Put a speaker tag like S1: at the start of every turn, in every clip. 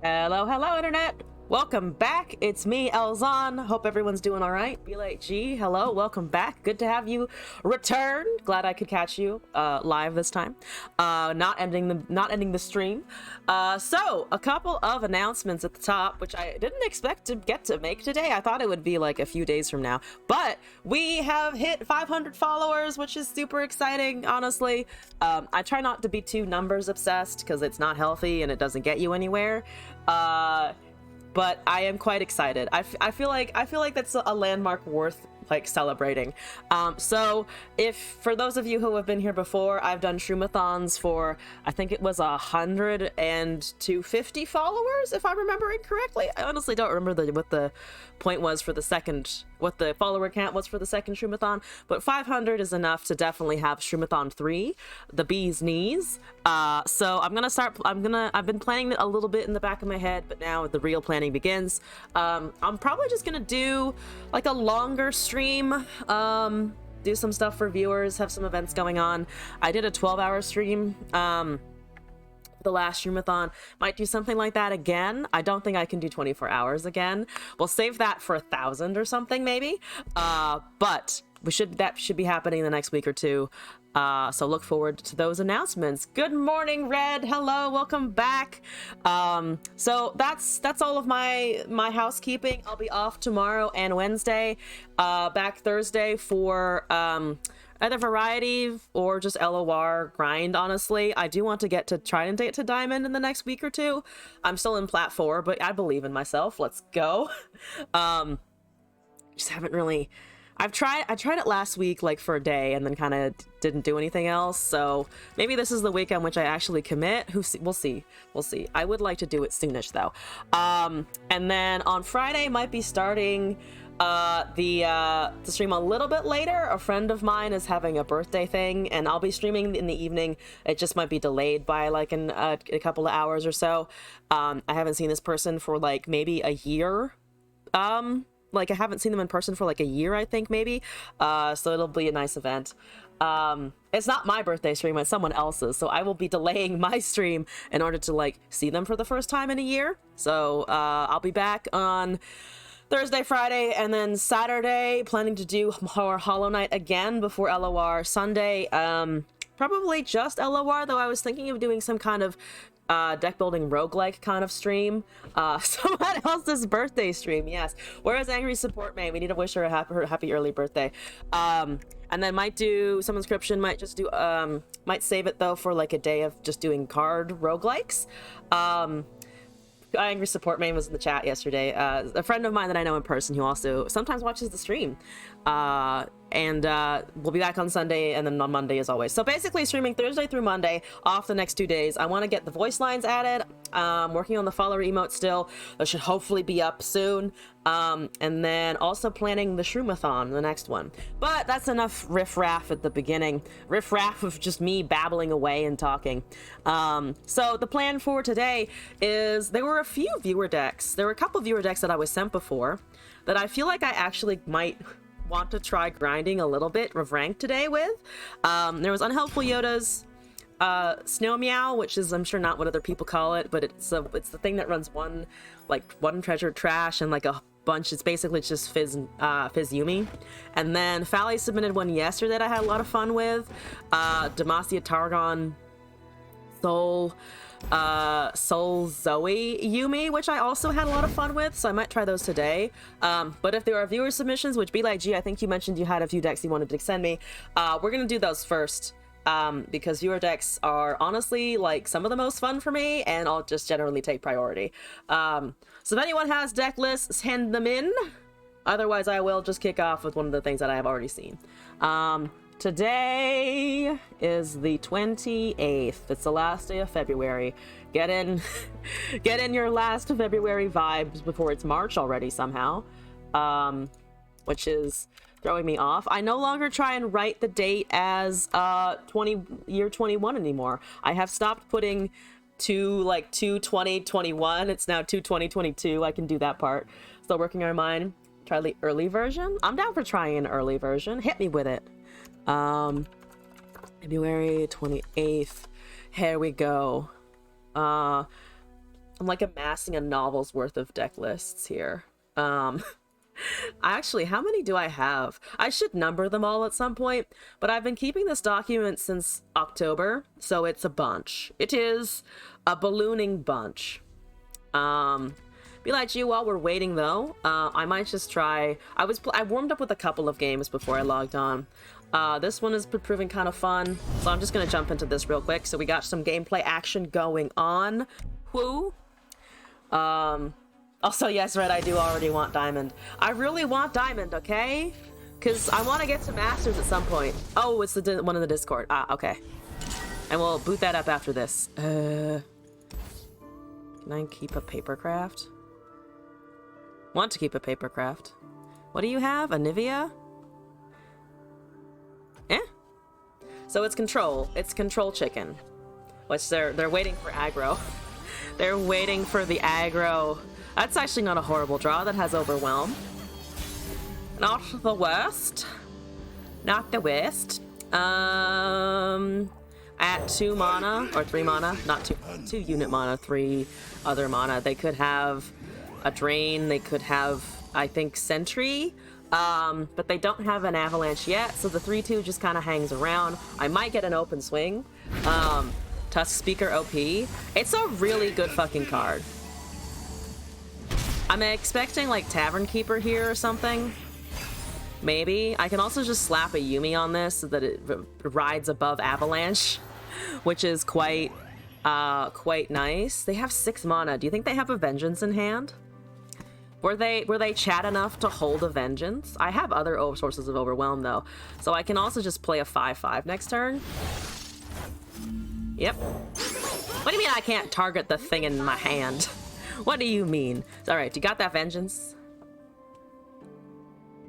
S1: Hello, hello, Internet! Welcome back. It's me, Elzon. Hope everyone's doing all right. Be like, G, hello, welcome back. Good to have you return. Glad I could catch you live this time. Not ending the stream. So a couple of announcements at the top, which I didn't expect to get to make today. I thought it would be like a few days from now, but we have hit 500 followers, which is super exciting. Honestly, I try not to be too numbers obsessed because it's not healthy and it doesn't get you anywhere. But I am quite excited. I feel like that's a landmark worth like celebrating. So if for those of you who have been here before, I've done Shroomathons for, I think it was 100 and 250 followers, if I'm remembering correctly. I honestly don't remember what the point was for the second, what the follower count was for the second Shroomathon, but 500 is enough to definitely have Shroomathon 3, the bee's knees. So I've been planning it a little bit in the back of my head, but now the real planning begins. I'm probably just gonna do like a longer stream, do some stuff for viewers, have some events going on. I did a 12-hour stream the last Shroomathon. Might do something like that again. I don't think I can do 24 hours again. We'll save that for 1,000 or something maybe. But that should be happening in the next week or two. So look forward to those announcements. Good morning, Red. Hello, welcome back. So that's all of my housekeeping. I'll be off tomorrow and Wednesday. Back Thursday for either variety or just LOR grind. Honestly, I do want to try and get to Diamond in the next week or two. I'm still in Plat 4, but I believe in myself. Let's go. Just haven't really. I tried it last week, like for a day, and then kind of didn't do anything else. So maybe this is the week on which I actually commit. We'll see. I would like to do it soonish though. And then on Friday might be starting the stream a little bit later. A friend of mine is having a birthday thing, and I'll be streaming in the evening. It just might be delayed by like a couple of hours or so. I haven't seen this person for like maybe a year. Like I haven't seen them in person for like a year, I think maybe. So it'll be a nice event. It's not my birthday stream, it's someone else's. So I will be delaying my stream in order to like see them for the first time in a year. So I'll be back on Thursday, Friday, and then Saturday, planning to do Hollow Knight again before LOR. Sunday, probably just LOR, though I was thinking of doing some kind of deck building roguelike kind of stream. Someone else's birthday stream, yes. Whereas Angry Support May, we need to wish her a happy early birthday. And then might do some inscription, might just do might save it though for like a day of just doing card roguelikes. Angry Support Main was in the chat yesterday. A friend of mine that I know in person who also sometimes watches the stream. And we'll be back on Sunday and then on Monday as always. So basically streaming Thursday through Monday, off the next 2 days. I want to get the voice lines added. Working on the follower emote still. That should hopefully be up soon. And then also planning the Shroomathon, the next one. But that's enough riff-raff at the beginning. Riff-raff of just me babbling away and talking. So the plan for today is there were a few viewer decks. There were a couple viewer decks that I was sent before that I feel like I actually might want to try grinding a little bit of rank today with. There was Unhelpful Yoda's Snow Meow, which is I'm sure not what other people call it, but it's the thing that runs one treasure trash and like a bunch. It's basically just Fizz Yumi. And then Fally submitted one yesterday that I had a lot of fun with. Demacia Targon Soul Zoe Yumi, which I also had a lot of fun with, so I might try those today. But if there are viewer submissions, which be like, gee, I think you mentioned you had a few decks you wanted to send me, we're gonna do those first, because viewer decks are honestly like some of the most fun for me, and I'll just generally take priority. So if anyone has deck lists, send them in. Otherwise, I will just kick off with one of the things that I have already seen. Today is the 28th. It's the last day of February. Get in your last February vibes before it's March already somehow, which is throwing me off. I no longer try and write the date as year 21 anymore. I have stopped putting 2/20/21. It's now 2/20/22. I can do that part. Still working on mine. Try the early version. I'm down for trying an early version. Hit me with it. February 28th. Here we go. I'm like amassing a novel's worth of deck lists here. Actually, how many do I have? I should number them all at some point, but I've been keeping this document since October, so it's a bunch. It is a ballooning bunch. Be like you while we're waiting though. I might just try. I warmed up with a couple of games before I logged on. This one has been proving kind of fun, so I'm just gonna jump into this real quick. So we got some gameplay action going on. Woo. Also, yes, Red, I do already want Diamond. I really want Diamond, okay? Because I want to get to Masters at some point. Oh, it's the one in the Discord. Ah, okay. And we'll boot that up after this. Can I keep a papercraft? Want to keep a papercraft. What do you have? A Nivea? Eh? So it's control. It's control chicken. Which they're waiting for aggro. They're waiting for the aggro. That's actually not a horrible draw. That has overwhelm. Not the worst. Not the worst. At 2 mana or 3 mana, not 2 unit mana, 3 other mana. They could have a drain. They could have, I think, Sentry. But they don't have an avalanche yet, so the 3/2 just kind of hangs around. I might get an open swing. Tusk Speaker OP. It's a really good fucking card. I'm expecting like Tavern Keeper here or something. Maybe. I can also just slap a Yuumi on this so that it rides above Avalanche, which is quite nice. They have 6 mana. Do you think they have a Vengeance in hand? Were they chat enough to hold a Vengeance? I have other sources of Overwhelm though, so I can also just play a 5/5 next turn. Yep. What do you mean I can't target the thing in my hand? What do you mean? Alright, you got that Vengeance?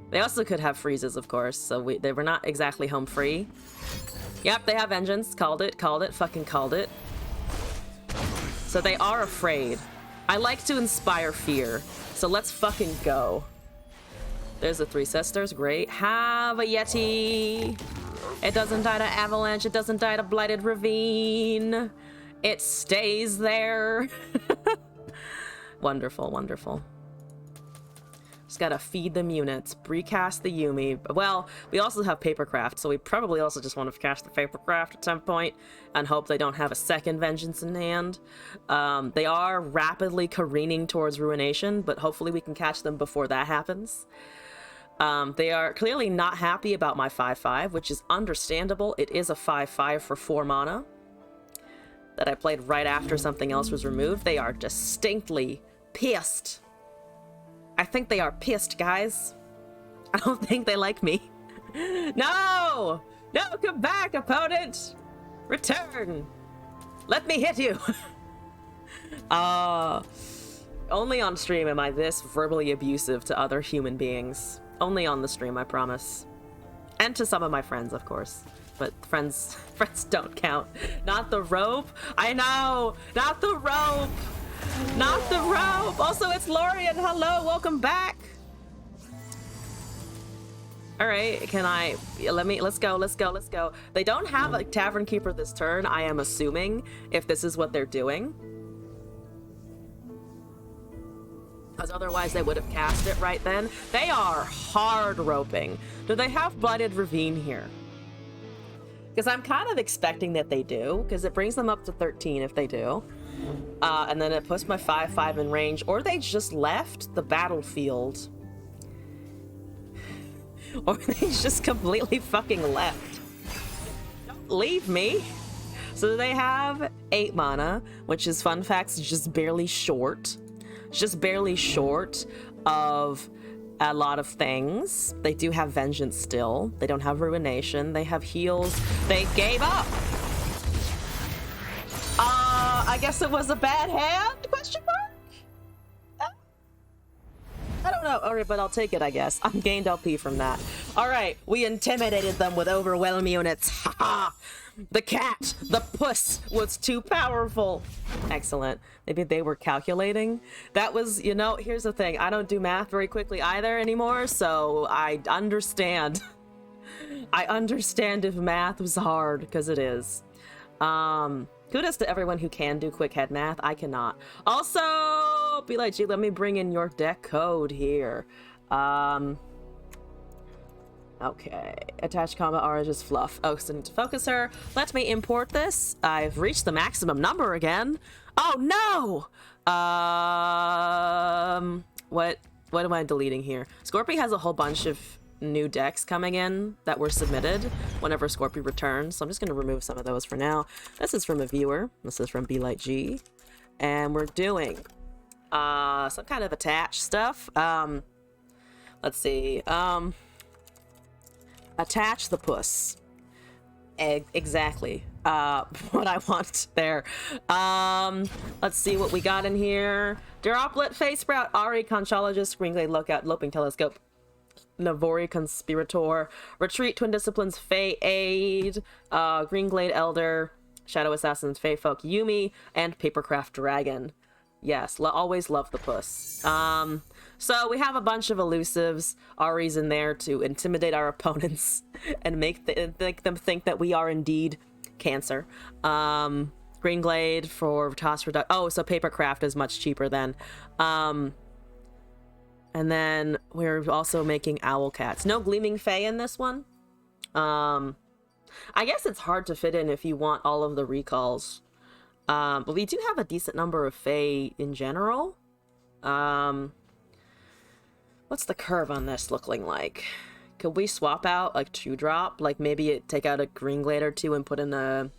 S1: They also could have freezes, of course, so they were not exactly home free. Yep, they have Vengeance. Called it, fucking called it. So they are afraid. I like to inspire fear, so let's fucking go. There's the 3 Sisters, great. Have a Yeti! It doesn't die to Avalanche, it doesn't die to Blighted Ravine. It stays there. Wonderful, wonderful. Just gotta feed them units, recast the Yuumi. Well, we also have Papercraft, so we probably also just want to cast the Papercraft at some point and hope they don't have a second Vengeance in hand. They are rapidly careening towards Ruination, but hopefully we can catch them before that happens. They are clearly not happy about my 5/5, which is understandable. It is a 5/5 for 4 mana that I played right after something else was removed. They are distinctly pissed. I think they are pissed, guys. I don't think they like me. No! No, come back, opponent! Return! Let me hit you! Only on stream am I this verbally abusive to other human beings. Only on the stream, I promise. And to some of my friends, of course. But friends don't count. Not the rope. I know! Not the rope! Not the rope! Also, it's Lorian. Hello, welcome back. All right, let's go. They don't have a Tavern Keeper this turn, I am assuming, if this is what they're doing. Because otherwise they would have cast it right then. They are hard roping. Do they have Blighted Ravine here? Because I'm kind of expecting that they do, because it brings them up to 13 if they do. And then it puts my 5/5 in range, or they just left the battlefield. Or they just completely fucking left. Don't leave me. So they have 8 mana, which is, fun facts, just barely short. Just barely short of a lot of things. They do have Vengeance still. They don't have Ruination. They have heals. They gave up. I guess it was a bad hand? Question mark? I don't know. Alright, but I'll take it, I guess. I'm gained LP from that. Alright, we intimidated them with overwhelm units. Haha! The cat, the puss, was too powerful. Excellent. Maybe they were calculating. That was, you know, here's the thing. I don't do math very quickly either anymore, so I understand. I understand if math was hard, because it is. Kudos to everyone who can do quick head math. I cannot. Also, be like, gee, let me bring in your deck code here. Okay, attached comma R is just fluff. Oh, so I need to focus her. Let me import this. I've reached the maximum number again. Oh no! What am I deleting here? Scorpy has a whole bunch of new decks coming in that were submitted whenever Scorpy returns, so I'm just going to remove some of those for now. This is from a viewer. This is from Be Like G, and we're doing some kind of attached stuff. Let's see. Attach the puss. Exactly. What I want there. Let's see what we got in here. Droplet, Face Sprout, Ari, Conchologist, Greenglade, Lookout, Loping Telescope, Navori, Conspirator, Retreat, Twin Disciplines, Fey Aid, Greenglade Elder, Shadow Assassins, Fey Folk, Yumi, and Papercraft Dragon. Yes, always love the puss. So we have a bunch of elusives. Ari's in there to intimidate our opponents and make them think that we are indeed Cancer. Greenglade for toss reduction. Oh, so Papercraft is much cheaper then. And then we're also making Owl Cats. No Gleaming Fae in this one. I guess it's hard to fit in if you want all of the recalls. But we do have a decent number of Fae in general. What's the curve on this looking like? Could we swap out like 2-drop? Like maybe take out a Greenglade or 2 and put in a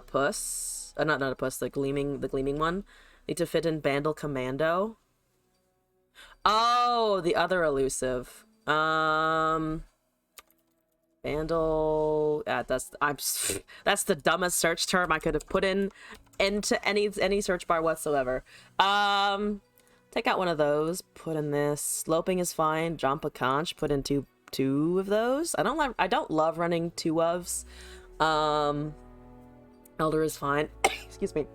S1: puss? Not a puss, the gleaming one. Need to fit in Bandle Commando. Oh, the other elusive. Bandle. That's the dumbest search term I could have put into any search bar whatsoever. Take out one of those. Put in this. Loping is fine. Jumpa Conch. Put in two of those. I don't love running 2 ofs. Elder is fine. Excuse me.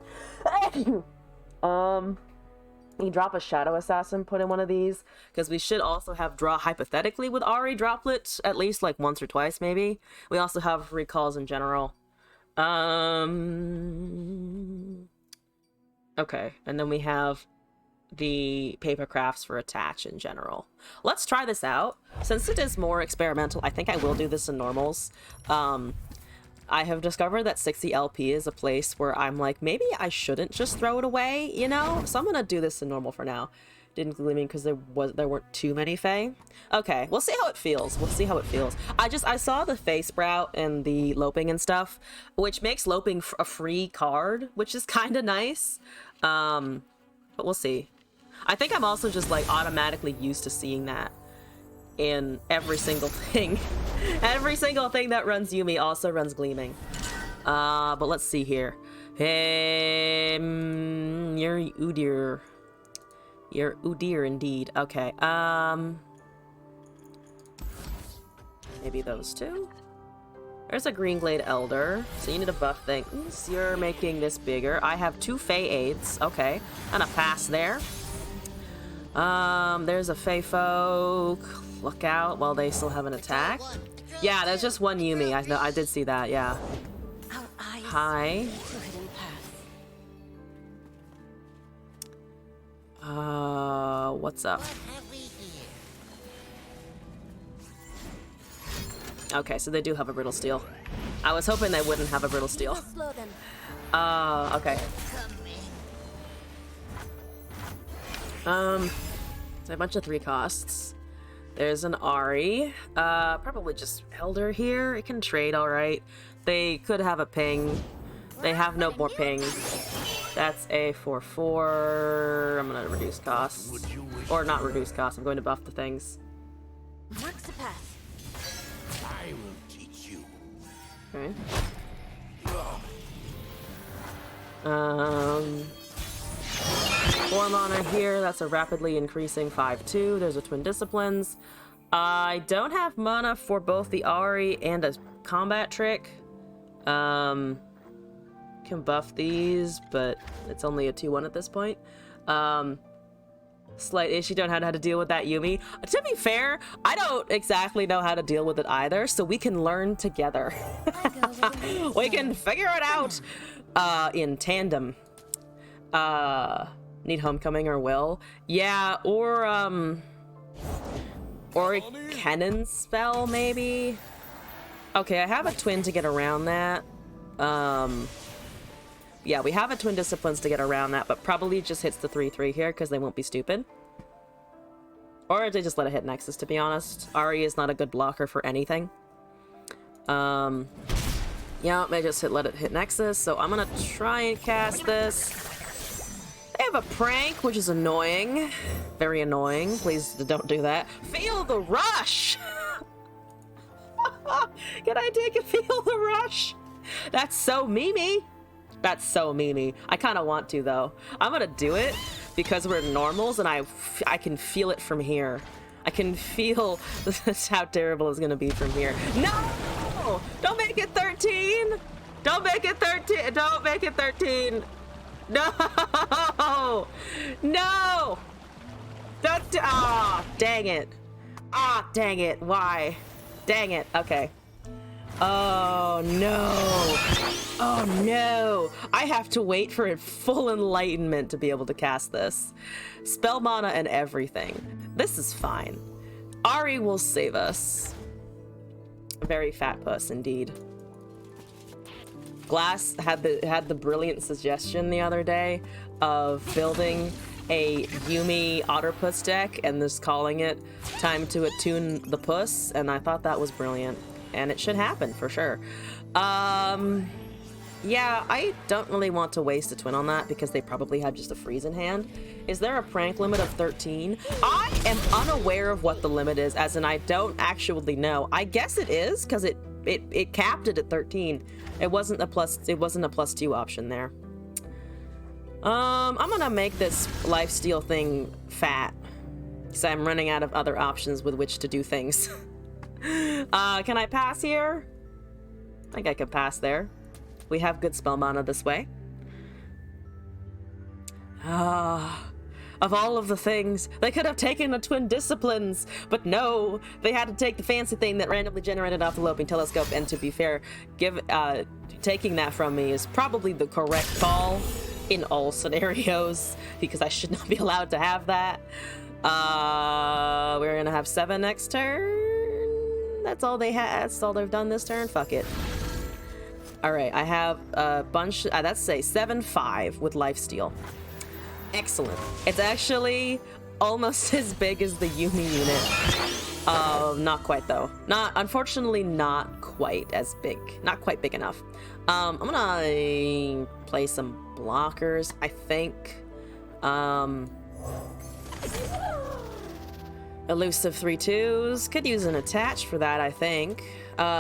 S1: You drop a Shadow Assassin, put in one of these, because we should also have draw hypothetically with Ari Droplet at least like once or twice maybe. We also have recalls in general. Okay, and then we have the paper crafts for attach in general. Let's try this out. Since it is more experimental, I think I will do this in normals. I have discovered that 60 LP is a place where I'm like, maybe I shouldn't just throw it away, you know? So I'm gonna do this in normal for now. Didn't Gleaming because there weren't too many Fae. Okay, we'll see how it feels. We'll see how it feels. I saw the Fey Sprout and the Loping and stuff, which makes Loping a free card, which is kind of nice. But we'll see. I think I'm also just like automatically used to seeing that in every single thing. Every single thing that runs Yumi also runs Gleaming. But let's see here. You're Udyr. You're Udyr indeed. Okay. Maybe those 2. There's a Greenglade Elder, so you need to buff things. You're making this bigger. I have 2 Fey Aids. Okay. And a pass there. There's a Fey Folk. Look out while they still have an attack. Yeah, there's just 1 Yumi. I know, I did see that, yeah. Hi. What's up? Okay, so they do have a Brittle Steel. I was hoping they wouldn't have a Brittle Steel. Okay. So a bunch of 3 costs. There's an Ari. Probably just Elder here. It can trade alright. They could have a ping. They have no more ping. That's a 4/4. I'm gonna reduce costs. Or not reduce costs, I'm going to buff the things.
S2: I will teach you.
S1: Okay. 4 mana here. That's a rapidly increasing 5/2. There's a Twin Disciplines. I don't have mana for both the Ari and a combat trick. Can buff these, but it's only a 2/1 at this point. Slight issue, don't know how to deal with that, Yumi. To be fair, I don't exactly know how to deal with it either, so we can learn together. We can figure it out in tandem. Need homecoming or will? Yeah, or a cannon spell, maybe? Okay, I have a twin to get around that. Yeah, we have a twin disciplines to get around that, but probably just hits the 3-3 here because they won't be stupid. Or they just let it hit Nexus, to be honest. Ari is not a good blocker for anything. Yeah, they just let it hit Nexus, so I'm gonna try and cast this. They have a prank, which is annoying. Very annoying. Please don't do that. Feel the rush! Can I take a feel the rush? That's so memey. That's so memey. I kind of want to, though. I'm gonna do it because we're normals and I can feel it from here. I can feel how terrible it's gonna be from here. No! Don't make it 13! Don't make it 13! Don't make it 13! No! No! Ah, dang it. Ah, dang it. Why? Dang it. Okay. Oh, no. Oh, no. I have to wait for full enlightenment to be able to cast this. Spell mana and everything. This is fine. Ari will save us. A very fat puss, indeed. Glass had the brilliant suggestion the other day of building a Yumi Otterpuss deck and just calling it Time to Attune the Puss, and I thought that was brilliant. And it should happen, for sure. Yeah, I don't really want to waste a twin on that because they probably have just a freeze in hand. Is there a prank limit of 13? I am unaware of what the limit is, as in I don't actually know. I guess it is, because it capped it at 13. It wasn't a +2 option there. I'm gonna make this lifesteal thing fat, because I'm running out of other options with which to do things. Can I pass here? I think I can pass there. We have good spell mana this way. Of all of the things, they could have taken the twin disciplines, but no, they had to take the fancy thing that randomly generated off the Loping Telescope, and to be fair, taking that from me is probably the correct call in all scenarios, because I should not be allowed to have that. We're gonna have 7 next turn. That's all they had. That's all they've done this turn. Fuck it. All right, I have a bunch. Let's say 7/5 with lifesteal. Excellent. It's actually almost as big as the Yumi unit. Not quite though. Unfortunately, not quite as big. Not quite big enough. I'm gonna play some blockers, I think. Elusive 3/2s. Could use an attach for that, I think.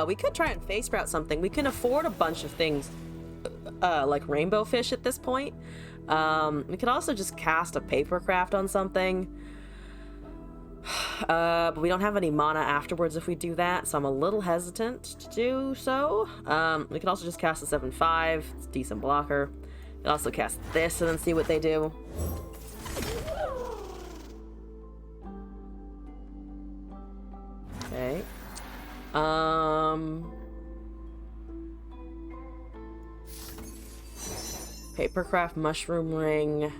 S1: We could try and face sprout something. We can afford a bunch of things, like rainbow fish at this point. We could also just cast a papercraft on something. But we don't have any mana afterwards if we do that, so I'm a little hesitant to do so. We could also just cast a 7/5. It's a decent blocker. We could also cast this and then see what they do. Okay. Papercraft, Mushroom Ring,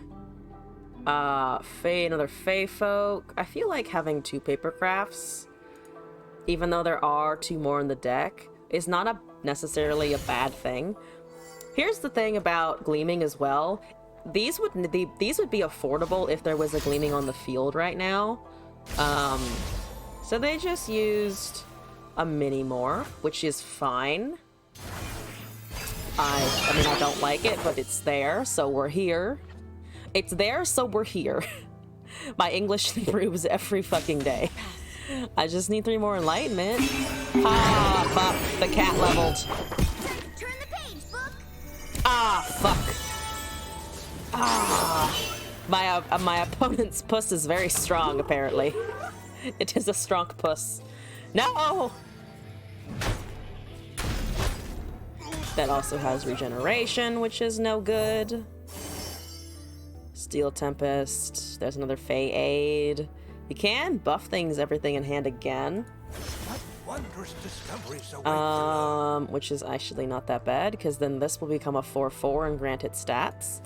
S1: another Fey Folk. I feel like having 2 Papercrafts, even though there are 2 more in the deck, is not necessarily a bad thing. Here's the thing about Gleaming as well. These would be affordable if there was a Gleaming on the field right now. So they just used a mini morph, which is fine. I mean, I don't like it, but it's there, so we're here. It's there, so we're here. My English improves every fucking day. I just need 3 more enlightenment. Ah, fuck. The cat leveled.
S3: Turn the page, book.
S1: Ah, fuck. Ah. My opponent's puss is very strong, apparently. It is a strong puss. No! That also has regeneration, which is no good. Steel Tempest. There's another Fey Aid. You can buff things, everything in hand again.
S2: What wondrous discoveries await below?
S1: Which is actually not that bad, because then this will become a 4/4 and grant it stats.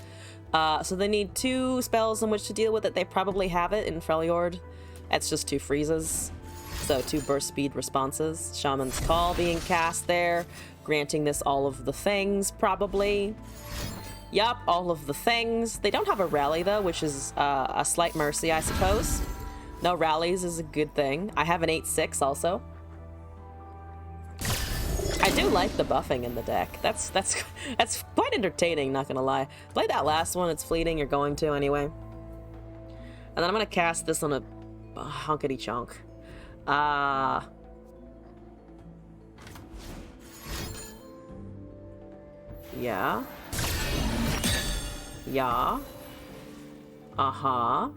S1: So they need 2 spells in which to deal with it. They probably have it in Freljord. That's just 2 freezes. So 2 burst speed responses. Shaman's Call being cast there, granting this all of the things, probably. Yup, all of the things. They don't have a rally, though, which is a slight mercy, I suppose. No rallies is a good thing. I have an 8/6 also. I do like the buffing in the deck. That's quite entertaining, not gonna lie. Play that last one, it's fleeting, you're going to anyway. And then I'm gonna cast this on a hunkety chunk. Yeah. Yeah. Uh-huh.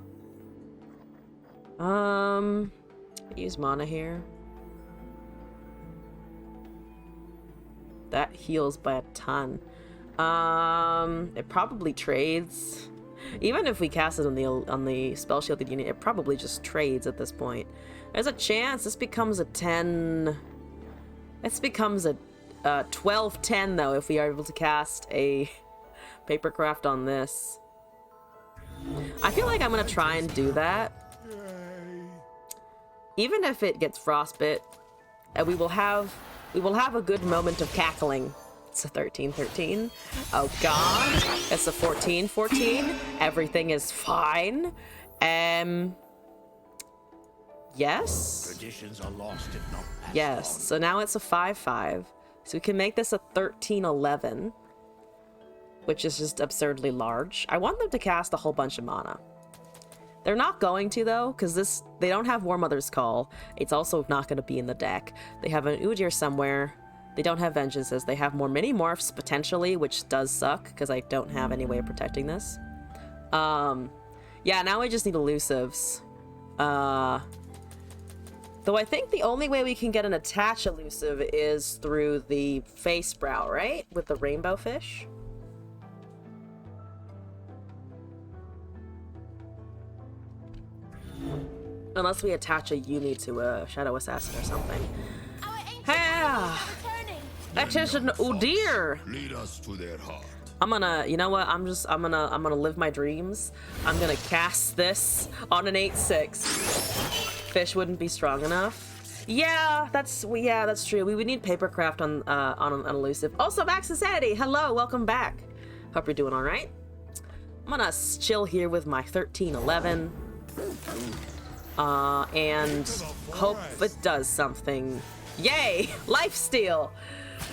S1: Use mana here. That heals by a ton. It probably trades. Even if we cast it on the spell shielded unit, it probably just trades at this point. There's a chance this becomes a 10. This becomes a 12/10 though if we are able to cast a Papercraft on this. I feel like I'm gonna try and do that. Even if it gets frostbit, we will have a good moment of cackling. It's a 13/13. Oh god. It's a 14/14. Everything is fine. Yes.
S2: Traditions are lost if not passed
S1: Yes.
S2: on.
S1: So now it's a 5/5. So we can make this a 13/11, which is just absurdly large. I want them to cast a whole bunch of mana. They're not going to, though, because they don't have War Mother's Call. It's also not going to be in the deck. They have an Udyr somewhere. They don't have Vengeances. They have more mini-morphs, potentially, which does suck, because I don't have any way of protecting this. Yeah, now I just need elusives. Though I think the only way we can get an attach elusive is through the face brow, right? With the rainbow fish. Unless we attach a Yumi to a Shadow Assassin or something.
S3: Our ancient
S1: Yeah.
S3: are returning.
S1: That is an Udyr.
S2: Lead us to their heart.
S1: I'm gonna, you know what? I'm gonna live my dreams. I'm gonna cast this on an 8/6. Fish wouldn't be strong enough. Yeah, that's true. We would need Papercraft on an elusive. Also, Max Insanity, hello, welcome back. Hope you're doing all right. I'm gonna chill here with my 13/11. And hope it does something. Yay! Lifesteal!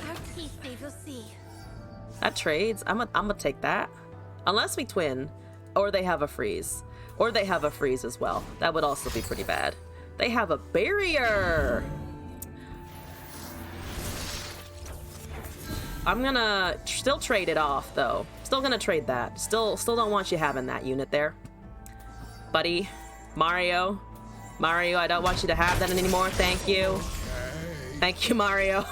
S3: Our teeth they will see.
S1: That trades. I'm gonna take that. Unless we twin. Or they have a freeze. Or they have a freeze as well. That would also be pretty bad. They have a barrier! I'm gonna still trade it off, though. Still gonna trade that. Still don't want you having that unit there. Buddy. Mario, I don't want you to have that anymore. Thank you. Thank you, Mario.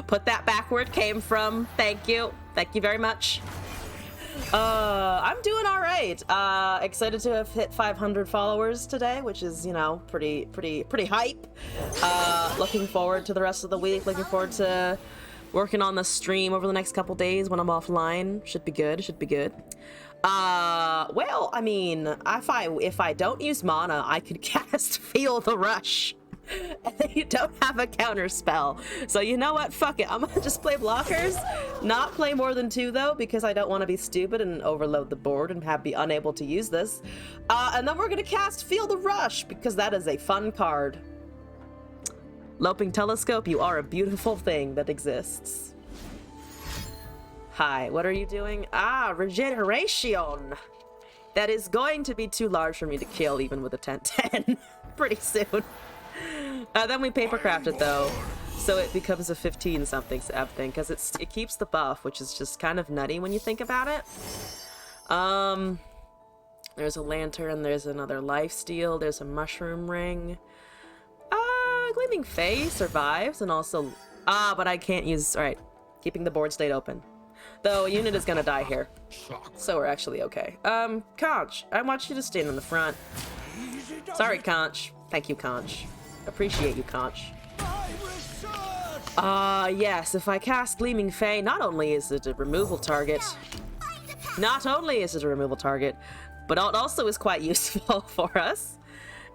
S1: Put that back where it came from. Thank you. Thank you very much. I'm doing all right. Excited to have hit 500 followers today, which is, you know, pretty hype. Looking forward to the rest of the week. Looking forward to working on the stream over the next couple days when I'm offline. Should be good. Well, I mean, if I don't use mana, I could cast Feel the Rush. And then you don't have a counter spell. So you know what? Fuck it. I'm gonna just play blockers. Not play more than 2, though, because I don't want to be stupid and overload the board and be unable to use this. And then we're gonna cast Feel the Rush, because that is a fun card. Loping Telescope, you are a beautiful thing that exists. Hi, what are you doing? Regeneration! That is going to be too large for me to kill even with a 10/10 pretty soon. Then we Papercraft it though, so it becomes a 15-something thing, because it keeps the buff, which is just kind of nutty when you think about it. There's a lantern, there's another lifesteal, there's a mushroom ring. Gleaming Fae survives, and also... but I can't use... Alright, keeping the board state open. Though a unit is gonna die here.
S2: Shock.
S1: So we're actually okay. Conch, I want you to stand in the front.
S2: Easy does
S1: Sorry,
S2: it.
S1: Conch. Thank you, Conch. Appreciate you, Conch.
S2: My research.
S1: Yes, if I cast Gleaming Fey, not only is it a removal target, but it also is quite useful for us.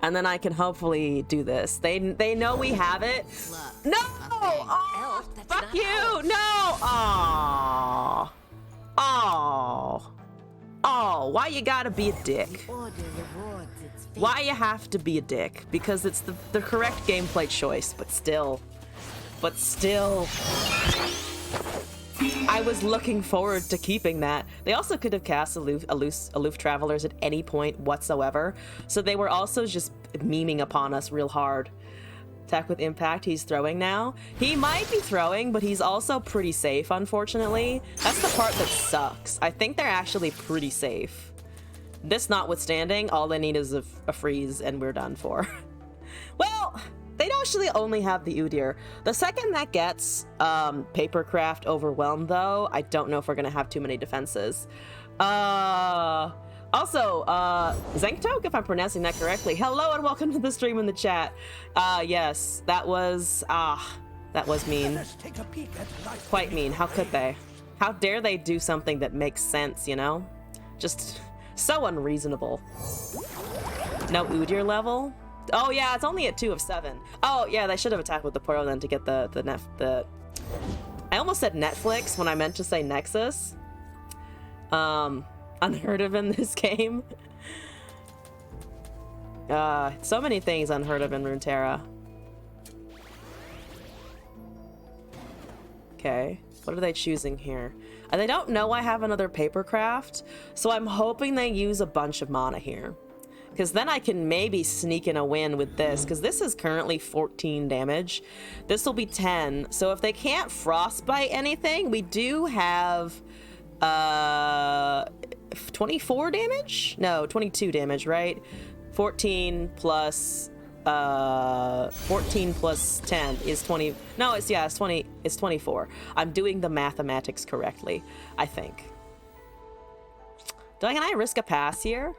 S1: And then I can hopefully do this. They know we have it. No! Oh, fuck you! No! Oh. Oh. Oh, why you gotta be a dick? Why you have to be a dick? Because it's the correct gameplay choice, but still. I was looking forward to keeping that. They also could have cast aloof travelers at any point whatsoever, so they were also just memeing upon us real hard. Attack with impact, he's throwing now. He might be throwing, but he's also pretty safe, unfortunately. That's the part that sucks. I think they're actually pretty safe. This notwithstanding, all they need is a freeze and we're done for. Well, they actually only have the Udyr. The second that gets Papercraft overwhelmed, though, I don't know if we're gonna have too many defenses. Also, Zenktok, if I'm pronouncing that correctly, hello and welcome to the stream in the chat. Yes, that was mean.
S2: Let's take a peek at life.
S1: Quite mean. How could they? How dare they do something that makes sense, you know? Just so unreasonable. No Udyr level? Oh yeah, it's only at 2 of 7. Oh yeah, they should have attacked with the portal then to get the I almost said Netflix when I meant to say Nexus. Unheard of in this game. So many things unheard of in Runeterra. Okay, what are they choosing here? They don't know I have another Papercraft, so I'm hoping they use a bunch of mana here. Because then I can maybe sneak in a win with this, because this is currently 14 damage. This will be 10, so if they can't frostbite anything, we do have 24 damage? No, 22 damage, right? 14 plus 14 plus 10 is 20. No, it's 20. It's 24. I'm doing the mathematics correctly, I think. Can I risk a pass here?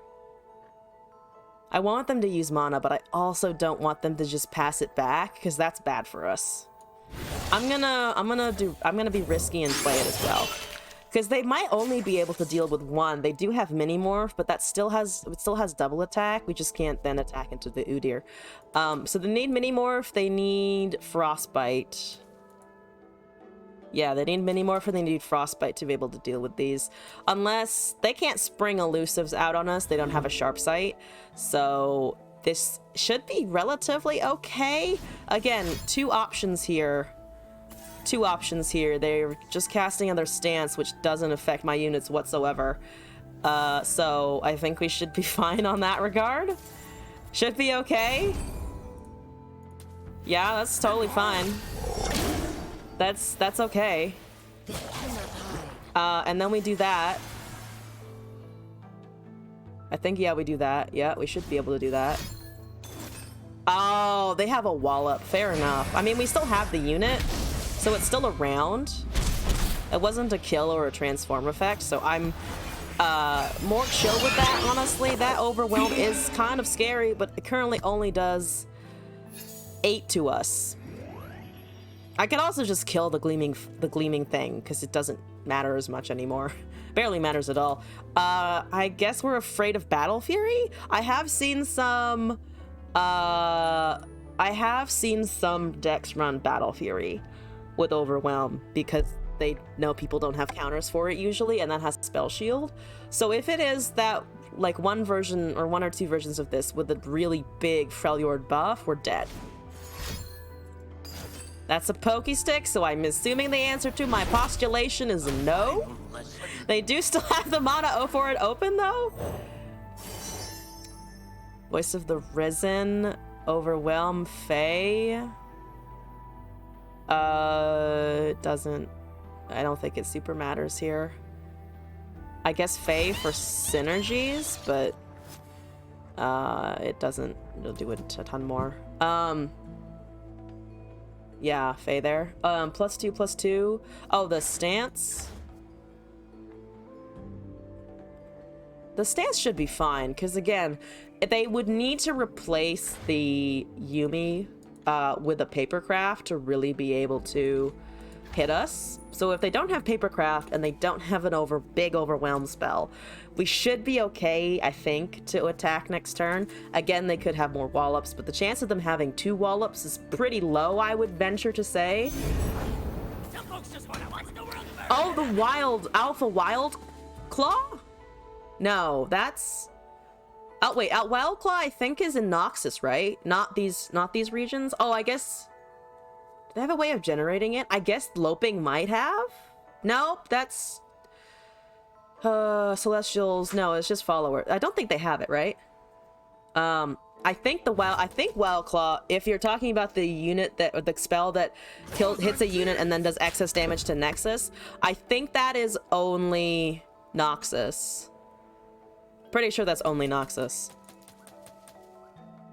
S1: I want them to use mana, but I also don't want them to just pass it back, because that's bad for us. I'm gonna be risky and play it as well. Because they might only be able to deal with one. They do have Mini-Morph, but it still has double attack. We just can't then attack into the Udyr. So they need Mini-Morph, they need Frostbite. Yeah, they need Mini-Morph and they need Frostbite to be able to deal with these. Unless they can't spring elusives out on us, they don't have a sharp sight. So this should be relatively okay. Again, two options here. They're just casting on their stance, which doesn't affect my units whatsoever. So I think we should be fine on that regard. Should be okay. Yeah, that's totally fine. That's okay. And then we do that. I think, yeah, we do that. Yeah, we should be able to do that. Oh, they have a wallop. Fair enough. I mean, we still have the unit, so it's still around. It wasn't a kill or a transform effect, so I'm more chill with that, honestly. That overwhelm is kind of scary, but it currently only does 8 to us. I could also just kill the gleaming thing, because it doesn't matter as much anymore. Barely matters at all. I guess we're afraid of Battle Fury? I have seen some decks run Battle Fury with Overwhelm, because they know people don't have counters for it usually, and that has Spell Shield. So if it is that, like, one version or one or two versions of this with a really big Freljord buff, we're dead. That's a pokey stick, so I'm assuming the answer to my postulation is no. They do still have the mana for it open, though. Voice of the Risen, Overwhelm, Fae. It doesn't. I don't think it super matters here. I guess Fae for synergies, but it doesn't do it a ton more. Yeah, Fae there. +2/+2. Oh, the stance. The stance should be fine, because again, they would need to replace the Yumi with a papercraft to really be able to hit us. So if they don't have papercraft and they don't have an big overwhelm spell, we should be okay, I think, to attack next turn. Again, they could have more wallops, but the chance of them having 2 wallops is pretty low, I would venture to say.
S2: Some folks just wanna watch the world burn.
S1: Oh, the wild alpha wild claw? No, that's... Oh wait, wild claw I think is in Noxus, right? Not these regions. Oh, I guess... Do they have a way of generating it? I guess Loping might have? Nope, that's... Celestials, no, it's just follower. I don't think they have it, right? I think Wild Claw, if you're talking about the unit that, or the spell that hits a unit and then does excess damage to Nexus, I think that is only Noxus. Pretty sure that's only Noxus.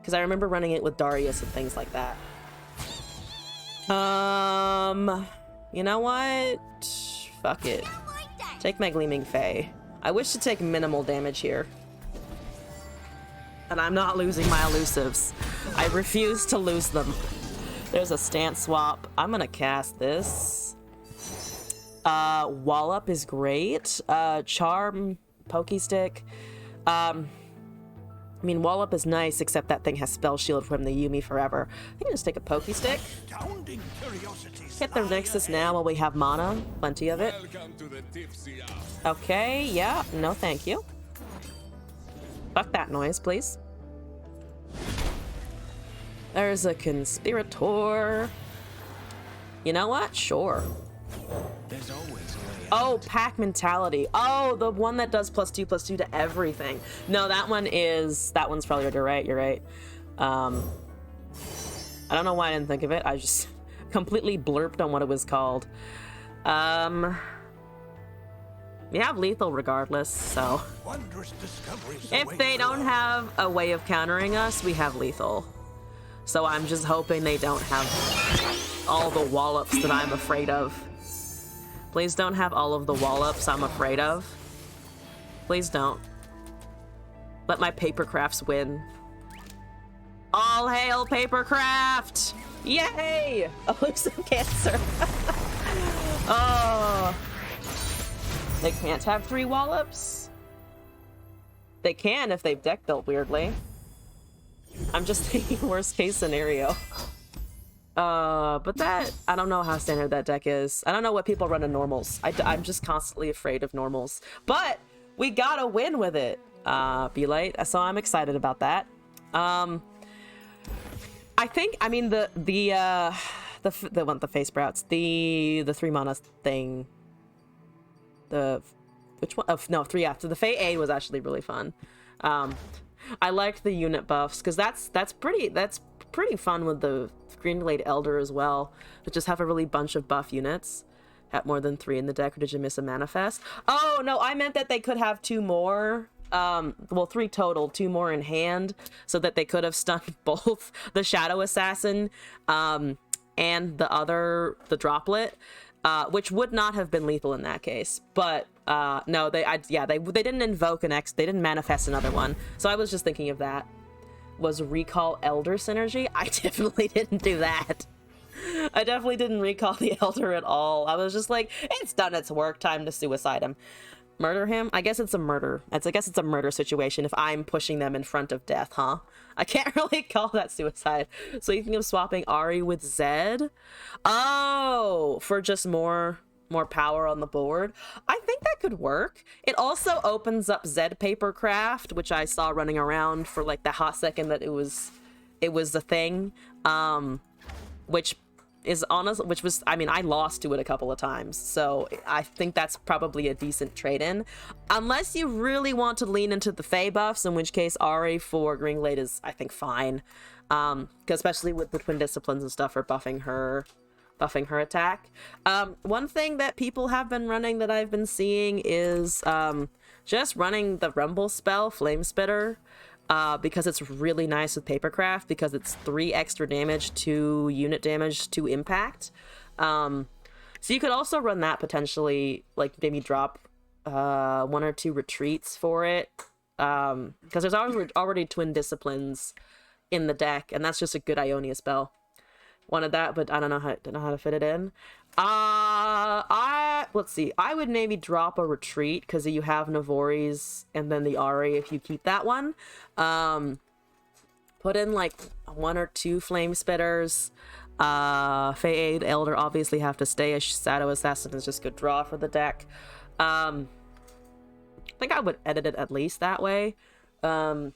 S1: Because I remember running it with Darius and things like that. You know what? Fuck it. Take my Gleaming Fae. I wish to take minimal damage here. And I'm not losing my elusives. I refuse to lose them. There's a stance swap. I'm gonna cast this. Wallop is great. Charm, Pokey Stick. I mean, Wallop is nice, except that thing has Spell Shield from the Yumi forever. I think I'll just take a Pokey Stick. Hit the Nexus now while we have mana. Plenty of it. Okay, yeah. No, thank you. Fuck that noise, please. There's a Conspirator. You know what? Sure.
S2: There's always a way out.
S1: Oh, Pack Mentality. Oh, the one that does +2/+2 to everything. No, that one's probably right. You're right. I don't know why I didn't think of it. I just completely blurped on what it was called. We have lethal regardless, so
S2: Wondrous discoveries
S1: if
S2: await
S1: they
S2: for
S1: don't
S2: us.
S1: have a way of countering us, we have lethal. So I'm just hoping they don't have all the wallops that I'm afraid of. Please don't have all of the wallops I'm afraid of. Please don't. Let my papercrafts win. All hail papercraft! Yay! Elusive cancer. Oh. They can't have 3 wallops? They can if they've deck built weirdly. I'm just thinking worst case scenario. But that, I don't know how standard that deck is. I don't know what people run in normals. I'm just constantly afraid of normals. But we got a win with it, Be Light. So I'm excited about that. I think, I mean, the face sprouts, the 3 mana thing. Which one? Oh, no, 3 after. The Fae A was actually really fun. I liked the unit buffs because that's pretty fun with the Greenglade Elder as well, to just have a really bunch of buff units at more than 3 in the deck. Or did you miss a manifest? Oh no, I meant that they could have 2 more. Well, 3 total, 2 more in hand, so that they could have stunned both the Shadow Assassin and the Droplet. Which would not have been lethal in that case, but no, they didn't invoke they didn't manifest another one. So I was just thinking of that. Was Recall Elder synergy? I definitely didn't do that. I definitely didn't recall the Elder at all. I was just like, it's done its work, time to suicide him. Murder him? I guess it's a murder. I guess it's a murder situation if I'm pushing them in front of death, huh? I can't really call that suicide. So you think of swapping Ari with Zed? Oh, for just more power on the board. I think that could work. It also opens up Zed Papercraft, which I saw running around for like the hot second that it was the thing. Which was, I mean, I lost to it a couple of times, so I think that's probably a decent trade-in. Unless you really want to lean into the Fae buffs, in which case Ari for Greenglade is, I think, fine. Especially with the Twin Disciplines and stuff for buffing her attack. One thing that people have been running that I've been seeing is just running the Rumble spell, Flame Spitter. Because it's really nice with Papercraft, because it's 3 extra damage to unit damage to impact. So you could also run that potentially, like maybe drop 1 or 2 retreats for it, because there's already twin disciplines in the deck, and that's just a good Ionia spell. Wanted that, but I don't know how to fit it in. Let's see. I would maybe drop a retreat because you have Navori's and then the Ari if you keep that one. Put in like 1 or 2 flame spitters. Fade Elder obviously have to stay. A Shadow Assassin is just good draw for the deck. I think I would edit it at least that way. The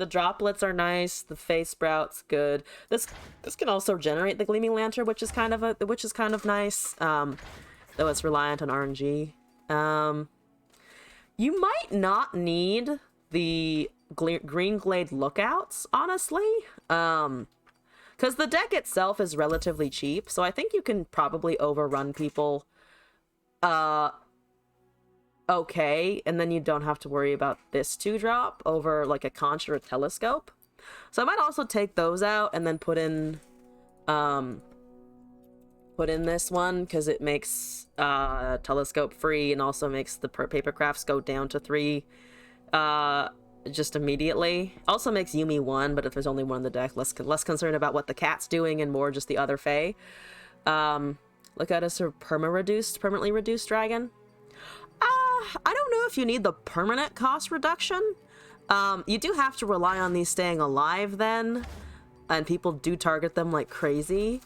S1: droplets are nice. The face sprout's good. This can also generate the Gleaming Lantern, which is kind of nice. Though it's reliant on RNG. You might not need the Green Glade Lookouts, honestly. Because the deck itself is relatively cheap, so I think you can probably overrun people okay, and then you don't have to worry about this 2-drop over like a Conch or a Telescope. So I might also take those out and then put in this one because it makes Telescope free and also makes the paper crafts go down to 3 just immediately. Also makes Yumi 1, but if there's only 1 in the deck, less concerned about what the cat's doing and more just the other Fae. Look at us, a permanently reduced dragon. I don't know if you need the permanent cost reduction. You do have to rely on these staying alive then, and people do target them like crazy.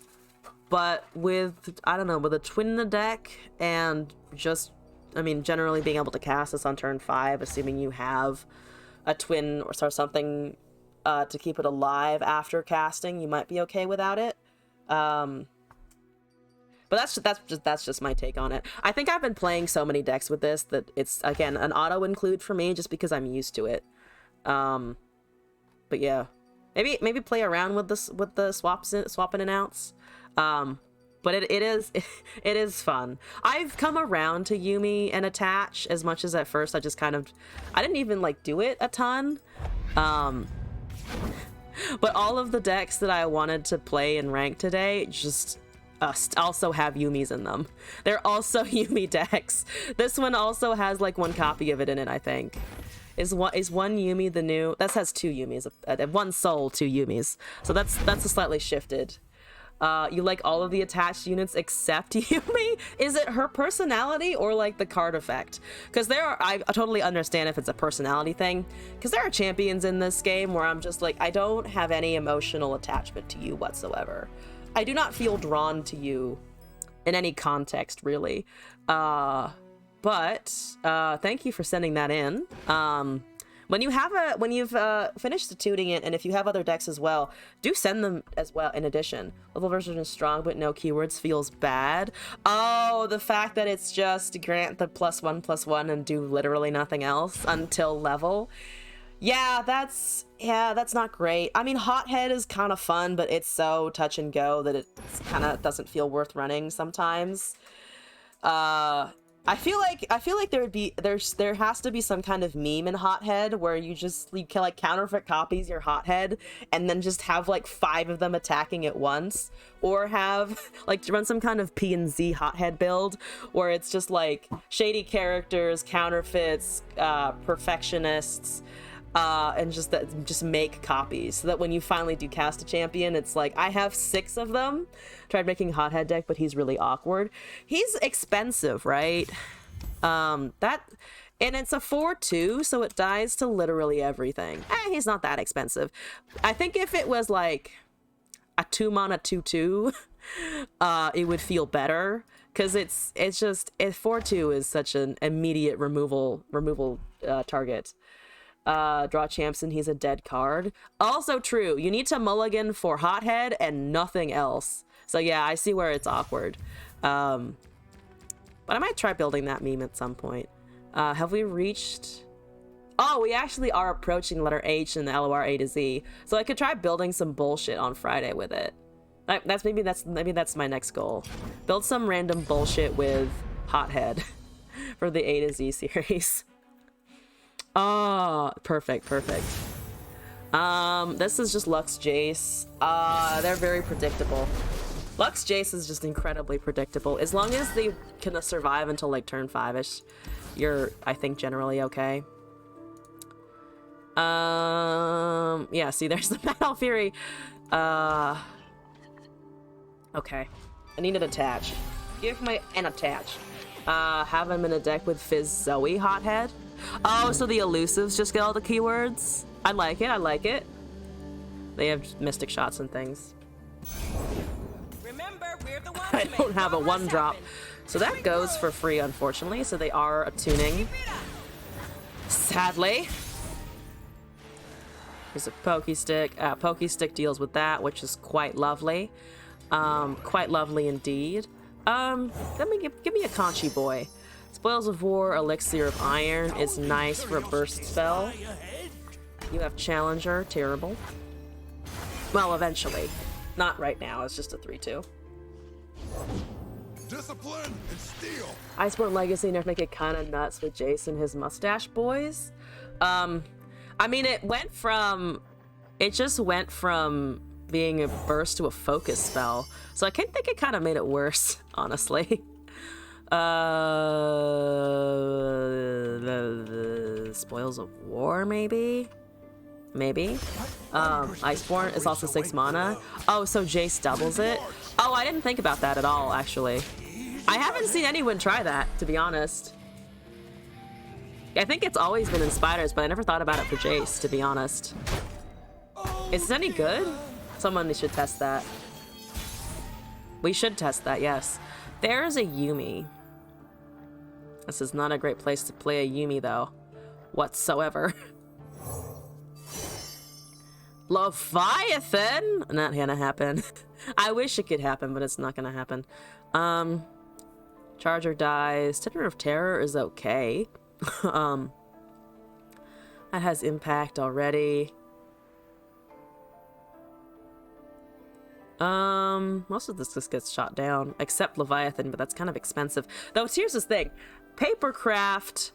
S1: But with, I don't know, with a twin in the deck and just, I mean, generally being able to cast this on turn 5, assuming you have a twin or something to keep it alive after casting, you might be okay without it. But that's just my take on it. I think I've been playing so many decks with this that it's, again, an auto include for me just because I'm used to it. But yeah, maybe play around with the swap in and outs. But it is fun. I've come around to Yumi and Attach as much as at first I didn't even like do it a ton. But all of the decks that I wanted to play in rank today just also have Yumis in them. They're also Yumi decks. This one also has like 1 copy of it in it, I think. Is one Yumi the new? That has 2 Yumis. 1 soul, 2 Yumis. So that's a slightly shifted. You like all of the attached units except Yumi? Is it her personality or like the card effect? Because I totally understand if it's a personality thing. Because there are champions in this game where I'm just like, I don't have any emotional attachment to you whatsoever. I do not feel drawn to you in any context, really. But thank you for sending that in. When you've finished tuning it, and if you have other decks as well, do send them as well in addition. Level version is strong, but no keywords feels bad. Oh, the fact that it's just grant the +1/+1 and do literally nothing else until level. Yeah, that's not great. I mean, Hothead is kind of fun, but it's so touch and go that it kind of doesn't feel worth running sometimes. I feel like there has to be some kind of meme in Hothead where you can like counterfeit copies your Hothead and then just have like 5 of them attacking at once, or have like run some kind of P&Z Hothead build where it's just like shady characters, counterfeits, perfectionists, and just make copies so that when you finally do cast a champion, it's like, I have 6 of them. Tried making Hothead deck, but he's really awkward. He's expensive, right? And it's a 4/2, so it dies to literally everything. He's not that expensive. I think if it was like a 2-mana 2/2, it would feel better, because it's just 4/2 is such an immediate removal target. Draw champs and he's a dead card. Also true. You need to mulligan for Hothead and nothing else. So yeah, I see where it's awkward. But I might try building that meme at some point. Have we reached... Oh, we actually are approaching letter H in the LOR A to Z. So I could try building some bullshit on Friday with it. Maybe that's my next goal. Build some random bullshit with Hothead for the A to Z series. Oh, perfect. This is just Lux Jace. They're very predictable. Lux Jace is just incredibly predictable. As long as they can survive until like turn 5-ish, you're, I think, generally okay. Yeah, see, there's the Battle Fury. Okay. I need an attach. Give my an attach. Have him in a deck with Fizz Zoe Hothead. Oh, so the elusives just get all the keywords? I like it, I like it. They have mystic shots and things.
S4: Remember, we're the ones
S1: I don't have a one drop. So that goes for free, unfortunately. So they are attuning. Sadly. There's a Pokey Stick. Pokey Stick deals with that, which is quite lovely. Quite lovely indeed. Give me a Conchi Boy. Spoils of War, Elixir of Iron is nice for a burst spell. You have Challenger, terrible. Well, eventually. Not right now, it's just a 3-2.
S2: Discipline and steel.
S1: Iceborne Legacy and make it kind of nuts with Jason, his mustache boys. I mean, it just went from being a burst to a focus spell. So I think it kind of made it worse, honestly. Spoils of War, maybe? Maybe. Iceborne is also 6 mana. Oh, so Jace doubles it? Oh, I didn't think about that at all, actually. I haven't seen anyone try that, to be honest. I think it's always been in Spiders, but I never thought about it for Jace, to be honest. Is it any good? Someone should test that. We should test that, yes. There's a Yuumi. This is not a great place to play a Yuumi, though. Whatsoever. Leviathan? Not gonna happen. I wish it could happen, but it's not gonna happen. Charger dies. Tender of Terror is okay. That has impact already. Most of this just gets shot down, except Leviathan, but that's kind of expensive. Though, here's the thing. Papercraft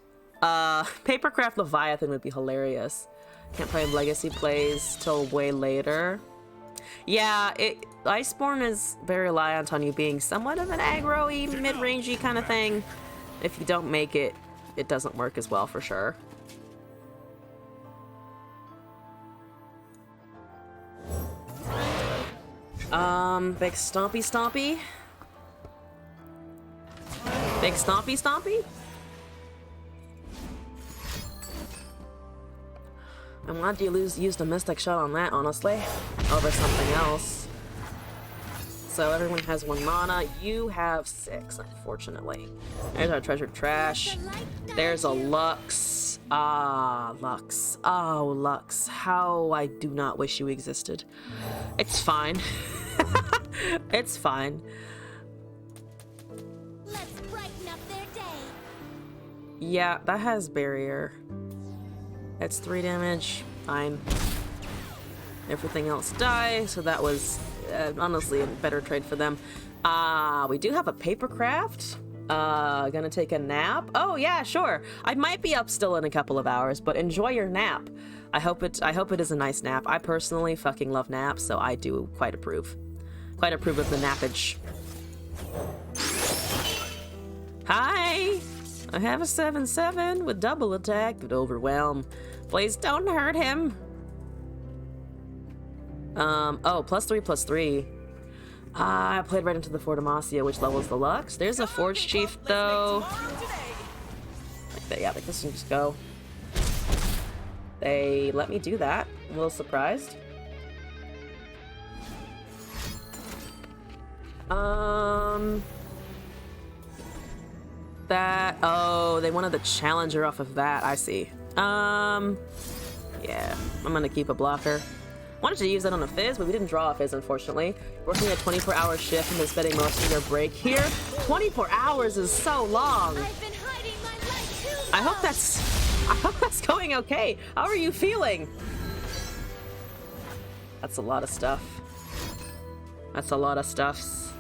S1: Leviathan would be hilarious. Can't play Legacy plays till way later. Yeah, Iceborne is very reliant on you being somewhat of an aggro-y, mid-rangey kind of thing. If you don't make it, it doesn't work as well for sure. Big Stompy Stompy? Big Stompy Stompy? I'm glad you used a Mystic Shot on that, honestly, over something else. So everyone has 1 mana. You have 6, unfortunately. There's our treasured trash. There's a Lux. Ah, Lux. Oh, Lux. How I do not wish you existed. It's fine. It's fine.
S3: Let's brighten up their day.
S1: Yeah, that has barrier. It's 3 damage. Fine. Everything else dies, so that was honestly a better trade for them. We do have a Papercraft. Gonna take a nap. Oh yeah, sure. I might be up still in a couple of hours, but enjoy your nap. I hope it is a nice nap. I personally fucking love naps, so I do quite approve. Quite approve of the nappage. Hi! I have a 7/7 with double attack but overwhelm. Please don't hurt him. Oh, +3/+3. I played right into the Fort Demacia, which levels the Lux. There's a Forge Chief, though. Yeah, they can just go. They let me do that. I'm a little surprised. Oh, they wanted the Challenger off of that. I see. Yeah, I'm gonna keep a blocker. Wanted to use that on a Fizz, but we didn't draw a Fizz, unfortunately. Working a 24-hour shift and then spending most of your break here. 24 hours is so long.
S3: I've been hiding my light too long.
S1: I hope that's going okay. How are you feeling? That's a lot of stuff. That's a lot of stuffs.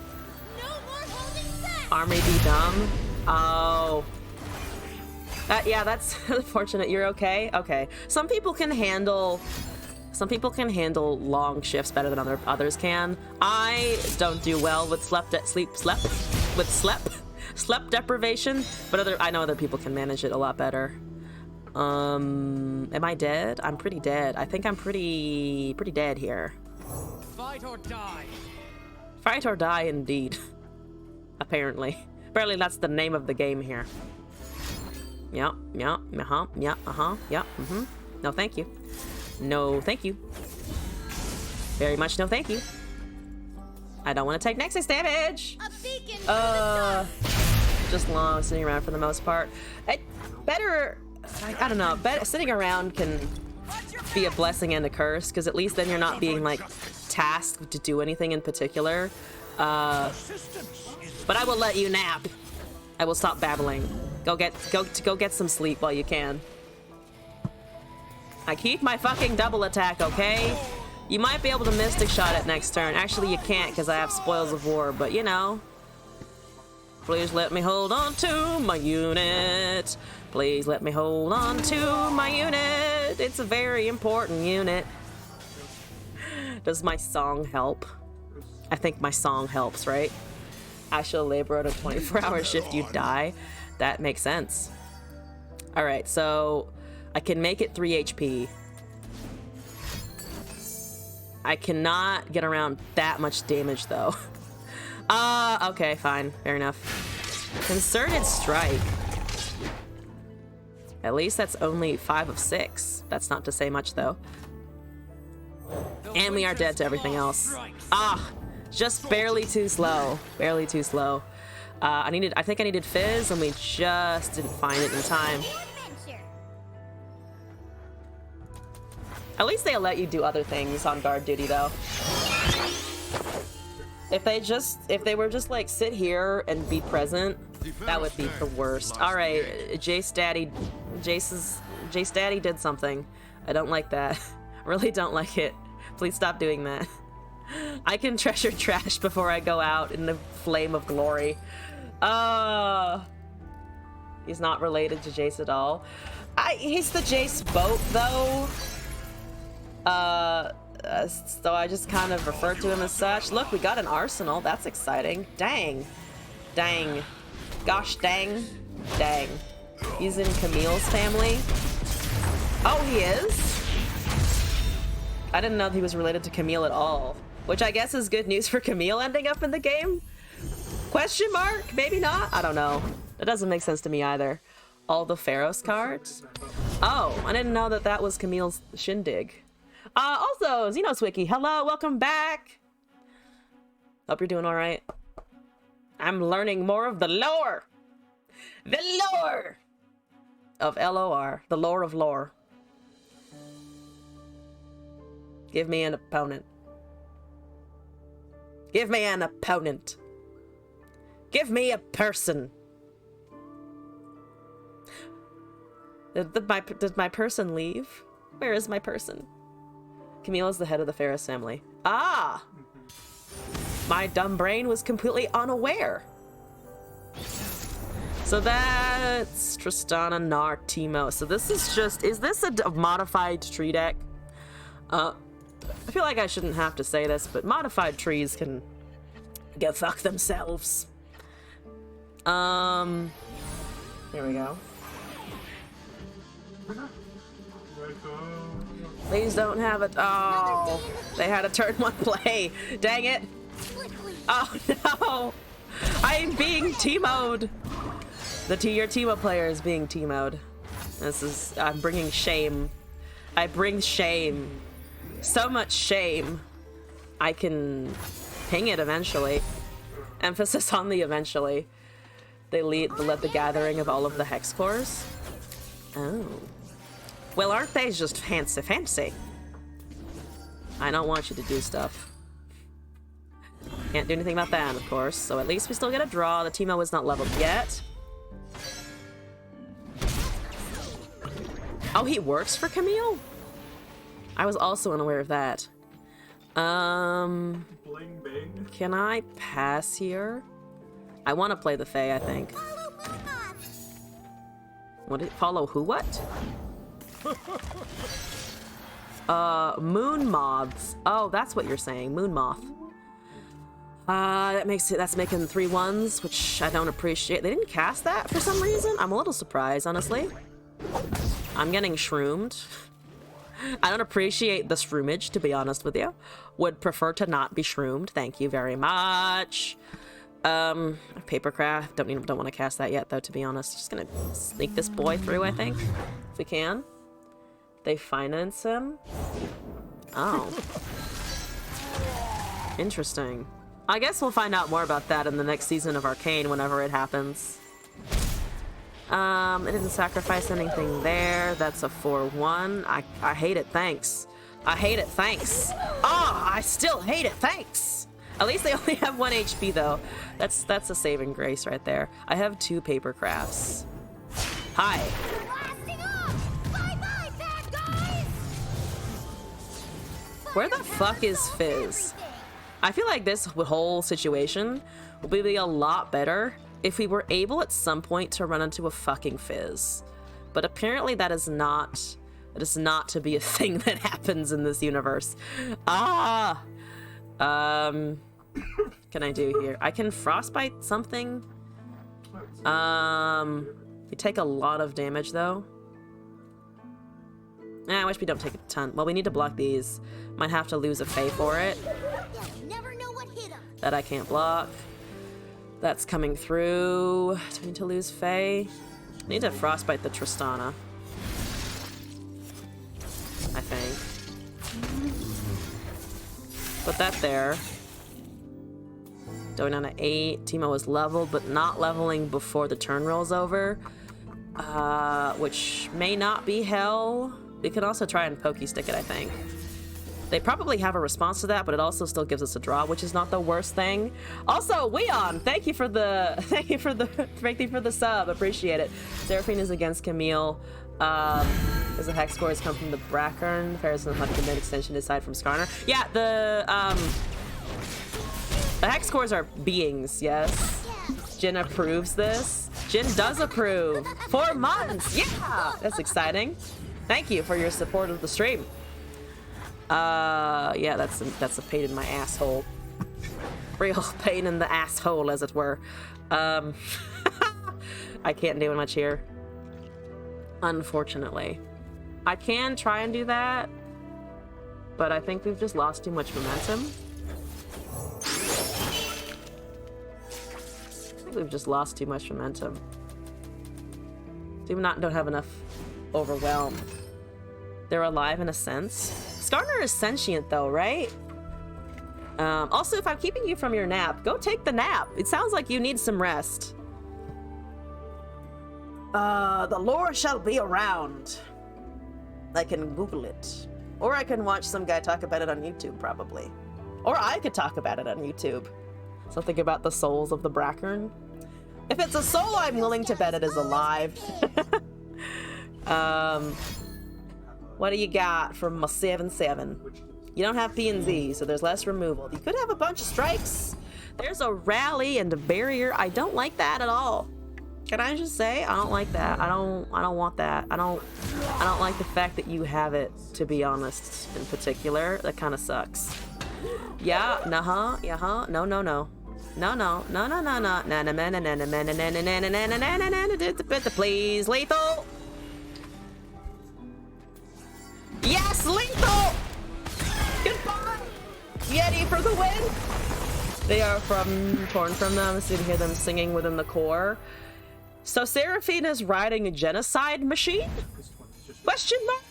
S3: No more holding back.
S1: Army be dumb. Oh. Yeah, that's unfortunate. You're okay? Okay. Some people can handle long shifts better than others can. I don't do well with sleep deprivation, but I know other people can manage it a lot better. Am I dead? I'm pretty dead. I think I'm pretty dead here.
S2: Fight or die.
S1: Fight or die, indeed. Apparently. Apparently that's the name of the game here. Yep, yep, yep, yep, No, thank you. No, thank you. Very much no thank you. I don't want to take Nexus damage!
S3: A beacon for the dark.
S1: Just long sitting around for the most part. I don't know, sitting around can be a blessing and a curse, because at least then you're not being, like, tasked to do anything in particular. But I will let you nap. I will stop babbling. Go get some sleep while you can. I keep my fucking double attack, okay? You might be able to Mystic Shot it next turn. Actually, you can't because I have Spoils of War, but you know. Please let me hold on to my unit. Please let me hold on to my unit. It's a very important unit. Does my song help? I think my song helps, right? I shall labor on a 24-hour shift, you die. That makes sense. Alright, so I can make it 3 HP. I cannot get around that much damage, though. Okay, fine. Fair enough. Concerted Strike. At least that's only 5 of 6. That's not to say much, though. And we are dead to everything else. Just barely too slow. Barely too slow. I think I needed Fizz, and we just didn't find it in time. At least they'll let you do other things on guard duty, though. If they were just like sit here and be present, that would be the worst. All right, Jace Daddy did something. I don't like that. I really don't like it. Please stop doing that. I can treasure trash before I go out in the flame of glory. He's not related to Jace at all. He's the Jace boat, though. So I just kind of refer to him as such. Look, we got an arsenal. That's exciting. Dang. Dang. Gosh dang. Dang. He's in Camille's family. Oh, he is? I didn't know that he was related to Camille at all. Which I guess is good news for Camille ending up in the game? Question mark? Maybe not? I don't know. That doesn't make sense to me either. All the Pharos cards? Oh, I didn't know that that was Camille's shindig. Also, Xenoswiki, hello, welcome back. Hope you're doing all right. I'm learning more of the lore. The lore of LOR. The lore of lore. Give me an opponent. Give me an opponent. Give me a person. Did my person leave? Where is my person? Camille is the head of the Pharos family. Ah! My dumb brain was completely unaware. So that's Tristana, Nar, Teemo. So this is just... Is this a modified tree deck? I feel like I shouldn't have to say this, but modified trees can go fuck themselves. Here we go. Please don't have it. Oh, they had a turn 1 play. Dang it. Oh no. I'm being Teemo'd. Your Teemo player is being Teemo'd. I'm bringing shame. I bring shame. So much shame. I can ping it eventually. Emphasis on the eventually. They led the gathering of all of the hex cores. Oh. Well, aren't they just fancy? I don't want you to do stuff. Can't do anything about that, of course. So at least we still get a draw. The Teemo is not leveled yet. Oh, he works for Camille? I was also unaware of that.
S4: Bling bing.
S1: Can I pass here? I want to play the Fae, I think. Follow who what? Moon moths. Oh, that's what you're saying. Moon moth. That's making 3 1s, which I don't appreciate. They didn't cast that for some reason. I'm a little surprised, honestly. I'm getting shroomed. I don't appreciate the shroomage, to be honest with you. Would prefer to not be shroomed. Thank you very much. Papercraft. Don't want to cast that yet, though, to be honest. Just gonna sneak this boy through, I think. If we can. They finance him. Oh. Interesting. I guess we'll find out more about that in the next season of Arcane whenever it happens. It didn't sacrifice anything there. That's a 4-1. I hate it, thanks. I hate it, thanks. Oh, I still hate it, thanks. At least they only have 1 HP though. That's a saving grace right there. I have 2 paper crafts. Hi.
S3: Blasting off! Bye-bye, bad guys!
S1: Where the fuck is Fizz? I feel like this whole situation would be a lot better if we were able at some point to run into a fucking Fizz. But apparently that is not to be a thing that happens in this universe. Ah! Can I do here? I can frostbite something. We take a lot of damage though. I wish we don't take a ton. Well, we need to block these. Might have to lose a Fae for it.
S3: Never know what hit 'em.
S1: That I can't block. That's coming through. Do we need to lose Fae? I need to frostbite the Tristana, I think. Put that there. Going down to 8. Teemo is leveled, but not leveling before the turn rolls over. Which may not be hell. We could also try and pokey stick it, I think. They probably have a response to that, but it also still gives us a draw, which is not the worst thing. Also, Weon, thank you for the sub. Appreciate it. Seraphine is against Camille. As the hex scores come from the Brackern, Ferris and the mid extension aside from Skarner. Yeah, the hex scores are beings, yes. Jin approves this. Jin does approve. 4 months! Yeah! That's exciting. Thank you for your support of the stream. Yeah, that's a pain in my asshole. Real pain in the asshole, as it were. I can't do much here. Unfortunately. I can try and do that, but I think we've just lost too much momentum. We've just lost too much momentum. Don't have enough overwhelm. They're alive in a sense. Skarner is sentient though, right? Also, if I'm keeping you from your nap, go take the nap. It sounds like you need some rest. The lore shall be around. I can Google it. Or I can watch some guy talk about it on YouTube, probably. Or I could talk about it on YouTube. Something about the souls of the Brackern. If it's a soul, I'm willing to bet it is alive. What do you got from my 7-7? You don't have P and Z, so there's less removal. You could have a bunch of strikes. There's a rally and a barrier. I don't like that at all. Can I just say I don't like that? I don't want that. I don't like the fact that you have it, to be honest, in particular. That kind of sucks. Yeah, nah-huh, yeah-huh, no. Please, lethal. Yes, lethal. Goodbye. Yeti for the win. They are torn from them, so you can hear them singing within the core. So Seraphine is riding a genocide machine? Question mark?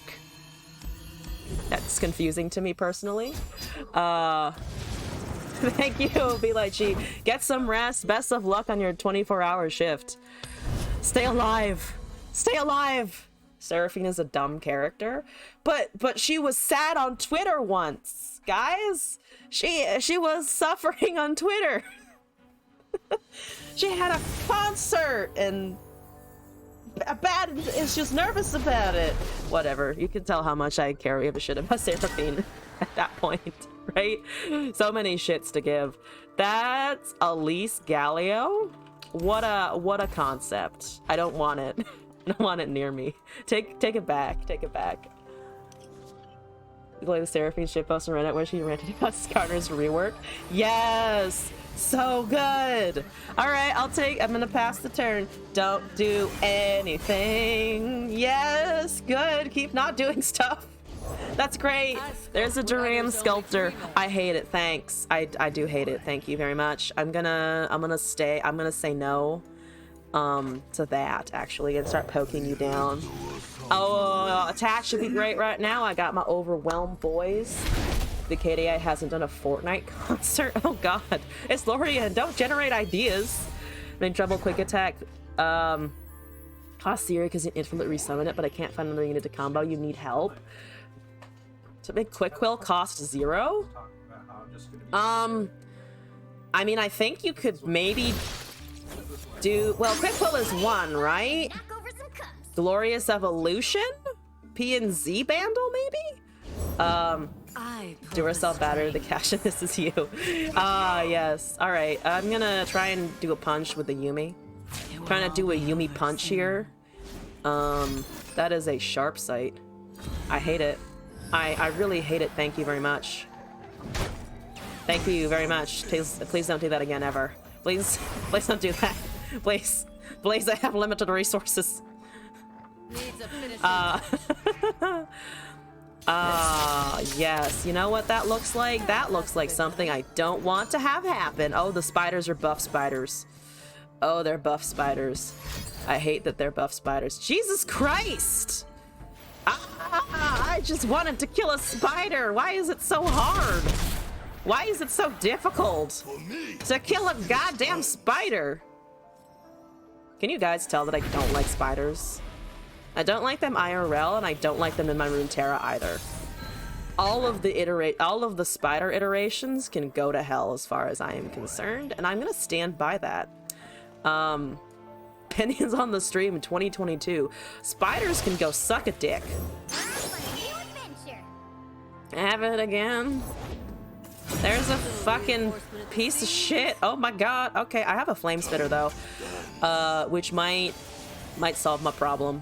S1: That's confusing to me personally. Thank you, Be Like She. Get some rest. Best of luck on your 24-hour shift. Stay alive. Stay alive. Seraphine is a dumb character, but she was sad on Twitter once, guys. She was suffering on Twitter. She had a concert and is just nervous about it. Whatever. You can tell how much I care of a shit about Seraphine at that point, right? So many shits to give. That's Elise Gallio. What a concept. I don't want it. I don't want it near me. Take it back. Take it back. Like the Seraphine shitpost on Reddit where she ranted about Skarner's rework. Yes! So good. All right, I'm gonna pass the turn. Don't do anything. Yes, good. Keep not doing stuff. That's great. There's a Duran sculptor. I hate it. Thanks. I do hate it. Thank you very much. I'm gonna say no to that actually and start poking you down. Oh, attack should be great right now. I got my overwhelmed boys. The KDA hasn't done a Fortnite concert. Oh god. It's Lorian. Don't generate ideas. I'm in trouble. Quick attack. Cost Siri because you infinitely resummon it, but I can't find another unit to combo. You need help. To make Quick Quill cost 0? I mean, I think you could maybe do... Well, Quick Quill is 1, right? Glorious Evolution? P and Z Bandle, maybe? Duracell battery, the cash in this is you. Ah, yes. Alright, I'm gonna try and do a punch with the Yumi. Trying to do a Yumi punch here. That is a sharp sight. I hate it. I really hate it. Thank you very much. Thank you very much. Please don't do that again ever. Please don't do that. Please, I have limited resources. Yes. You know what that looks like? That looks like something I don't want to have happen. Oh, the spiders are buff spiders. Oh, they're buff spiders. I hate that they're buff spiders. Jesus Christ! I just wanted to kill a spider. Why is it so hard? Why is it so difficult to kill a goddamn spider? Can you guys tell that I don't like spiders? I don't like them IRL, and I don't like them in my Runeterra either. All of the spider iterations can go to hell as far as I am concerned, and I'm gonna stand by that. Opinions on the stream in 2022. Spiders can go suck a dick. Have it again. There's a fucking piece of shit. Oh my god. Okay, I have a flame spitter though, which might solve my problem.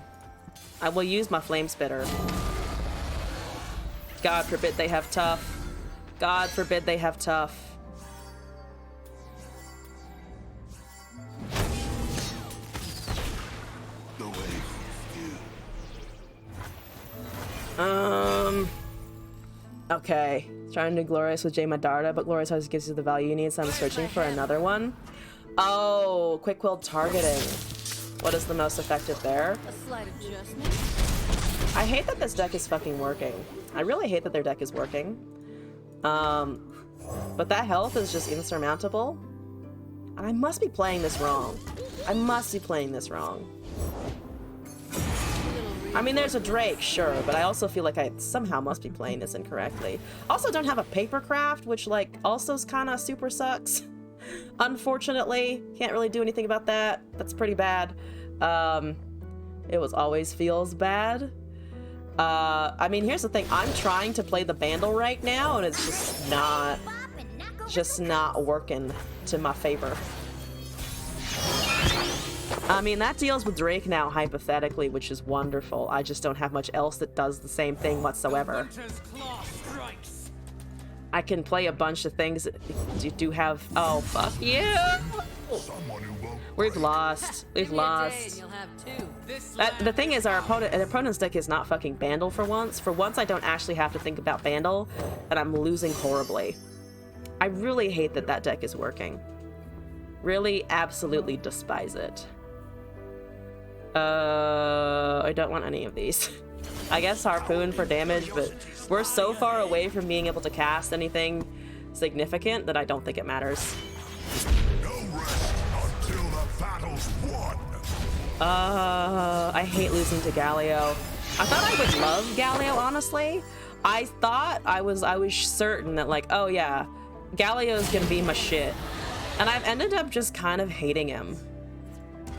S1: I will use my flame spitter. God forbid they have tough. God forbid they have tough. Okay. Trying to do Glorious with J Madarda, but Glorious always gives you the value you need, so I'm searching for another one. Oh, Quick Quill targeting. What is the most effective there?
S3: A slight adjustment.
S1: I hate that this deck is fucking working. I really hate that their deck is working. But that health is just insurmountable. And I must be playing this wrong. I must be playing this wrong. I mean, there's a Drake, sure, but I also feel like I somehow must be playing this incorrectly. Also don't have a paper craft, which, like, also kind of super sucks. Unfortunately, can't really do anything about that. That's pretty bad. It was always feels bad. I mean, here's the thing. I'm trying to play the Bandle right now, and it's just not working to my favor. I mean, that deals with Drake now, hypothetically, which is wonderful. I just don't have much else that does the same thing whatsoever. I can play a bunch of things that do have... Oh, fuck you! We've lost. We've lost. The thing is, our opponent's deck is not fucking Bandle for once. For once, I don't actually have to think about Bandle, and I'm losing horribly. I really hate that that deck is working. Really, absolutely despise it. I don't want any of these. I guess Harpoon for damage, but we're so far away from being able to cast anything significant that I don't think it matters.
S5: No rest until the battle's won.
S1: I hate losing to Galio. I thought I would love Galio, honestly. I was certain that, like, oh yeah, Galio's gonna be my shit. And I've ended up just kind of hating him.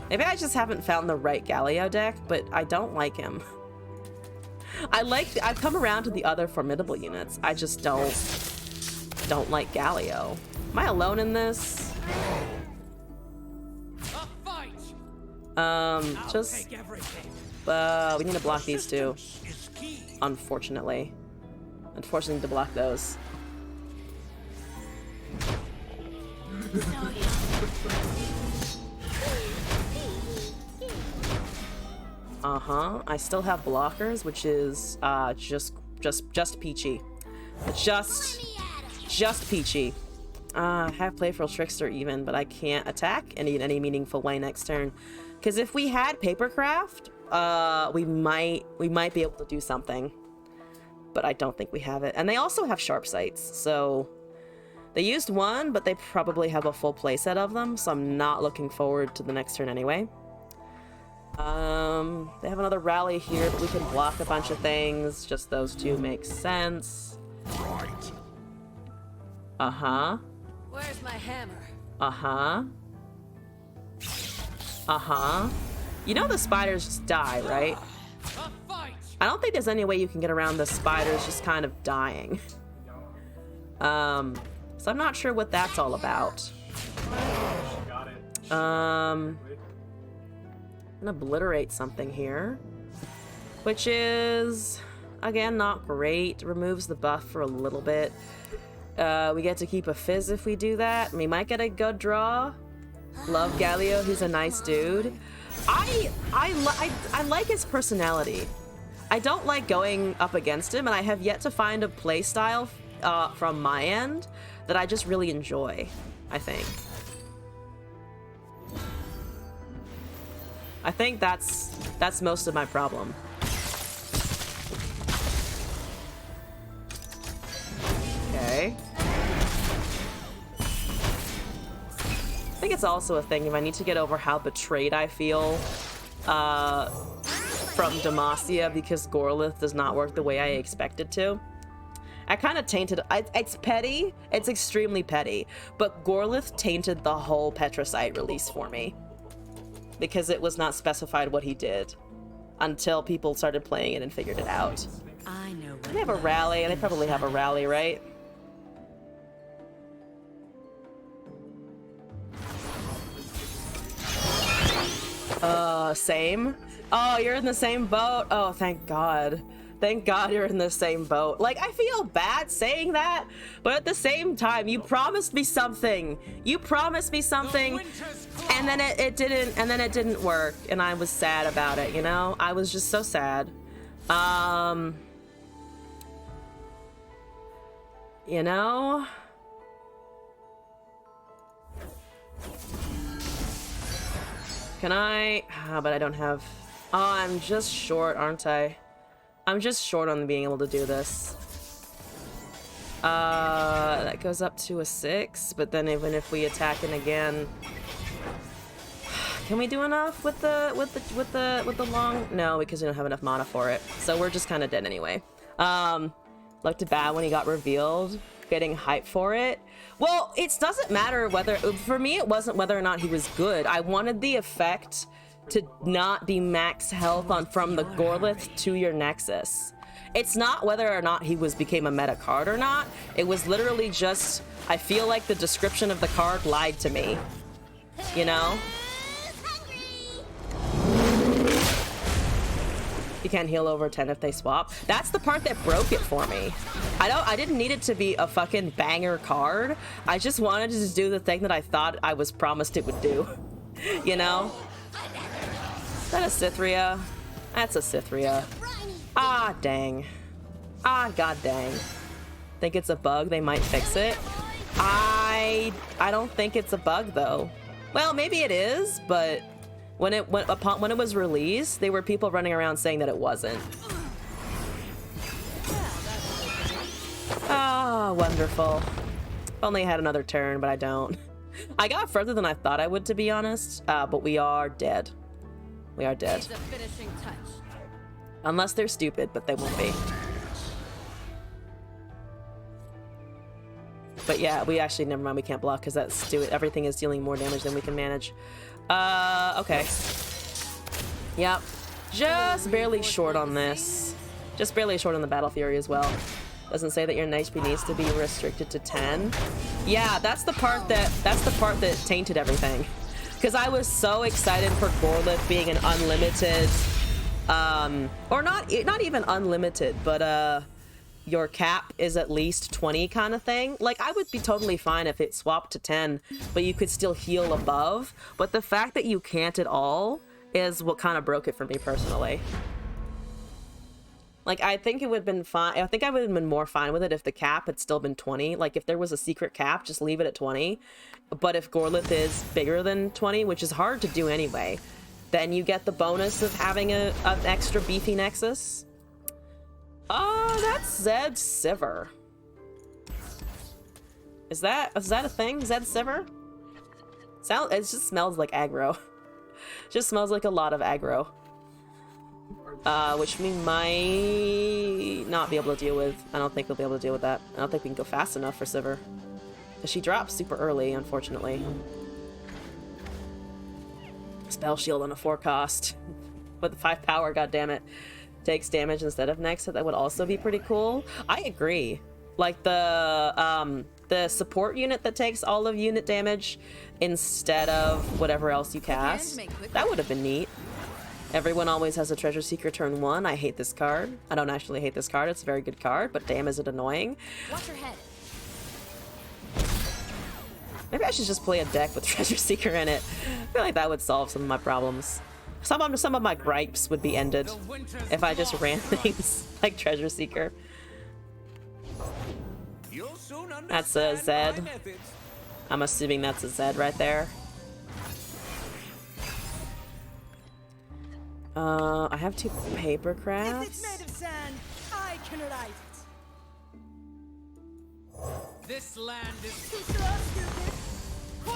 S1: Maybe I just haven't found the right Galio deck, but I don't like him. I've come around to the other formidable units. I just don't like Galio. Am I alone in this? Just we need to block these two. Unfortunately to block those. I still have blockers, which is just peachy. Just peachy. I have Playful Trickster even, but I can't attack in any meaningful way next turn. Because if we had Papercraft, we might be able to do something. But I don't think we have it. And they also have Sharp Sights, so they used one, but they probably have a full playset of them, so I'm not looking forward to the next turn anyway. They have another rally here, but we can block a bunch of things. Just those two make sense.
S5: Right.
S1: Uh-huh.
S3: Where's my hammer?
S1: Uh-huh. Uh-huh. You know the spiders just die, right?
S2: A fight!
S1: I don't think there's any way you can get around the spiders just kind of dying. So I'm not sure what that's all about.
S4: Got it.
S1: I'm gonna obliterate something here, which is, again, not great. Removes the buff for a little bit. We get to keep a fizz if we do that. We might get a good draw. Love Galio, he's a nice dude. I like his personality. I don't like going up against him, and I have yet to find a play style from my end that I just really enjoy, I think. I think that's most of my problem. Okay. I think it's also a thing if I need to get over how betrayed I feel from Demacia because Gorlith does not work the way I expect it to. I kind of tainted, it's petty, it's extremely petty, but Gorlith tainted the whole Petricite release for me because it was not specified what he did until people started playing it and figured it out.
S3: I know what
S1: They have a rally, and they probably have a rally, right? Same? Oh, you're in the same boat? Oh, thank God. Thank God you're in the same boat. Like, I feel bad saying that, but at the same time, you promised me something. You promised me something, and then it didn't work, and I was sad about it, you know? I was just so sad. You know? Can I? But I don't have... Oh, I'm just short, aren't I? I'm just short on being able to do this. That goes up to a 6, but then even if we attack it again... Can we do enough with the long? No, because we don't have enough mana for it. So we're just kind of dead anyway. Looked bad when he got revealed. Getting hype for it. Well, it doesn't matter whether, for me, it wasn't whether or not he was good. I wanted the effect to not be max health on from the Gorlith to your Nexus. It's not whether or not he became a meta card or not. It was literally just, I feel like the description of the card lied to me. You know? You can't heal over 10 if they swap. That's the part that broke it for me. I didn't need it to be a fucking banger card. I just wanted to just do the thing that I thought I was promised it would do. You know? Is that a Cythria? That's a Cythria. Ah, dang. Ah, god dang. Think it's a bug? They might fix it. I don't think it's a bug though. Well, maybe it is, but when it was released, there were people running around saying that it wasn't. Ah, wonderful. Only had another turn, but I don't. I got further than I thought I would, to be honest, but we are dead. We are dead.
S3: It's a finishing touch.
S1: Unless they're stupid, but they won't be. But yeah, we actually, never mind, we can't block because everything is dealing more damage than we can manage. Okay. Yep. Just barely short on this. Just barely short on the Battle Fury as well. Doesn't say that your HP needs to be restricted to 10. Yeah, that's the part that tainted everything. Because I was so excited for Gorlith being an unlimited, or not even unlimited, but your cap is at least 20 kind of thing. Like, I would be totally fine if it swapped to 10, but you could still heal above. But the fact that you can't at all is what kind of broke it for me personally. Like, I think it would have been fine. I think I would have been more fine with it if the cap had still been 20. Like, if there was a secret cap, just leave it at 20. But if Gorlith is bigger than 20, which is hard to do anyway, then you get the bonus of having an extra beefy Nexus. Oh, that's Zed Sivir. Is that a thing? Zed Sivir? It just smells like aggro. Just smells like a lot of aggro. Which we might not be able to deal with. I don't think we'll be able to deal with that. I don't think we can go fast enough for Sivir. Because she drops super early, unfortunately. Spell shield on a 4 cost. With the 5 power, goddammit. Takes damage instead of Nexus. That would also be pretty cool. I agree. Like the support unit that takes all of unit damage instead of whatever else you cast. That would have been neat. Everyone always has a treasure seeker turn 1. I hate this card. I don't actually hate this card. It's a very good card, but damn is it annoying.
S3: Watch your head.
S1: Maybe I should just play a deck with treasure seeker in it. I feel like that would solve some of my problems. Some of my gripes would be ended if I just ran things like treasure seeker. That's a Zed. I'm assuming that's a Zed right there. I have 2 paper crafts.
S3: If it's made of sand, I can write it.
S2: This land is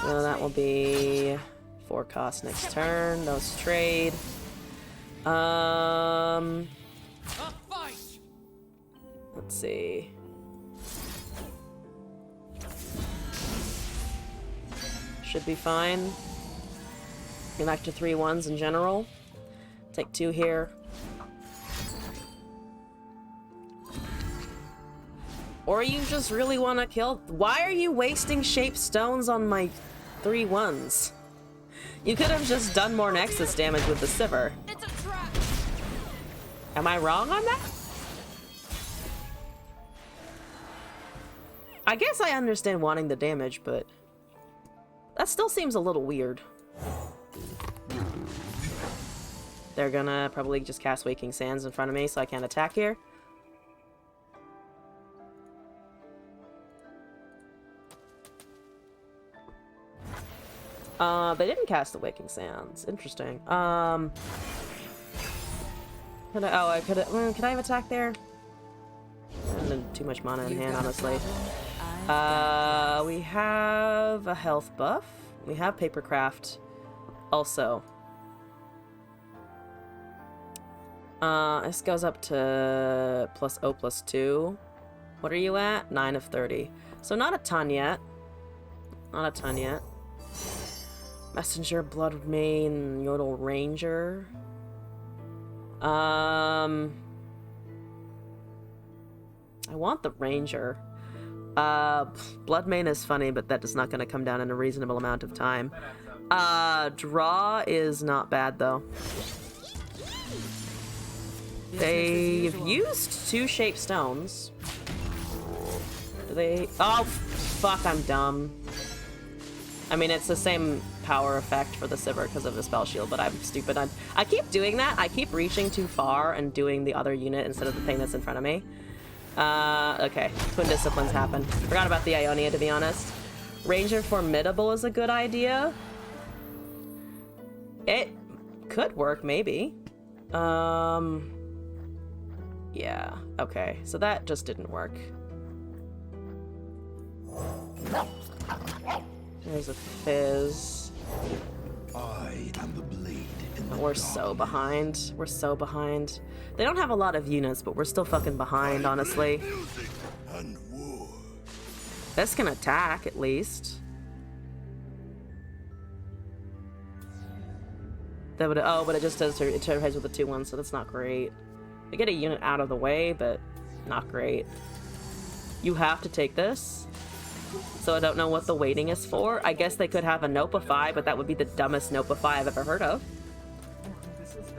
S1: So that will be 4 cost next turn. Those trade.
S2: a fight.
S1: Let's see. Should be fine. Go back to 3 1s in general. Take 2 here. Or you just really want to kill... Why are you wasting shape stones on my 3 1s? You could have just done more Nexus damage with the Sivir.
S3: It's a trap.
S1: Am I wrong on that? I guess I understand wanting the damage, but... that still seems a little weird. They're gonna probably just cast Waking Sands in front of me so I can't attack here. They didn't cast the Waking Sands. Interesting. Could I have attacked there? Too much mana in hand, honestly. We have a health buff. We have Papercraft also. This goes up to +0/+2. What are you at? 9 of 30. So not a ton yet. Not a ton yet. Messenger, Blood Main, Yodel Ranger. I want the Ranger. Blood Main is funny, but that is not going to come down in a reasonable amount of time. Draw is not bad, though. They've used 2 Shape Stones. Do they... Oh, fuck, I'm dumb. I mean, it's the same power effect for the Sivir because of the spell shield, but I'm stupid. I keep doing that. I keep reaching too far and doing the other unit instead of the thing that's in front of me. Okay. Twin Disciplines happen. Forgot about the Ionia, to be honest. Ranger Formidable is a good idea. It could work, maybe. Yeah. Okay. So that just didn't work. There's a Fizz.
S5: I am the blade in the
S1: We're so behind. We're so behind. They don't have a lot of units, but we're still fucking behind, honestly.
S5: music and war.
S1: This can attack, at least. That would... Oh, but it just does... It heads with the 2-1, so that's not great. They get a unit out of the way, but not great. You have to take this. So I don't know what the waiting is for. I guess they could have a Nopify, but that would be the dumbest Nopify I've ever heard of.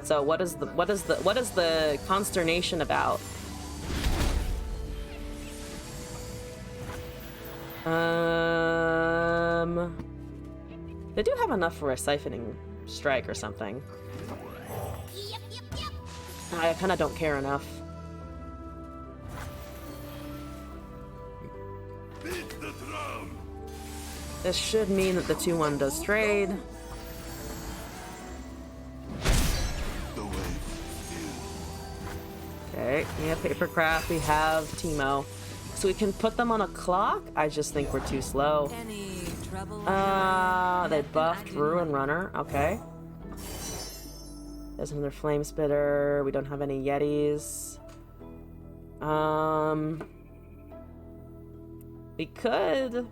S1: So what is the consternation about? They do have enough for a siphoning strike or something.
S3: Yep, yep, yep.
S1: I kind of don't care enough.
S5: Beat the drum.
S1: This should mean that the 2-1 does trade.
S5: The way.
S1: Okay, we have Papercraft, we have Teemo. So we can put them on a clock? I just think we're too slow.
S6: Any trouble?
S1: They buffed Ruin Runner. Okay. There's another Flame Spitter. We don't have any Yetis. We could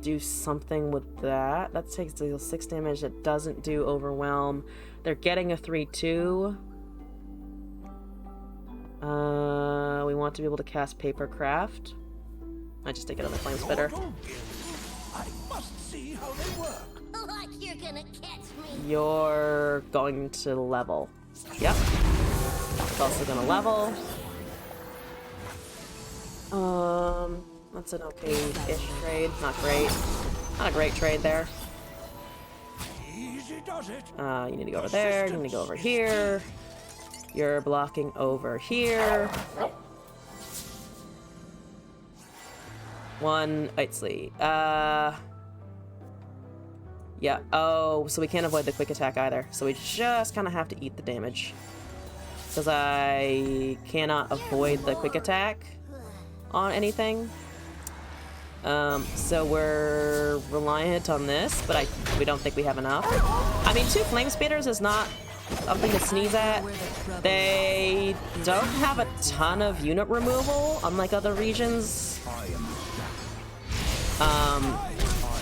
S1: do something with that. That takes deal 6 damage. It doesn't do Overwhelm. They're getting a 3/2. We want to be able to cast Papercraft. I just take it on the Flame Spitter.
S5: I must see how they work.
S3: Like you're gonna catch me.
S1: You're going to level. Yep. It's also gonna level. That's an okay-ish trade. Not great. Not a great trade there.
S5: Easy does it.
S1: You need to go over there. You need to go over here. You're blocking over here. One Eitzley. Yeah. Oh, so we can't avoid the quick attack either. So we just kind of have to eat the damage. Because I cannot avoid the quick attack on anything. So we're reliant on this, but we don't think we have enough. I mean, 2 Flame Speeders is not something to sneeze at. They don't have a ton of unit removal, unlike other regions.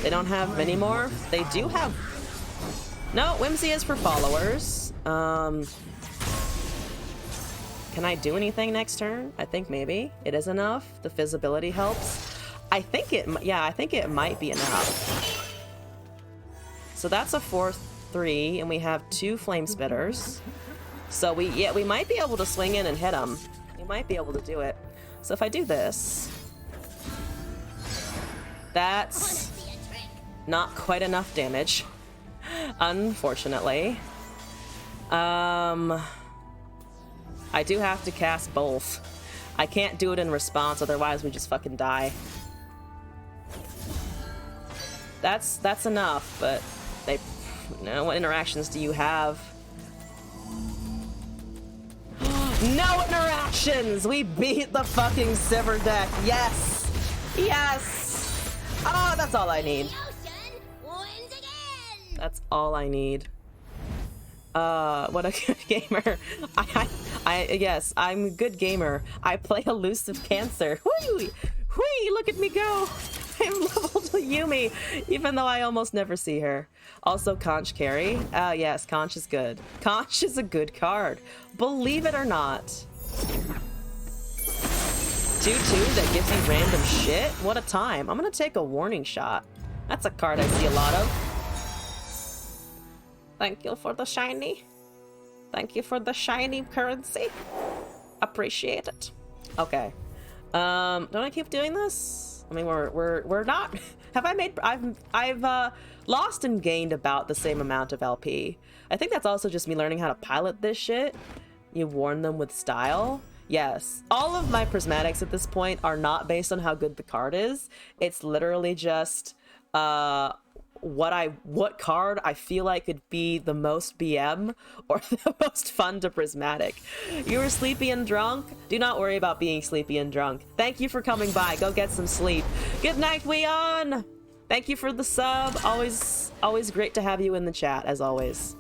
S1: They don't have many more. They do have... No, Whimsy is for followers. Can I do anything next turn? I think maybe. It is enough. The visibility helps. I think it might be enough. So that's a 4/3, and we have 2 Flame Spitters. So we might be able to swing in and hit them. We might be able to do it. So if I do this, that's not quite enough damage, unfortunately. I do have to cast both. I can't do it in response, otherwise we just fucking die. That's enough, but what interactions do you have? No interactions! We beat the fucking Sivir deck. Yes! Yes! Oh, that's all I need.
S3: The ocean wins again.
S1: That's all I need. What a good gamer. Yes, I'm a good gamer. I play elusive cancer. Whee! Whee! Look at me go! I'm level to Yumi, even though I almost never see her. Also, Conch carry. Yes, Conch is good. Conch is a good card. Believe it or not. 2/2 that gives you random shit? What a time. I'm gonna take a warning shot. That's a card I see a lot of. Thank you for the shiny. Thank you for the shiny currency. Appreciate it. Okay. Don't I keep doing this? I mean, we're not. Have I made? I've lost and gained about the same amount of LP. I think that's also just me learning how to pilot this shit. You warn them with style. Yes, all of my prismatics at this point are not based on how good the card is. It's literally just what card I feel like could be the most BM or the most fun to prismatic. You were sleepy and drunk? Do not worry about being sleepy and drunk. Thank you for coming by. Go get some sleep. Good night, Weon! Thank you for the sub. Always great to have you in the chat, as always.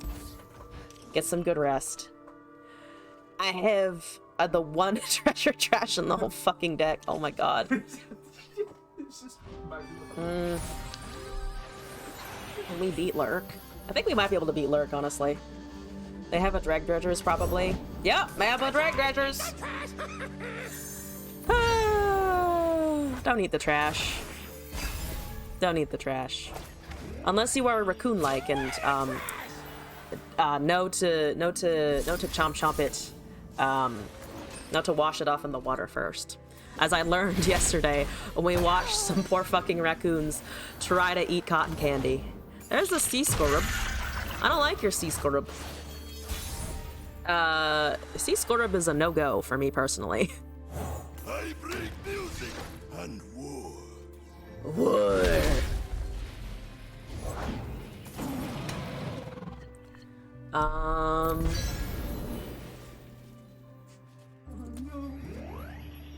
S1: Get some good rest. I have the one treasure trash in the whole fucking deck. Oh my god. Can we beat Lurk? I think we might be able to beat Lurk, honestly. They have a Drag Dredgers, probably. Yep, they have a Drag Dredgers! Don't eat the trash. Don't eat the trash. Unless you are raccoon like and no to chomp it, no to wash it off in the water first. as I learned yesterday when we watched some poor fucking raccoons try to eat cotton candy. There's a sea scorb. I don't like your sea scorb. Sea scorb is a no-go for me personally.
S5: I bring music and war.
S1: Wood.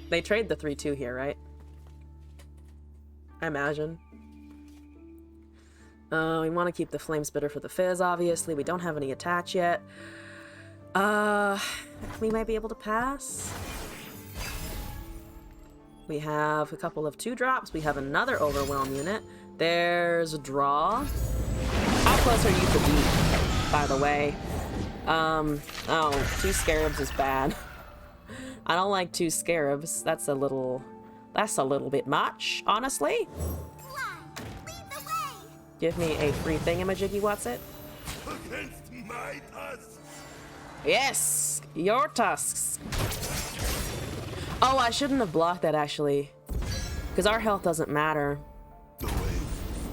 S1: They trade the 3-2 here, right? I imagine. We want to keep the flame spitter for the fizz, obviously. We don't have any attach yet. We might be able to pass. We have a couple of 2-drops. We have another overwhelm unit. There's a draw. How close are you to deep, by the way? Oh, 2 scarabs is bad. I don't like 2 scarabs. That's a little bit much, honestly.
S3: Lead the way.
S1: Give me a free thingamajiggy, what's it?
S5: Against my tusks.
S1: Yes! Your tusks! Oh, I shouldn't have blocked that, actually. Because our health doesn't matter.
S5: The way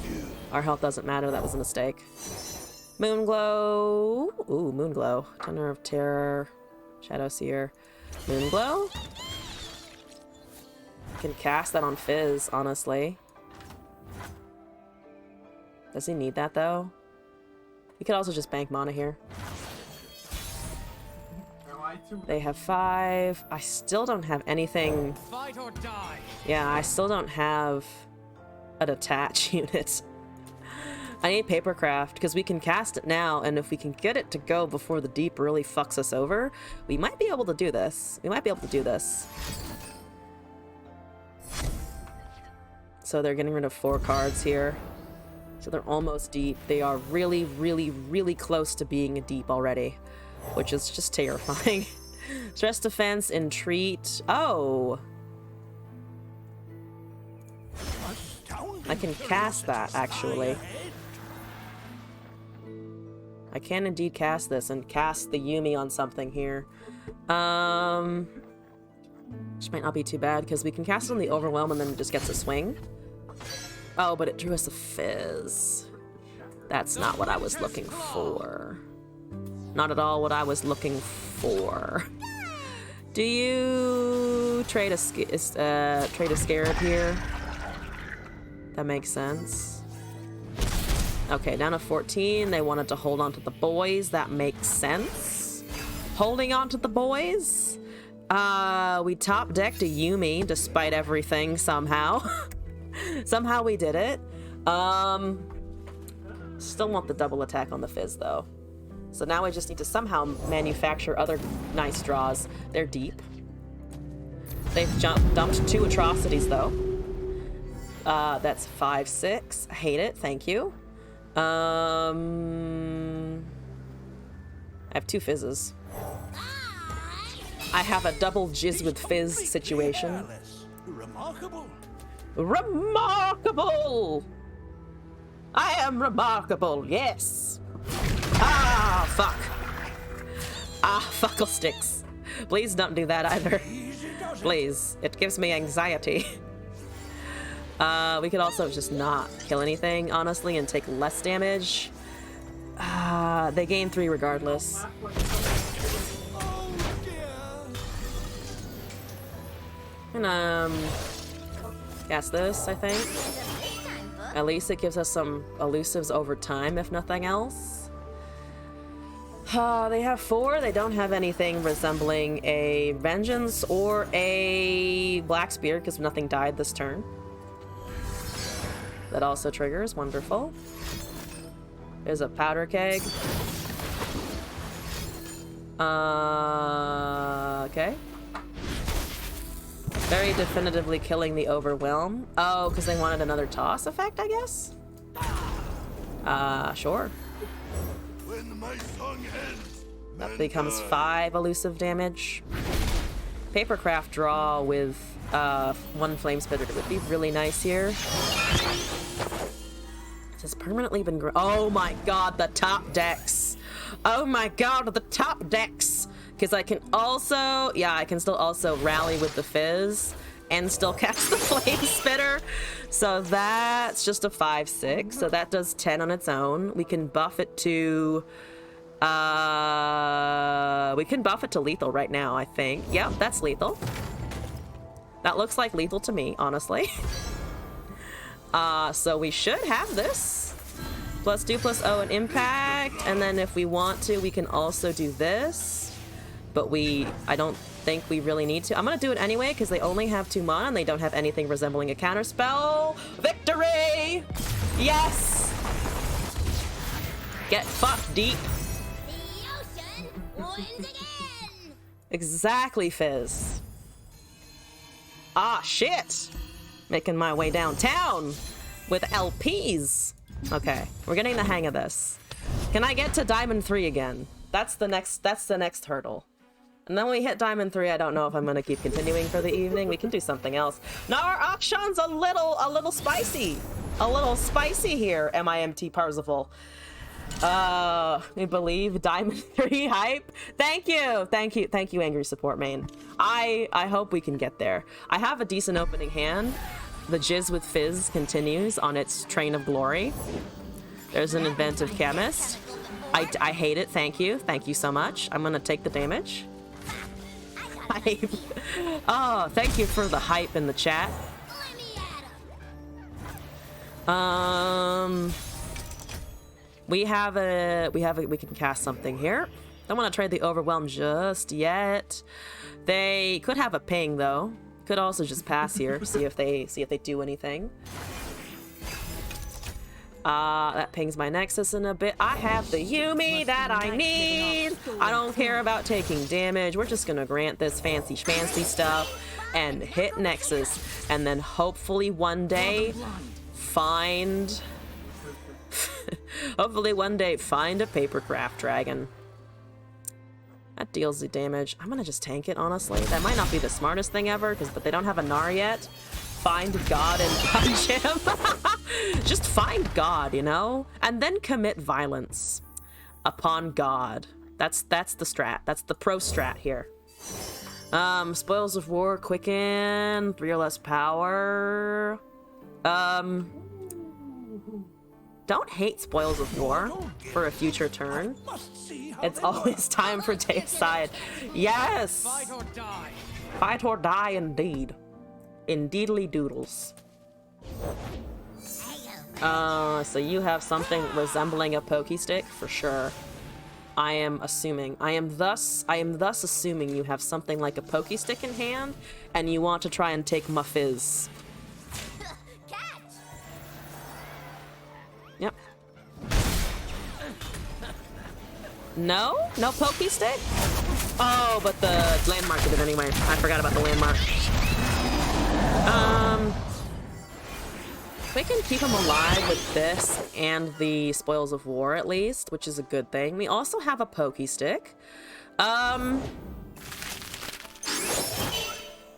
S5: you
S1: Our health doesn't matter, that was a mistake. Moonglow. Ooh, Moonglow. Tender of Terror. Shadow Seer. Moonglow? Can cast that on Fizz, honestly. Does he need that, though? We could also just bank mana here. They have 5. I still don't have anything.
S2: Fight or die.
S1: Yeah, I still don't have an attach unit. I need Papercraft, because we can cast it now, and if we can get it to go before the deep really fucks us over, we might be able to do this. We might be able to do this. So they're getting rid of 4 cards here. So they're almost deep. They are really, really, really close to being a deep already, which is just terrifying. Stress defense, entreat. Oh! I can cast that, actually. I can indeed cast this and cast the Yumi on something here. Which might not be too bad, because we can cast it on the Overwhelm and then it just gets a swing. Oh, but it drew us a Fizz. That's not what I was looking for. Not at all what I was looking for. Do you trade a Scarab here? That makes sense. Okay, down to 14. They wanted to hold on to the boys. That makes sense. Holding on to the boys. We top decked a Yumi despite everything somehow. Somehow we did it. Still want the double attack on the Fizz though. So now we just need to somehow manufacture other nice draws. They're deep. They've dumped 2 atrocities though. That's 5, 6. I hate it. Thank you. I have 2 fizzes. I have a double jizz with fizz situation.
S5: remarkable.
S1: Remarkable! I am remarkable, yes! Ah, fuck. Ah, fuckle sticks. Please don't do that either. Please. It gives me anxiety. We could also just not kill anything, honestly, and take less damage. They gain 3 regardless. And, cast this, I think. At least it gives us some elusives over time, if nothing else. They have 4. They don't have anything resembling a Vengeance or a Black Spear, because nothing died this turn. That also triggers. Wonderful. There's a Powder Keg. Okay. Very definitively killing the Overwhelm. Oh, because they wanted another toss effect, I guess? Sure.
S5: When my song ends,
S1: That becomes 5 elusive damage. Papercraft draw with 1 Flame Spitter would be really nice here. It has permanently been oh my god, the top decks! Oh my god, the top decks! Because I can also, yeah, I can still also rally with the Fizz and still cast the Flame Spitter. So that's just a 5/6. So that does 10 on its own. We can buff it to lethal right now, I think. Yep, that's lethal. That looks like lethal to me, honestly. So we should have this. +2/+0 and impact. And then if we want to, we can also do this. But I don't think we really need to. I'm gonna do it anyway because they only have 2 mana and they don't have anything resembling a counterspell. Victory! Yes! Get fucked, deep.
S3: The ocean wins again!
S1: Exactly, Fizz. Ah, shit! Making my way downtown with LPs. Okay, we're getting the hang of this. Can I get to Diamond 3 again? That's the next hurdle. And then when we hit Diamond 3, I don't know if I'm gonna keep continuing for the evening. We can do something else. No, our Akshan's a little spicy. A little spicy here, MIMT Parzival. We believe Diamond 3 hype. Thank you, Angry Support Main. I hope we can get there. I have a decent opening hand. The Jizz with Fizz continues on its train of glory. There's an inventive chemist. I hate it. Thank you so much. I'm gonna take the damage. Hype. Oh, thank you for the hype in the chat.
S3: Let me at 'em.
S1: We can cast something here. Don't want to trade the Overwhelm just yet. They could have a ping though. Could also just pass here, see if they do anything. That pings my Nexus in a bit. I have the Yumi that I need. I don't care about taking damage. We're just gonna grant this fancy schmancy stuff and hit Nexus, and then hopefully one day find a Papercraft Dragon. That deals the damage. I'm gonna just tank it, honestly. That might not be the smartest thing ever, but they don't have a Gnar yet. Find God and punch him. Just find God, you know? And then commit violence upon God. That's the strat. That's the pro strat here. Spoils of War, Quicken, 3 or less power. Don't hate Spoils of War for a future turn. It's always time for Deicide. Yes!
S2: Fight or die.
S1: Fight or die, indeed. Indeedly doodles. So you have something resembling a Pokestick for sure. I am thus assuming you have something like a Pokestick in hand, and you want to try and take my Fizz.
S3: Catch!
S1: Yep. No Pokestick? Oh, but the landmark did it anyway. I forgot about the landmark. We can keep him alive with this and the Spoils of War at least, which is a good thing. We also have a Pokestick.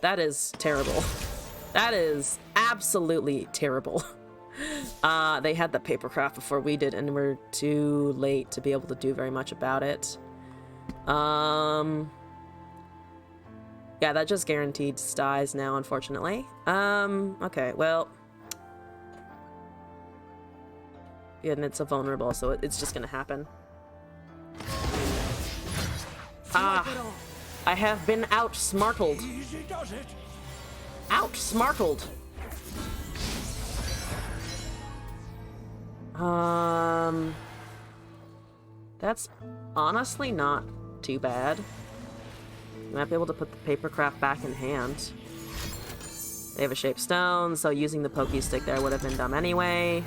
S1: That is terrible. That is absolutely terrible. They had the Papercraft before we did, and we're too late to be able to do very much about it. Yeah, that just guaranteed dies now, unfortunately. Okay, well. Yeah, and it's a vulnerable, so it's just gonna happen. Ah, I have been outsmartled. Outsmartled. That's honestly not too bad. You might be able to put the Papercraft back in hand. They have a Shaped Stone, so using the Pokestick there would have been dumb anyway.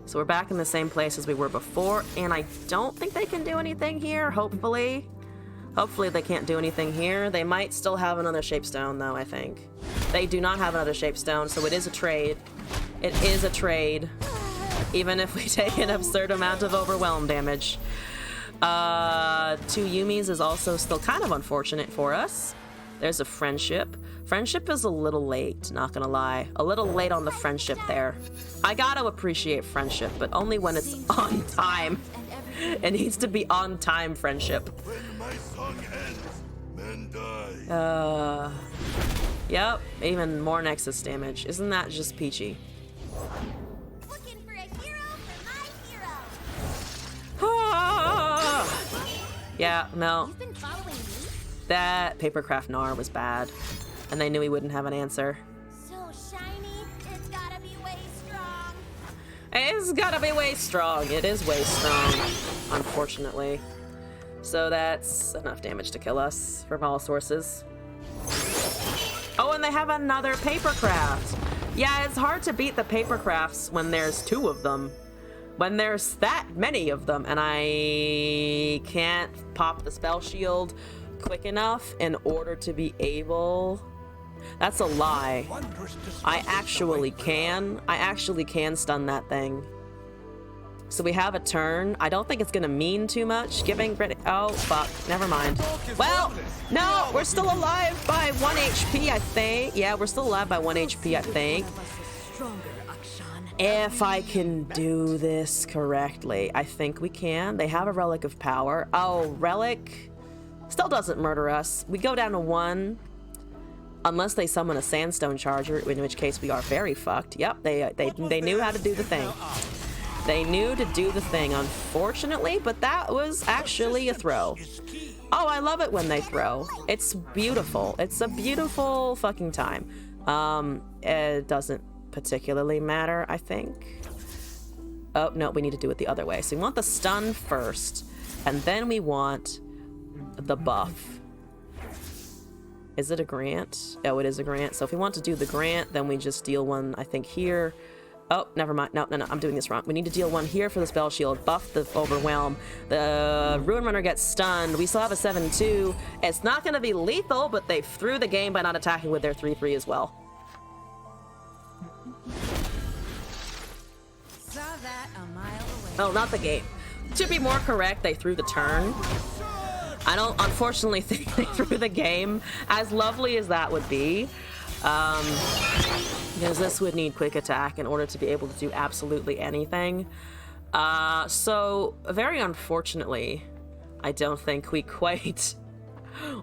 S1: So we're back in the same place as we were before, and I don't think they can do anything here, hopefully. Hopefully they can't do anything here. They might still have another Shaped Stone, though, I think. They do not have another Shaped Stone, so it is a trade. It is a trade. Even if we take an absurd amount of Overwhelm damage. 2 Yumis is also still kind of unfortunate for us. There's a Friendship. Friendship is a little late, not gonna lie. A little late on the Friendship there. I gotta appreciate Friendship, but only when it's on time. It needs to be on time friendship.
S5: When my song ends, men die.
S1: Yep, even more Nexus damage. Isn't that just peachy?
S3: Looking for a hero for my hero.
S1: Ah! Yeah, no.
S3: You've been following me?
S1: That Papercraft Gnar was bad. And they knew he wouldn't have an answer.
S3: So shiny, it's gotta be way strong.
S1: It's gotta be way strong. It is way strong, unfortunately. So that's enough damage to kill us from all sources. Oh, and they have another Papercraft. Yeah, it's hard to beat the Papercrafts when there's 2 of them. When there's that many of them, and I can't pop the spell shield quick enough in order to be able... That's a lie. I actually can. I actually can stun that thing. So we have a turn. I don't think it's gonna mean too much. Giving Brit. Oh, fuck. Never mind. Well, no, we're still alive by 1 HP, I think. Yeah, we're still alive by 1 HP, I think. If I can do this correctly. I think we can. They have a Relic of Power. Oh, Relic still doesn't murder us. We go down to 1. Unless they summon a Sandstone Charger, in which case we are very fucked. Yep, they knew how to do the thing. They knew to do the thing, unfortunately, but that was actually a throw. Oh, I love it when they throw. It's beautiful. It's a beautiful fucking time. It doesn't particularly matter, I think. Oh, no, we need to do it the other way. So we want the stun first, and then we want the buff. Is it a grant? Oh, it is a grant. So if we want to do the grant, then we just deal 1, I think, here. Oh, never mind. No, I'm doing this wrong. We need to deal 1 here for the spell shield. Buff the overwhelm. The Ruin Runner gets stunned. We still have a 7-2. It's not going to be lethal, but they threw the game by not attacking with their 3-3 as well.
S3: Saw that a mile away.
S1: Oh, not the game. To be more correct, they threw the turn. I don't, unfortunately, think they threw the game, as lovely as that would be. Because this would need quick attack in order to be able to do absolutely anything. So, very unfortunately, I don't think we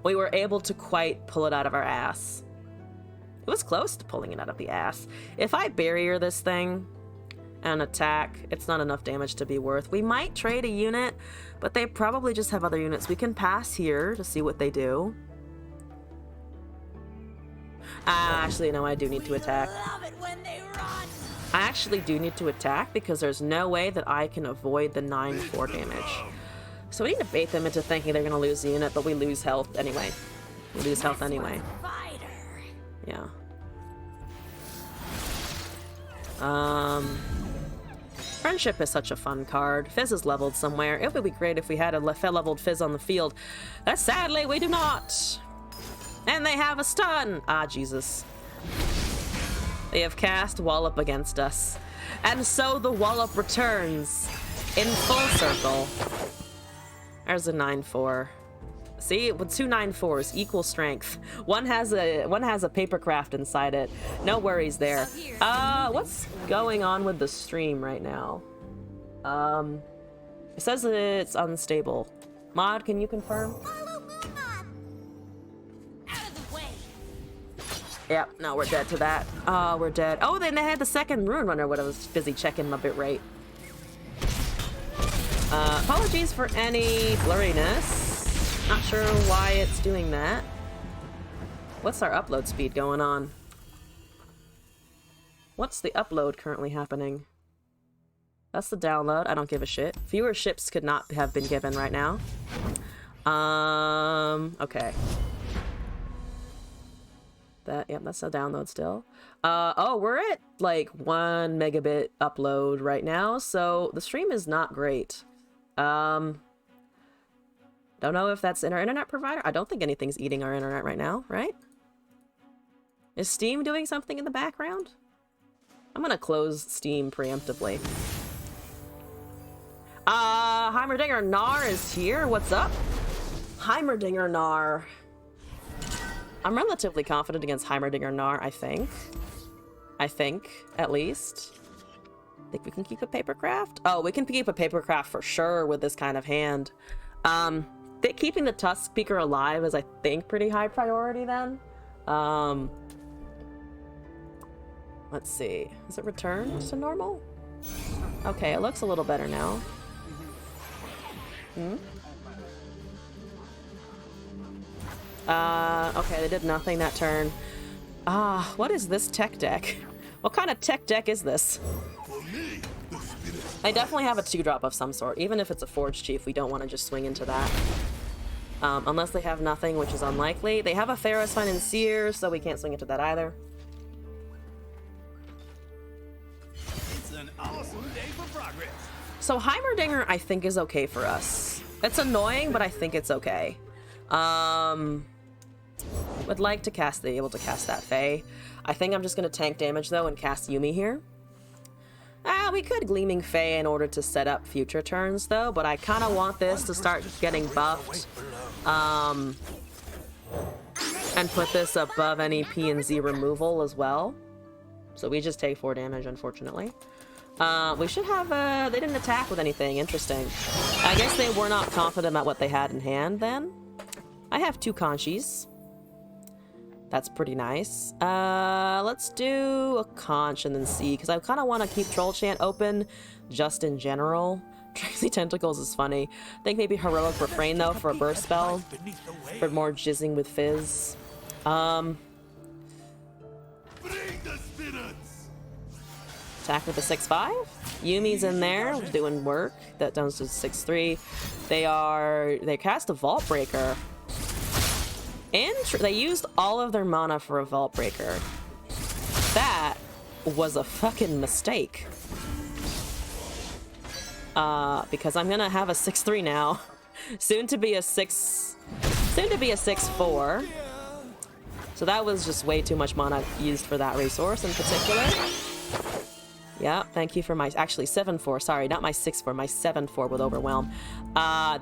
S1: were able to quite pull it out of our ass. It was close to pulling it out of the ass. If I barrier this thing and attack, it's not enough damage to be worth. We might trade a unit, but they probably just have other units. We can pass here to see what they do. Actually, no, I do need to attack.
S3: Love it when they run.
S1: I actually do need to attack because there's no way that I can avoid the 9-4 damage. So we need to bait them into thinking they're going to lose the unit, but we lose health anyway. We lose health anyway.
S3: Fighter.
S1: Yeah. Friendship is such a fun card. Fizz is leveled somewhere. It would be great if we had a leveled Fizz on the field. But sadly, we do not. And they have a stun. Ah, Jesus. They have cast Wallop against us. And so the Wallop returns in full circle. There's a 9-4. See, with 2 9-4s, equal strength. One has a Papercraft inside it. No worries there. What's going on with the stream right now? It says that it's unstable. Mod, can you confirm?
S3: Follow Moonmon. Out of the way.
S1: Yep, no, we're dead to that. We're dead. Oh, then they had the second Ruin Runner when I was busy checking my bit rate. Apologies for any blurriness. Not sure why it's doing that. What's our upload speed going on? What's the upload currently happening? That's the download. I don't give a shit. Fewer ships could not have been given right now. Okay. Yep, that's a download still. Oh, we're at like 1 megabit upload right now, so the stream is not great. Don't know if that's in our internet provider. I don't think anything's eating our internet right now, right? Is Steam doing something in the background? I'm gonna close Steam preemptively. Heimerdinger Gnar is here. What's up? Heimerdinger Gnar. I'm relatively confident against Heimerdinger Gnar, I think. I think, at least. Think we can keep a papercraft? Oh, we can keep a papercraft for sure with this kind of hand. Keeping the Tusk Speaker alive is, I think, pretty high priority then. Let's see. Is it returned to normal? Okay, it looks a little better now. Okay, they did nothing that turn. What is this tech deck? What kind of tech deck is this? I definitely have a 2-drop of some sort. Even if it's a Forge Chief, we don't want to just swing into that. Unless they have nothing, which is unlikely. They have a Pharaoh's Financier, so we can't swing into that either.
S6: It's an awesome day for progress.
S1: So Heimerdinger, I think, is okay for us. It's annoying, but I think it's okay. Would like to be able to cast that Fae. I think I'm just going to tank damage, though, and cast Yuumi here. We could Gleaming Fae in order to set up future turns, though, but I kind of want this to start getting buffed. And put this above any P and Z removal as well. So we just take 4 damage, unfortunately. We should have, they didn't attack with anything. Interesting. I guess they were not confident about what they had in hand, then. I have 2 Conchies. That's pretty nice. Let's do a Conch and then see, because I kind of want to keep Troll Chant open, just in general. Tracy Tentacles is funny. I think maybe Heroic Refrain, though, for a burst spell. For more jizzing with Fizz. Attack with a 6-5. Yumi's in there, doing work. That down to 6-3. They cast a Vault Breaker. They used all of their mana for a Vault Breaker. That was a fucking mistake. Because I'm gonna have a 6-3 now. Soon to be a 6-4. So that was just way too much mana used for that resource in particular. Yeah, thank you for my, actually 7-4, sorry, not my 6-4, my 7-4 with Overwhelm.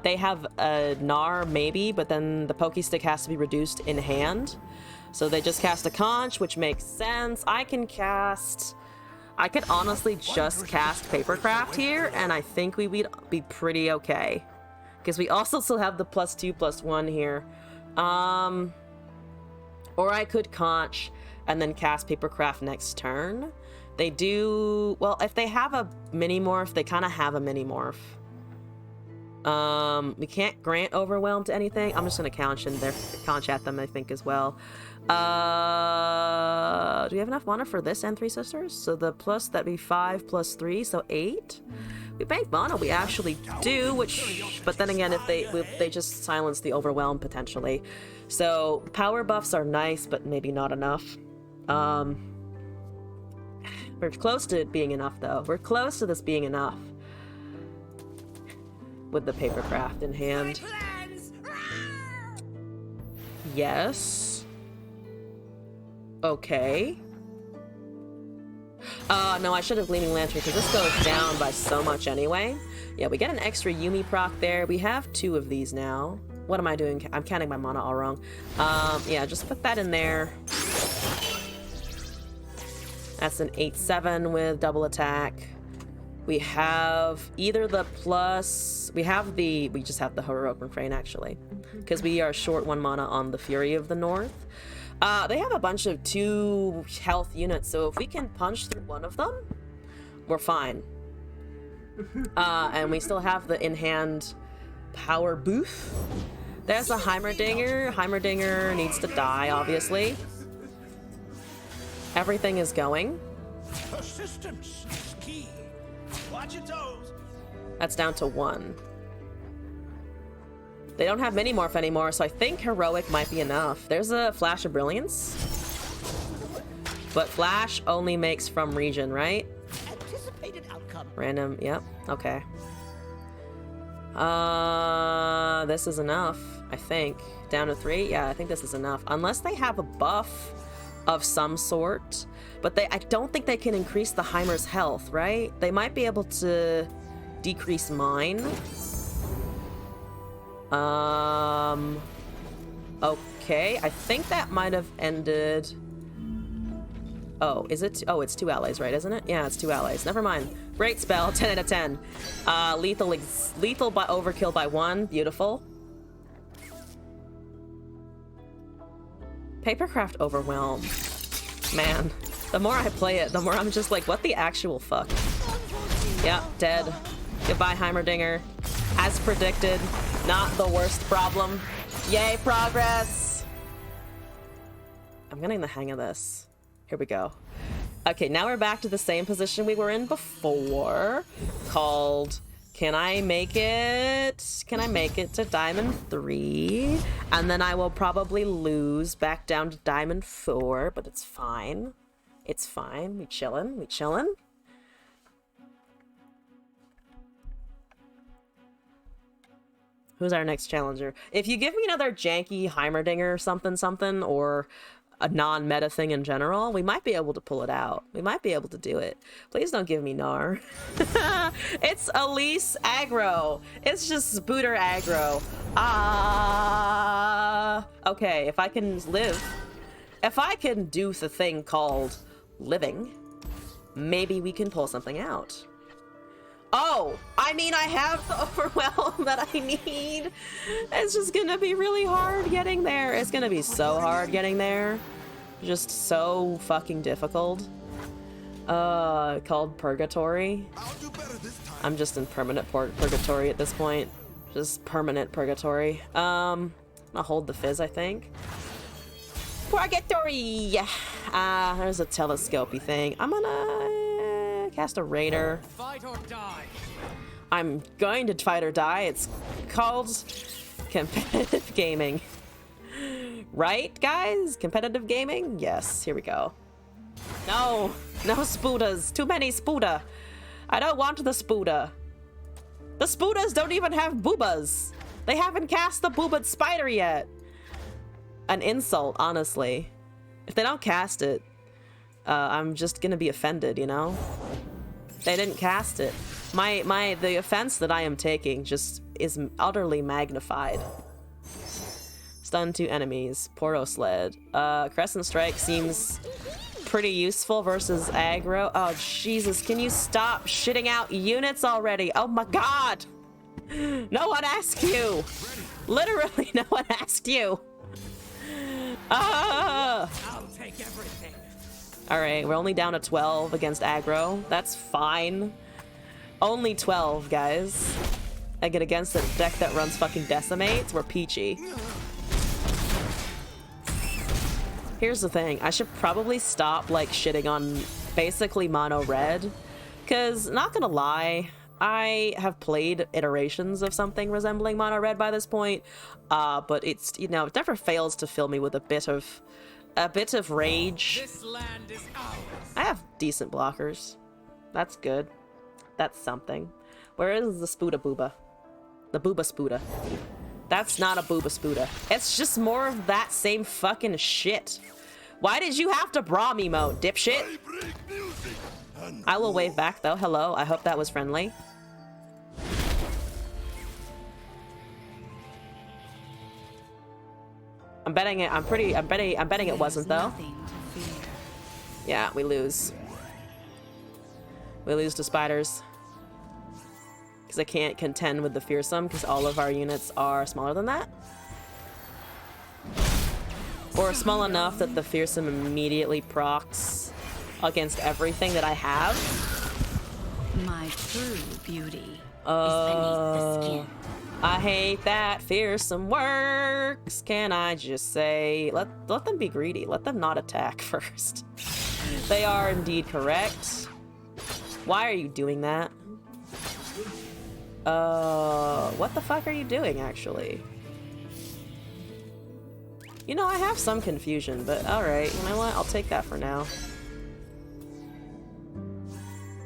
S1: They have a Gnar, maybe, but then the Pokestick has to be reduced in hand. So they just cast a Conch, which makes sense. I could honestly just cast Papercraft here, and I think we would be pretty okay. Because we also still have the +2/+1 here. Or I could Conch and then cast Papercraft next turn. They do... Well, if they have a Mini-Morph, they kind of have a Mini-Morph. We can't grant Overwhelm to anything. I'm just going to Conch at them, I think, as well. Do we have enough mana for this and 3 Sisters? So the plus, that'd be 5 + 3, so 8. We bank mana, we actually do, which... But then again, if they just silence the Overwhelm, potentially. So, power buffs are nice, but maybe not enough. We're close to it being enough, though. We're close to this being enough. With the Papercraft in hand. Yes. Okay. No, I should have Gleaming Lantern, because this goes down by so much anyway. Yeah, we get an extra Yuumi proc there. We have 2 of these now. What am I doing? I'm counting my mana all wrong. Yeah, just put that in there. That's an 8-7 with double attack. We have either the plus... We just have the Heroic Refrain, actually. Because we are short 1 mana on the Fury of the North. They have a bunch of 2 health units, so if we can punch through one of them, we're fine. And we still have the in-hand power booth. There's a Heimerdinger. Heimerdinger needs to die, obviously. Everything is going.
S6: Persistence is key. Watch your toes.
S1: That's down to 1. They don't have Mini-Morph anymore, so I think Heroic might be enough. There's a Flash of Brilliance. But Flash only makes from region, right?
S6: Anticipated outcome.
S1: Random, yep, okay. This is enough, I think. Down to 3? Yeah, I think this is enough. Unless they have a buff of some sort. But I don't think they can increase the Heimer's health, right? They might be able to decrease mine. Okay, I think that might have ended... Oh, is it? Oh, it's 2 allies, right, isn't it? Yeah, it's 2 allies. Never mind. Great spell, 10 out of 10. Lethal by overkill by 1. Beautiful. Papercraft Overwhelm. Man, the more I play it, the more I'm just like, what the actual fuck? Yeah, dead. Goodbye, Heimerdinger. As predicted, not the worst problem. Yay, progress! I'm getting the hang of this. Here we go. Okay, now we're back to the same position we were in before, called Can I make it to Diamond 3? And then I will probably lose back down to Diamond 4, but it's fine. It's fine. We chillin', we chillin'. Who's our next challenger? If you give me another janky Heimerdinger something, or a non-meta thing in general, we might be able to pull it out. We might be able to do it. Please don't give me Gnar. It's Elise aggro. It's just Spooter aggro. Okay, if I can live, if I can do the thing called living, maybe we can pull something out. Oh, I mean, I have the overwhelm that I need. It's just gonna be really hard getting there. It's gonna be so hard getting there. Just so fucking difficult. Called Purgatory.
S5: I'll do better this time.
S1: I'm just in permanent purgatory at this point. Just permanent purgatory. I'll hold the fizz, I think. Purgatory! There's a telescopy thing. I'm gonna cast a Raider.
S2: Fight or die.
S1: I'm going to fight or die. It's called competitive gaming. Right, guys? Competitive gaming? Yes, here we go. No, no Spoodas. Too many Spooda. I don't want the Spooda. The Spoodas don't even have boobas. They haven't cast the boobad spider yet. An insult, honestly. If they don't cast it, I'm just gonna be offended, you know? They didn't cast it. The offense that I am taking just is utterly magnified. Stun 2 enemies. Poro Sled. Crescent Strike seems pretty useful versus aggro. Oh, Jesus, can you stop shitting out units already? Oh my god! No one asked you! Literally, no one asked you!
S2: I'll take everything.
S1: Alright, we're only down to 12 against aggro. That's fine. Only 12, guys. I get against a deck that runs fucking decimates. We're peachy. Here's the thing. I should probably stop, like, shitting on basically mono red. Because, not gonna lie, I have played iterations of something resembling mono red by this point. But it's, you know, it never fails to fill me with a bit of rage.
S2: This land is ours.
S1: I have decent blockers. That's good. That's something. Where is the Spooda Booba? The Booba Spooda. That's not a Booba Spooda. It's just more of that same fucking shit. Why did you have to bra me emote, dipshit? I will wave back though. Hello. I hope that was friendly. I'm betting it. I'm betting it wasn't though. Yeah, we lose. We lose to spiders. Because I can't contend with the fearsome because all of our units are smaller than that. Or small enough that the fearsome immediately procs against everything that I have.
S3: My true beauty is beneath the skin.
S1: I hate that fearsome works. Can I just say, let them be greedy. Let them not attack first. They are indeed correct. Why are you doing that? What the fuck are you doing, actually? You know, I have some confusion, but alright. You know what? I'll take that for now.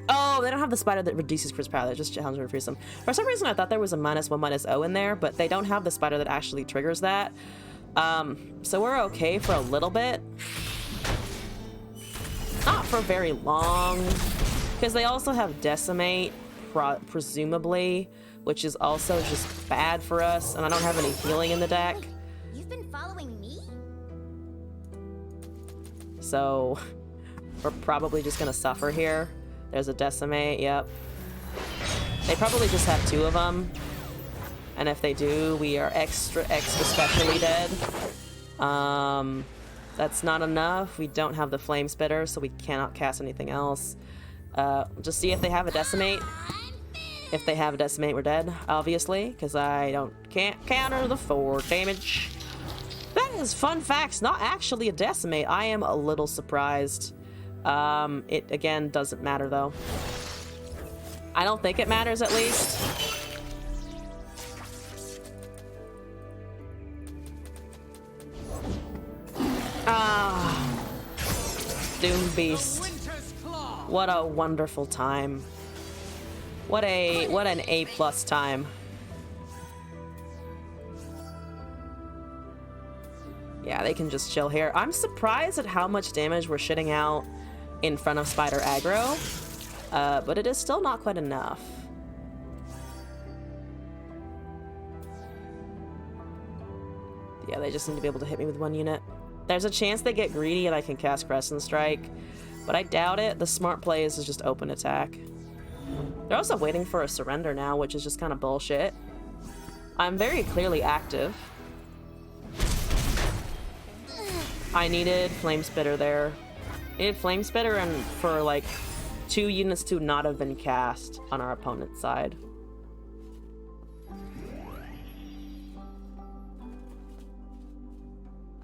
S1: Oh, they don't have the spider that reduces Chris power. That just challenges and frees them. For some reason, I thought there was a -1/-0 in there, but they don't have the spider that actually triggers that. So we're okay for a little bit. Not for very long. Because they also have Decimate, presumably, which is also just bad for us, and I don't have any healing in the deck.
S3: You've been following me?
S1: So we're probably just gonna suffer here. There's a decimate, yep. They probably just have 2 of them. And if they do, we are extra specially dead. That's not enough. We don't have the flame spitter, so we cannot cast anything else. Just see if they have a decimate. If they have a decimate, we're dead, obviously, because can't counter the 4 damage. That is, fun facts, not actually a decimate. I am a little surprised. It again doesn't matter though. I don't think it matters, at least. Doom Beast. What a wonderful time. What an A+ time. Yeah, they can just chill here. I'm surprised at how much damage we're shitting out in front of Spider aggro, but it is still not quite enough. Yeah, they just need to be able to hit me with 1 unit. There's a chance they get greedy and I can cast Crescent Strike, but I doubt it. The smart play is just open attack. They're also waiting for a surrender now, which is just kind of bullshit. I'm very clearly active. I needed Flame Spitter there. I needed Flame Spitter and for like 2 units to not have been cast on our opponent's side.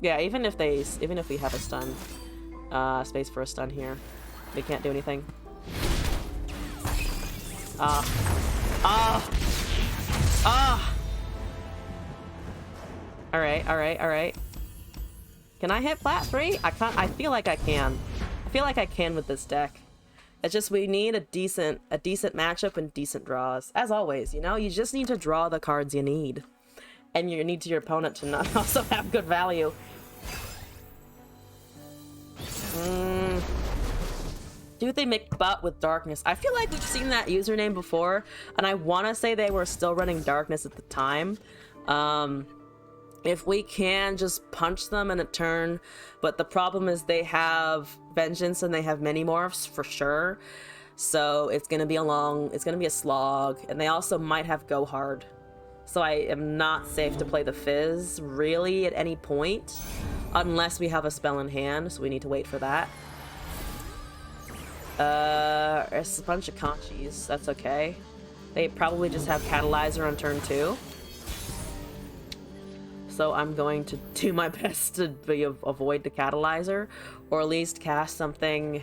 S1: Yeah, even if we have a stun, space for a stun here, they can't do anything. Alright. Can I hit plat 3? I can't. I feel like I can. I feel like I can with this deck. It's just we need a decent matchup and decent draws. As always, you know, you just need to draw the cards you need. And you need your opponent to not also have good value. Do they make butt with darkness? I feel like we've seen that username before, and I want to say they were still running darkness at the time. If we can just punch them in a turn, but the problem is they have vengeance and they have many morphs for sure. So it's gonna be a slog, and they also might have go hard. So I am not safe to play the Fizz really at any point, unless we have a spell in hand. So we need to wait for that. It's a bunch of Conchis. That's okay. They probably just have Catalyzer on turn 2. So I'm going to do my best to avoid the Catalyzer, or at least cast something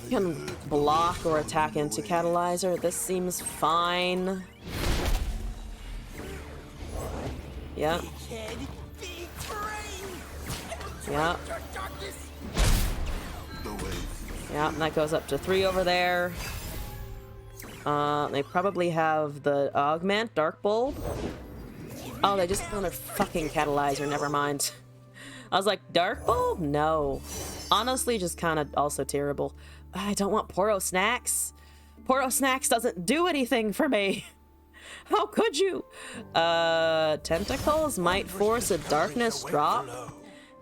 S1: can block or attack into Catalyzer. This seems fine. Yeah. Yeah. Yeah, and that goes up to 3 over there. They probably have the Augment, Dark Bulb. Oh, they just found their fucking Catalyzer, never mind. I was like, Dark Bulb? No. Honestly, just kind of also terrible. I don't want Poro Snacks. Poro Snacks doesn't do anything for me. How could you? Tentacles might force a Darkness drop,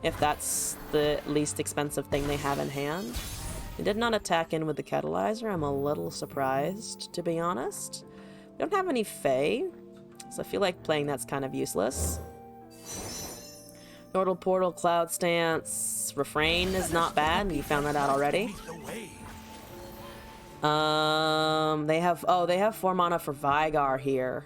S1: if that's the least expensive thing they have in hand. They did not attack in with the Catalyzer. I'm a little surprised, to be honest. We don't have any Fae, so I feel like playing that's kind of useless. Nordal Portal, Cloud Stance, Refrain is not bad. We found that out already. They have 4 mana for Vigar here.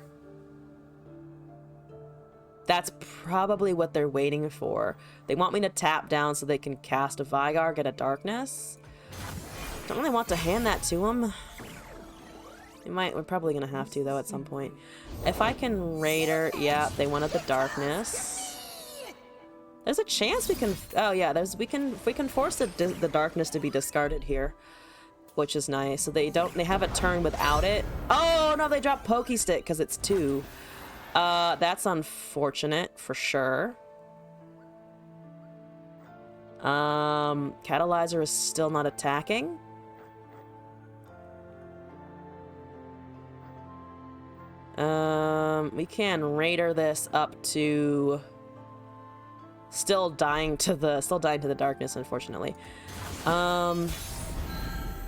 S1: That's probably what they're waiting for. They want me to tap down so they can cast a Vigar, get a Darkness. Don't really want to hand that to them. We're probably gonna have to though at some point. If I can Raider, yeah, they wanted the Darkness. There's a chance we can. Oh yeah, we can force the Darkness to be discarded here, which is nice. So they have a turn without it. Oh no, they dropped Pokestick because it's 2. That's unfortunate for sure. Catalyzer is still not attacking. We can Raider this up to still dying to the Darkness, unfortunately.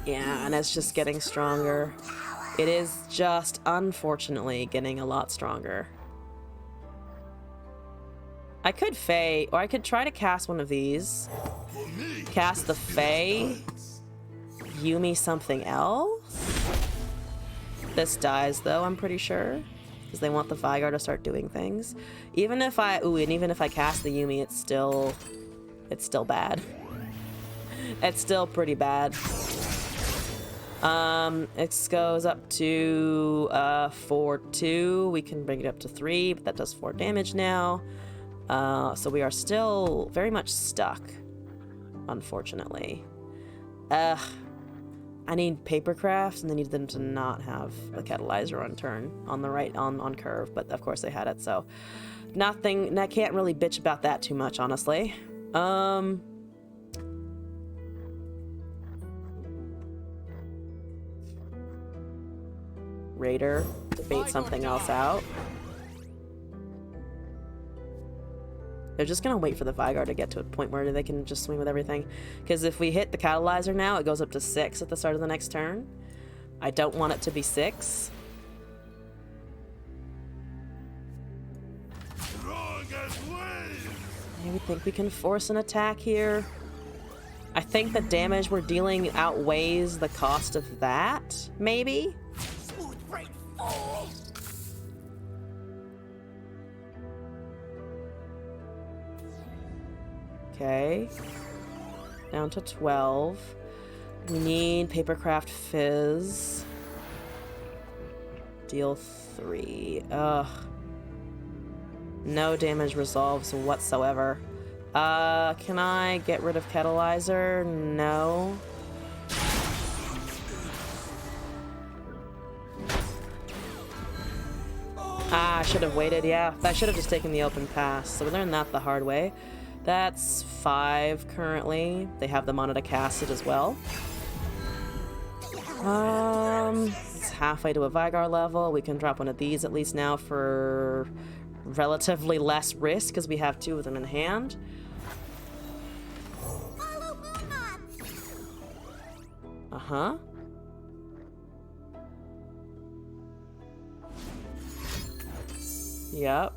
S1: Yeah, and it's just getting stronger. It is just, unfortunately, getting a lot stronger. I could Fae, or I could try to cast one of these. Cast the Fae. Yumi something else? This dies, though, I'm pretty sure. Because they want the Vigar to start doing things. Even if I... Ooh, and even if I cast the Yumi, it's still... It's still bad. It's still pretty bad. It goes up to 4-2. We can bring it up to 3, but that does 4 damage now. So we are still very much stuck, unfortunately. I need papercraft, and I need them to not have the catalyzer on turn on the right on curve, but of course they had it, so nothing. I can't really bitch about that too much, honestly. Raider, bait something else out. They're just gonna wait for the Vigar to get to a point where they can just swing with everything. Because if we hit the catalyzer now, it goes up to 6 at the start of the next turn. I don't want it to be 6. Maybe think we can force an attack here. I think the damage we're dealing outweighs the cost of that, maybe?
S6: Smooth brain fool!
S1: Okay. Down to 12. We need Papercraft Fizz. Deal 3. Ugh. No damage resolves whatsoever. Can I get rid of Catalyzer? No. Ah, I should have waited, yeah. I should have just taken the open pass. So we learned that the hard way. That's 5 currently. They have them on it casted as well. It's halfway to a Vigar level. We can drop one of these at least now for relatively less risk because we have 2 of them in hand. Uh-huh. Yep.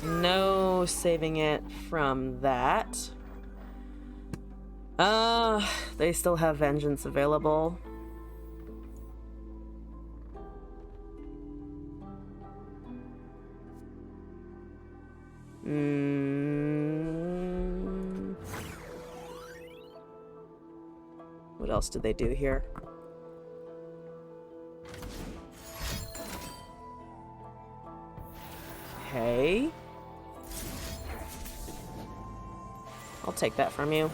S1: No saving it from that. They still have Vengeance available. What else did they do here? Okay. I'll take that from you.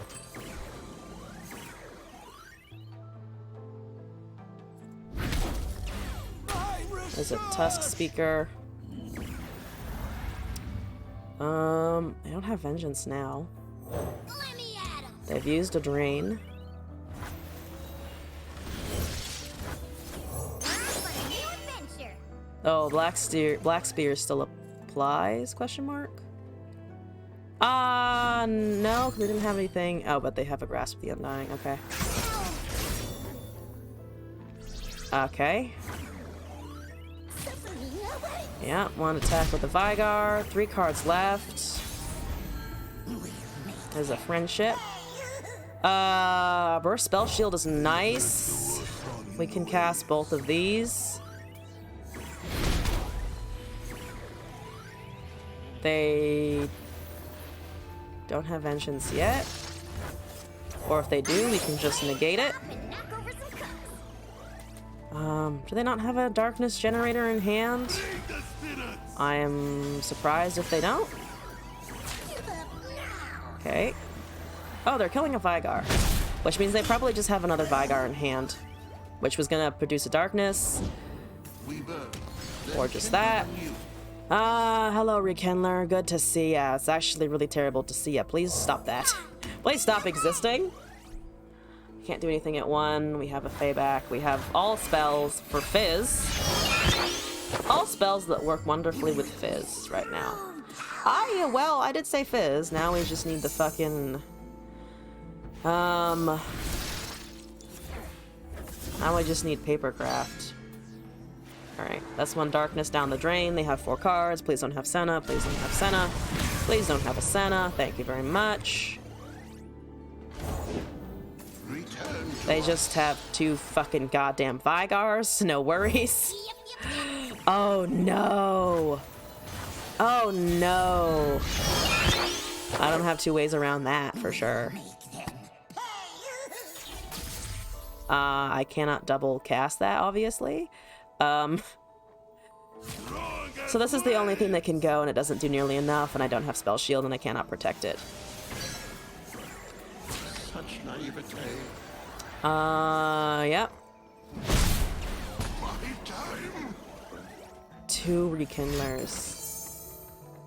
S1: There's a Tusk Speaker. I don't have Vengeance now. They've used a Drain. Oh, Black Spear still applies? Question mark? No, because they didn't have anything. Oh, but they have a Grasp of the Undying. Okay. Okay. Yeah, 1 attack with the Vigar. 3 cards left. There's a Friendship. Burst Spell Shield is nice. We can cast both of these. They don't have Vengeance yet. Or if they do, we can just negate it. Do they not have a Darkness Generator in hand? I am surprised if they don't. Okay. Oh, they're killing a Vigar. Which means they probably just have another Vigar in hand. Which was gonna produce a Darkness. Or just that. Hello, Rekindler. Good to see ya. It's actually really terrible to see ya. Please stop that. Please stop existing. Can't do anything at 1. We have a Fayback. We have all spells for Fizz. All spells that work wonderfully with Fizz right now. Well, I did say fizz. Now we just need the fucking... Now I just need papercraft. Alright, that's one darkness down the drain. They have 4 cards. Please don't have Senna. Please don't have Senna. Please don't have a Senna. Thank you very much. They just have 2 fucking goddamn Vigars. No worries. Oh no. Oh no. I don't have 2 ways around that for sure. I cannot double cast that, obviously. So this is the only thing that can go, and it doesn't do nearly enough, and I don't have spell shield, and I cannot protect it.
S6: Such naivete.
S1: Yep. 2 rekindlers.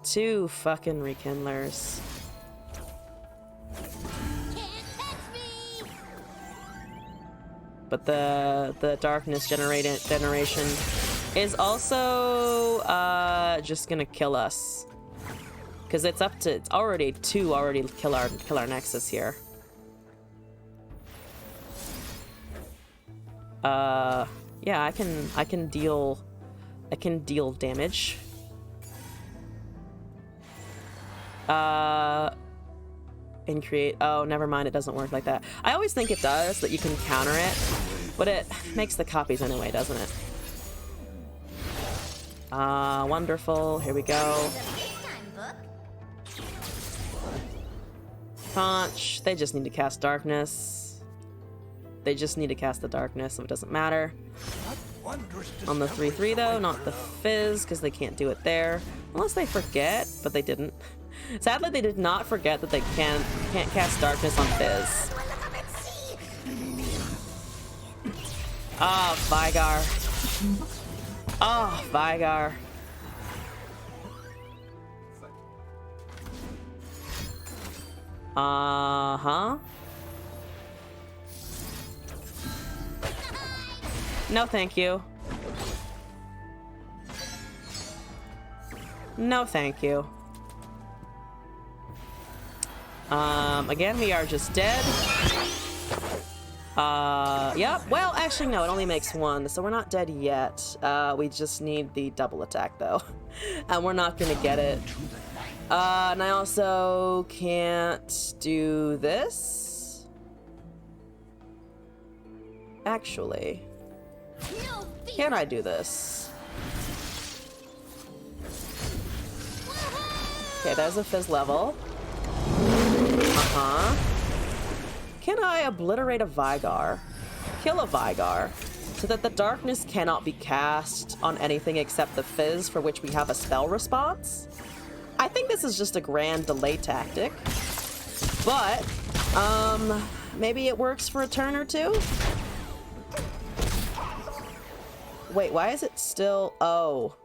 S1: 2 fucking rekindlers. But the darkness generation is also just gonna kill us, because it's already 2 kill our nexus here. Yeah, I can deal damage. And create... Oh, never mind, it doesn't work like that. I always think it does, that you can counter it, but it makes the copies anyway, doesn't it? Wonderful. Here we go. Conch. They just need to cast darkness. They just need to cast the darkness, so it doesn't matter. On the 3/3 though, not the fizz, because they can't do it there. Unless they forget, but they didn't. Sadly, they did not forget that they can't cast darkness on fizz. Ah, oh, Vigar. Oh, Vigar. Uh-huh. No, thank you. No, thank you. Again, we are just dead. Yep. Well, actually, no, it only makes 1, so we're not dead yet. We just need the double attack, though. And we're not gonna get it. And I also can't do this. Actually. Can I do this? Okay, there's a fizz level. Uh-huh. Can I obliterate a Vigar? Kill a Vigar, so that the darkness cannot be cast on anything except the fizz, for which we have a spell response? I think this is just a grand delay tactic. But, maybe it works for a turn or 2? Wait, why is it still... Oh.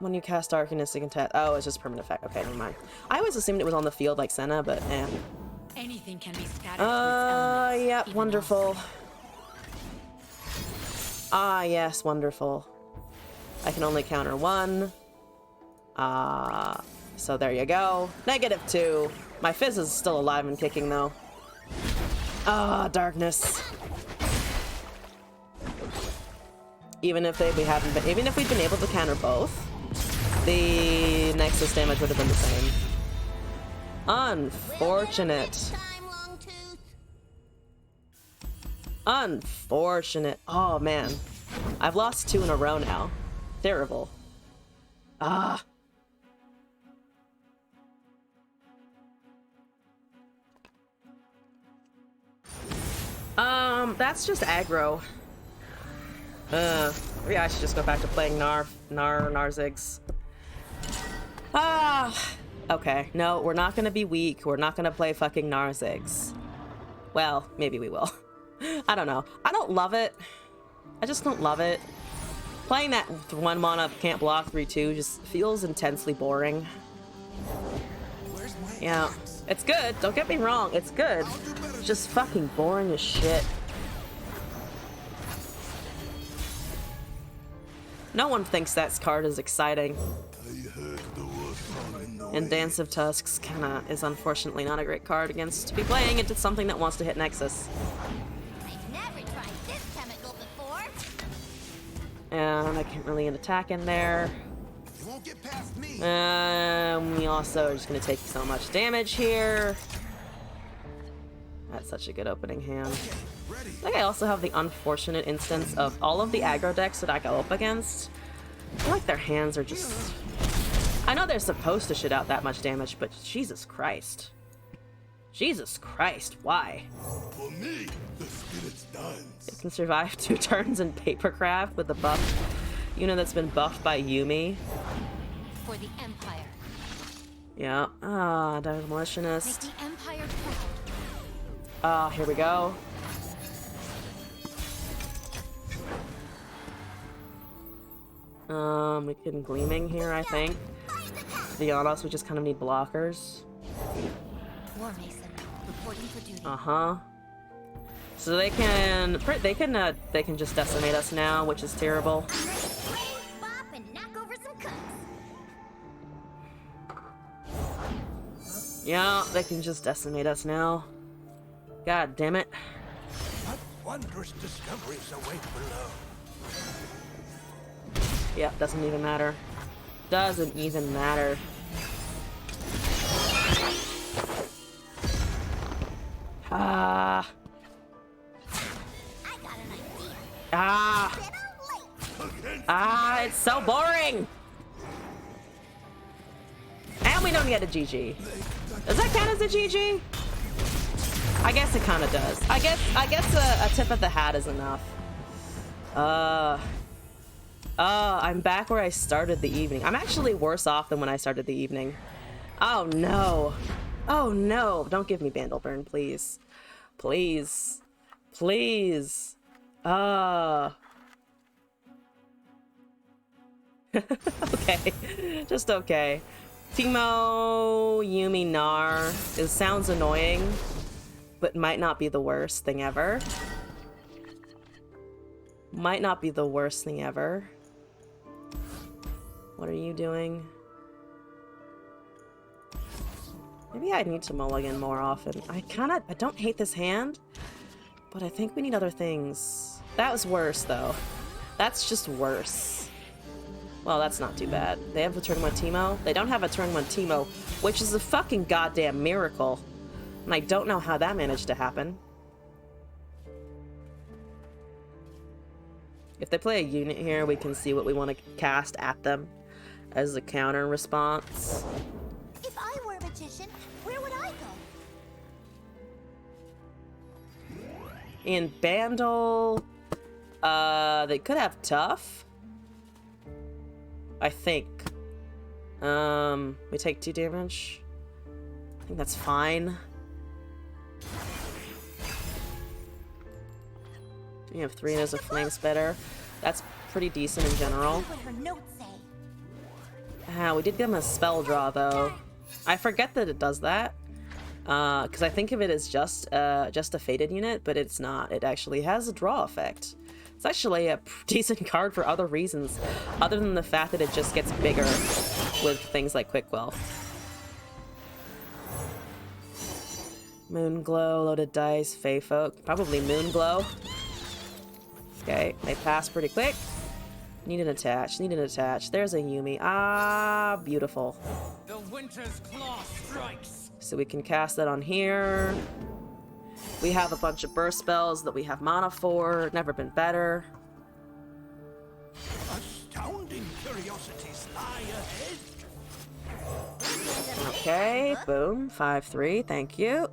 S1: When you cast darkness, you can test... Oh, it's just permanent effect. Okay, never mind. I always assumed it was on the field like Senna, but eh.
S3: Anything can be scattered to its elements,
S1: Yep, wonderful. Ah, yes, wonderful. I can only counter 1. So there you go. -2. My fizz is still alive and kicking, though. Ah, darkness. Even if we'd been able to counter both, the Nexus damage would have been the same. Unfortunate. Unfortunate. Oh, man. I've lost 2 in a row now. Terrible. Ah. That's just aggro. Yeah, I should just go back to playing Narzigs. Ah. Okay, no, we're not gonna be weak. We're not gonna play fucking Narzigs. Well, maybe we will. I don't know. I don't love it. I just don't love it. Playing that 1 mana can't block 3/2 just feels intensely boring. Yeah, it's good. Don't get me wrong. It's good. It's just fucking boring as shit. No one thinks that card is exciting. And Dance of Tusks is unfortunately not a great card against to be playing into something that wants to hit Nexus.
S3: I've never tried this chemical before.
S1: And I can't really attack in there.
S5: You won't get past me.
S1: We also are just gonna take so much damage here. That's such a good opening hand. I think I also have the unfortunate instance of all of the aggro decks that I go up against. I feel like their hands are just... I know they're supposed to shit out that much damage, but Jesus Christ. Jesus Christ, why?
S5: For me, the spirit's done.
S1: It can survive 2 turns in Papercraft with a buff unit that's been buffed by Yumi.
S3: For the Empire.
S1: Yeah. Demolitionist.
S3: Make the Empire proud.
S1: Here we go. We can Gleaming here, I think. To be honest, we just kind of need blockers.
S3: War Mason, reporting for duty.
S1: So they can just decimate us now, which is terrible.
S3: Let's raise, bop, and knock over some cooks.
S1: Yeah, they can just decimate us now. God damn it.
S6: What wondrous discoveries await below.
S1: Yeah, doesn't even matter. Doesn't even matter.
S3: I got an idea.
S1: It's so boring! And we don't get a GG. Does that count as a GG? I guess it kind of does. I guess a tip of the hat is enough. I'm back where I started the evening. I'm actually worse off than when I started the evening. Oh no. Oh no. Don't give me Bandleburn, please. Please. Please. Okay. Just okay. Teemo, Yumi, Nar. It sounds annoying, but might not be the worst thing ever. Might not be the worst thing ever. What are you doing? Maybe I need to mulligan more often. I don't hate this hand, but I think we need other things. That was worse, though. That's just worse. Well, that's not too bad. They have a turn 1 Teemo. They don't have a turn 1 Teemo, which is a fucking goddamn miracle. And I don't know how that managed to happen. If they play a unit here, we can see what we want to cast at them as a counter response.
S3: If I were a magician, where would I go?
S1: In Bandle, they could have Tough. I think. We take 2 damage. I think that's fine. We have 3 as a Flame Spitter. That's pretty decent in general.
S3: What her notes say.
S1: We did give him a spell draw though. I forget that it does that. Because I think of it as just a fated unit, but it's not. It actually has a draw effect. It's actually a decent card for other reasons, other than the fact that it just gets bigger with things like Quick Will. Moonglow, Loaded Dice, Fey Folk. Probably Moonglow. Okay, they pass pretty quick. Need an attach, need an attach. There's a Yumi. Ah, beautiful.
S2: The winter's claw strikes.
S1: So we can cast that on here. We have a bunch of burst spells that we have mana for. Never been better.
S6: Astounding curiosities lie ahead.
S1: Okay, boom. 5/3, thank you.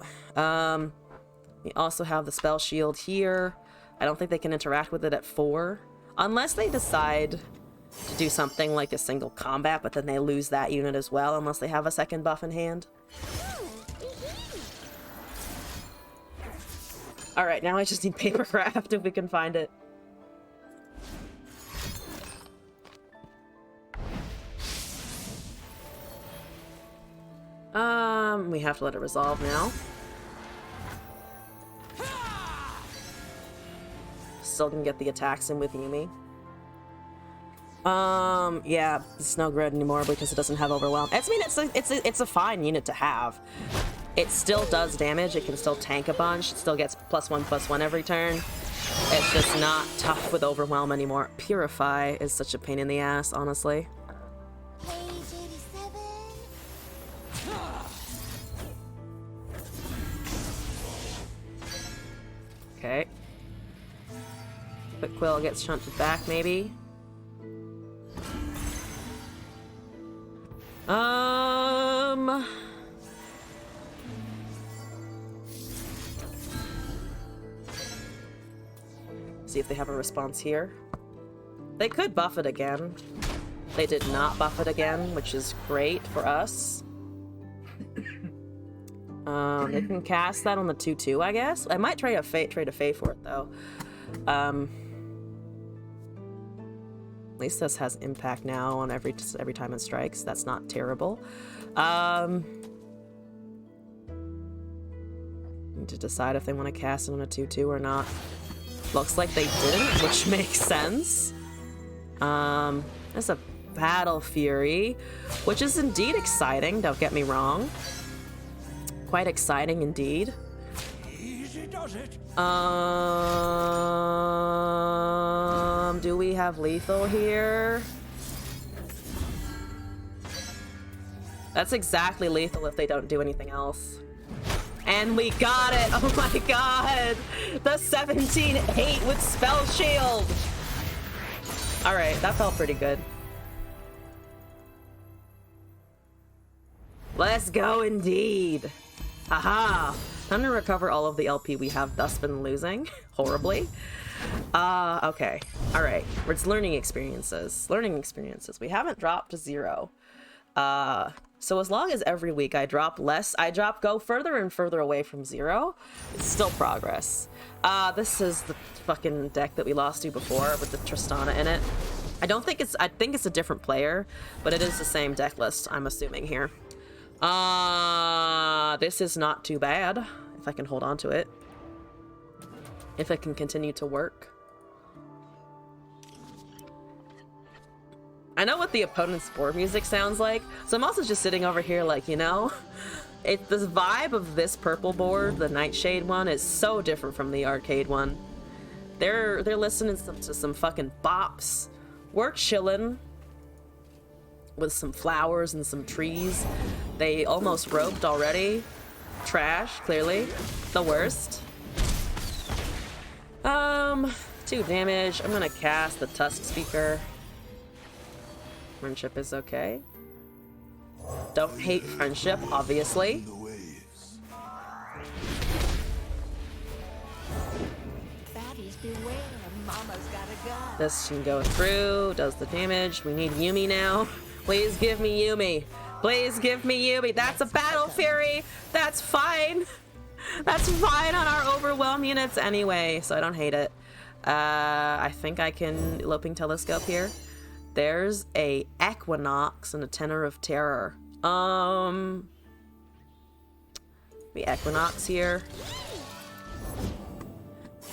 S1: We also have the spell shield here. I don't think they can interact with it at 4. Unless they decide to do something like a single combat, but then they lose that unit as well, unless they have a second buff in hand. Alright, now I just need Papercraft if we can find it. We have to let it resolve now. Still can get the attacks in with Yumi. Yeah, it's no good anymore because it doesn't have overwhelm. I mean, it's a fine unit to have. It still does damage. It can still tank a bunch. It still gets +1/+1 every turn. It's just not tough with overwhelm anymore. Purify is such a pain in the ass, honestly.
S3: Page 87.
S1: Okay. Quick Quill gets shunted back, maybe. See if they have a response here. They could buff it again. They did not buff it again, which is great for us. They can cast that on the 2/2, I guess. I might trade a Fae for it though. At least this has impact now on every time it strikes. That's not terrible. Need to decide if they want to cast it on a 2/2 or not. Looks like they didn't, which makes sense. There's a Battle Fury, which is indeed exciting, don't get me wrong. Quite exciting indeed.
S6: Easy does it.
S1: Do we have lethal here? That's exactly lethal if they don't do anything else. And we got it! Oh my god! The 17-8 with Spell Shield! Alright, that felt pretty good. Let's go indeed! Haha! Time to recover all of the LP we have thus been losing. Horribly. Okay. Alright. It's learning experiences. Learning experiences. We haven't dropped to 0. So as long as every week I drop less, go further and further away from 0, it's still progress. This is the fucking deck that we lost to before with the Tristana in it. I think it's a different player, but it is the same deck list, I'm assuming here. This is not too bad, if I can hold on to it. If it can continue to work. I know what the opponent's board music sounds like, so I'm also just sitting over here like, you know, the vibe of this purple board, the Nightshade one, is so different from the arcade one. They're listening to some fucking bops. We're chilling with some flowers and some trees. They almost roped already. Trash, clearly. The worst. 2 damage. I'm gonna cast the Tusk Speaker. Friendship is okay. Don't hate friendship, obviously.
S3: Baddies beware, Mama's got a gun.
S1: This can go through, does the damage. We need Yumi now. Please give me Yumi. Please give me Yumi. That's a Battle Fury. That's fine. That's fine on our overwhelm units anyway, so I don't hate it. I think I can Eloping Telescope here. There's a Equinox and a Tenor of Terror. The Equinox here.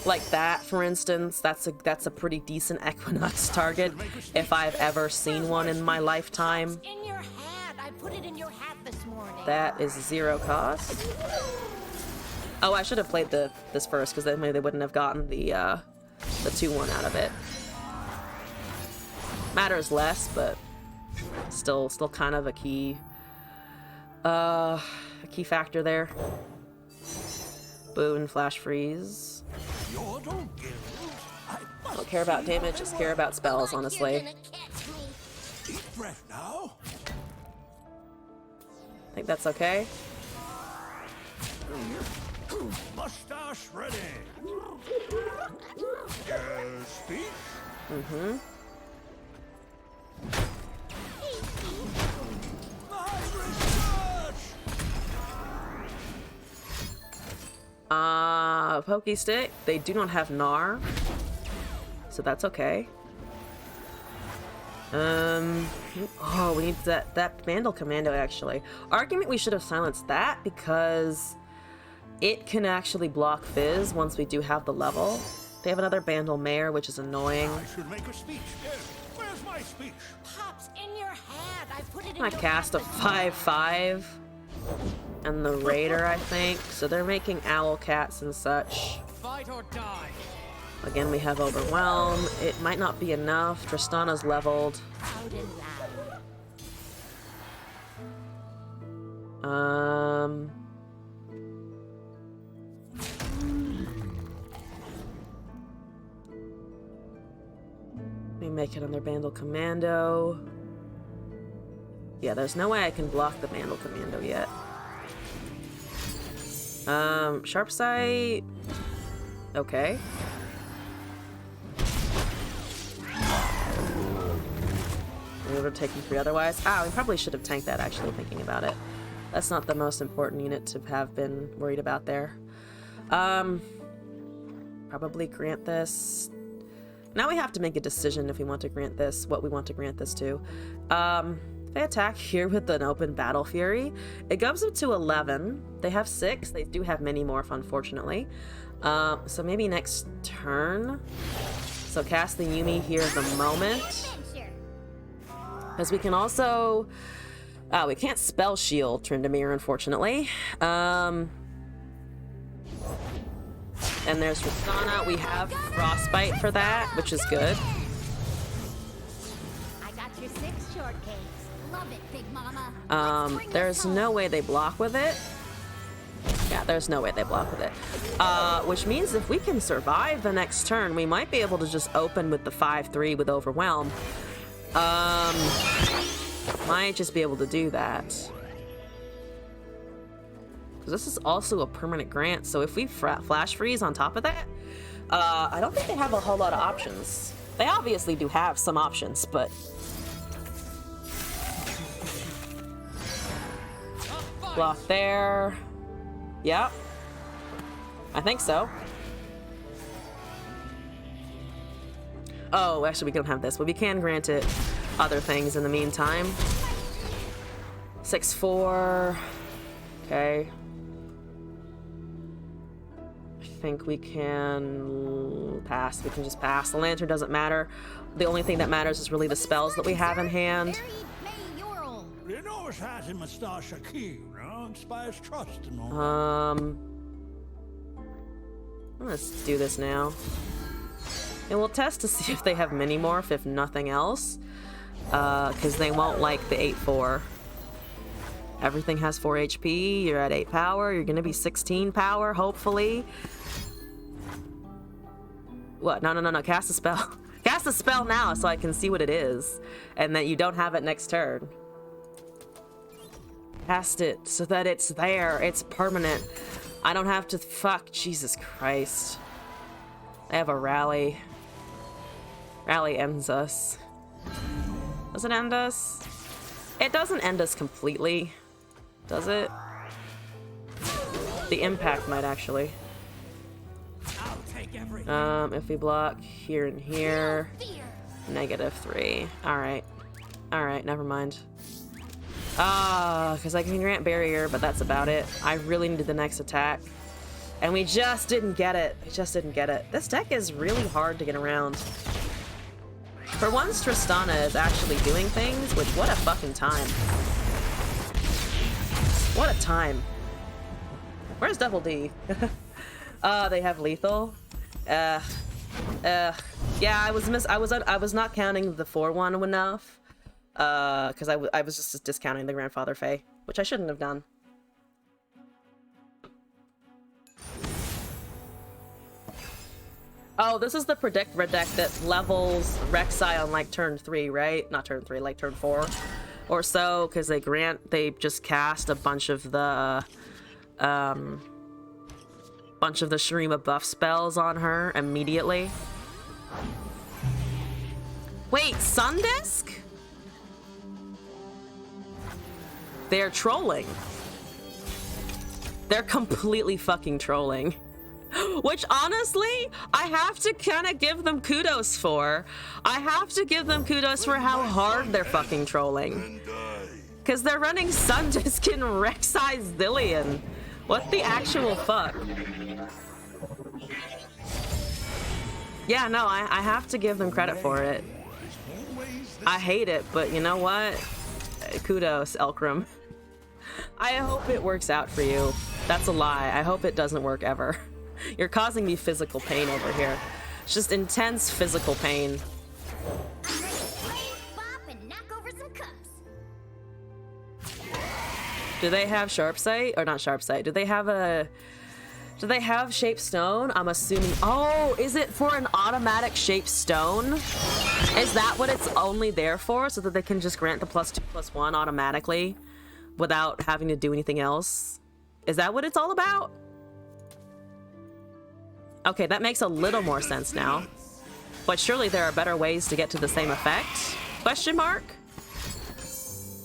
S1: Like that, for instance, that's a pretty decent Equinox target if I've ever seen one in my lifetime.
S3: In your hat. I put it in your hat this morning.
S1: That is 0 cost. Oh, I should have played this first because then maybe they wouldn't have gotten the 2/1 out of it. Matters less, but still kind of a key factor there. Boon, Flash Freeze. I don't care about damage, just care about spells, honestly.
S6: Deep breath now.
S1: I think that's okay.
S6: Mustache ready. Speech.
S1: Mm-hmm. Pokey Stick. They do not have Gnar, so that's okay. Oh, we need that Vandal Commando, actually. Argument we should have silenced that because it can actually block Fizz once we do have the level. They have another Bandle Mare, which is annoying.
S6: I should make a speech. Where's my my speech.
S3: Pops in your head. I put it in
S1: I
S3: your
S1: cast a
S3: head.
S1: 5/5 and the Raider, I think. So they're making owl cats and such.
S2: Fight or die.
S1: Again, we have Overwhelm. It might not be enough. Tristana's leveled.
S3: Proud and loud.
S1: Let me make it on their Bandle Commando. Yeah, there's no way I can block the Bandle Commando yet. Sharp Sight. Okay. We would have taken 3 otherwise. Ah, we probably should have tanked that, actually, thinking about it. That's not the most important unit to have been worried about there. Probably grant this. Now we have to make a decision if we want to grant this, what we want to grant this to. If they attack here with an open Battle Fury, it goes up to 11. They have 6. They do have Mini-Morph, unfortunately. So maybe next turn. So cast the Yumi here at the moment. Because we can also... we can't Spell Shield Tryndamere, unfortunately. And there's Tristana. We have Frostbite for that, which is good.
S3: I got your 6 shortcakes. Love it, Big Mama.
S1: There's no way they block with it. Yeah, there's no way they block with it. Which means if we can survive the next turn, we might be able to just open with the 5/3 with Overwhelm. Might just be able to do that. Because this is also a permanent grant, so if we flash freeze on top of that, I don't think they have a whole lot of options. They obviously do have some options, but... Block there. Yep. I think so. Oh, actually, we don't have this, but we can grant it other things in the meantime. 6/4. Okay. I think we can pass. We can just pass. The lantern doesn't matter. The only thing that matters is really the spells that we have in hand.
S6: You know it's has a mustache a key, you know, inspires trust and all.
S1: Let's do this now. And we'll test to see if they have Mini-Morph, if nothing else. Because they won't like the 8/4. Everything has 4 HP, you're at 8 power, you're gonna be 16 power, hopefully. What? No, cast a spell. Cast a spell now so I can see what it is. And that you don't have it next turn. Cast it so that it's there, it's permanent. I don't have to, fuck, Jesus Christ. I have a rally. Rally ends us. Does it end us? It doesn't end us completely, does it? The impact might actually.
S2: I'll take everything.
S1: If we block here and here, -3. Alright. Alright, never mind. Because I can grant barrier, but that's about it. I really needed the next attack. And we just didn't get it. We just didn't get it. This deck is really hard to get around. For once, Tristana is actually doing things, which, what a fucking time. What a time. Where's Double D? They have lethal. Yeah, I was not counting the 4/1 enough. Because I was just discounting the Grandfather Fae, which I shouldn't have done. Oh, this is the Predict Red deck that levels Rek'Sai on like turn 3, right? Not turn 3, like turn 4 or so, because they just cast a bunch of the Shurima buff spells on her immediately. Wait, Sundisk? They're trolling. They're completely fucking trolling. Which, honestly, I have to kind of give them kudos for. I have to give them kudos for how hard they're fucking trolling. Because they're running Sundisk and Rek'Sai Zillion. What the actual fuck? Yeah, no, I have to give them credit for it. I hate it, but you know what? Kudos, Elkram. I hope it works out for you. That's a lie. I hope it doesn't work ever. You're causing me physical pain over here. It's just intense physical pain. Do they have sharp sight? Or not sharp sight. Do they have shape stone? I'm assuming. Oh, is it for an automatic shape stone? Is that what it's only there for? So that they can just grant the +2/+1 automatically without having to do anything else? Is that what it's all about? Okay, that makes a little more sense now. But surely there are better ways to get to the same effect? Question mark?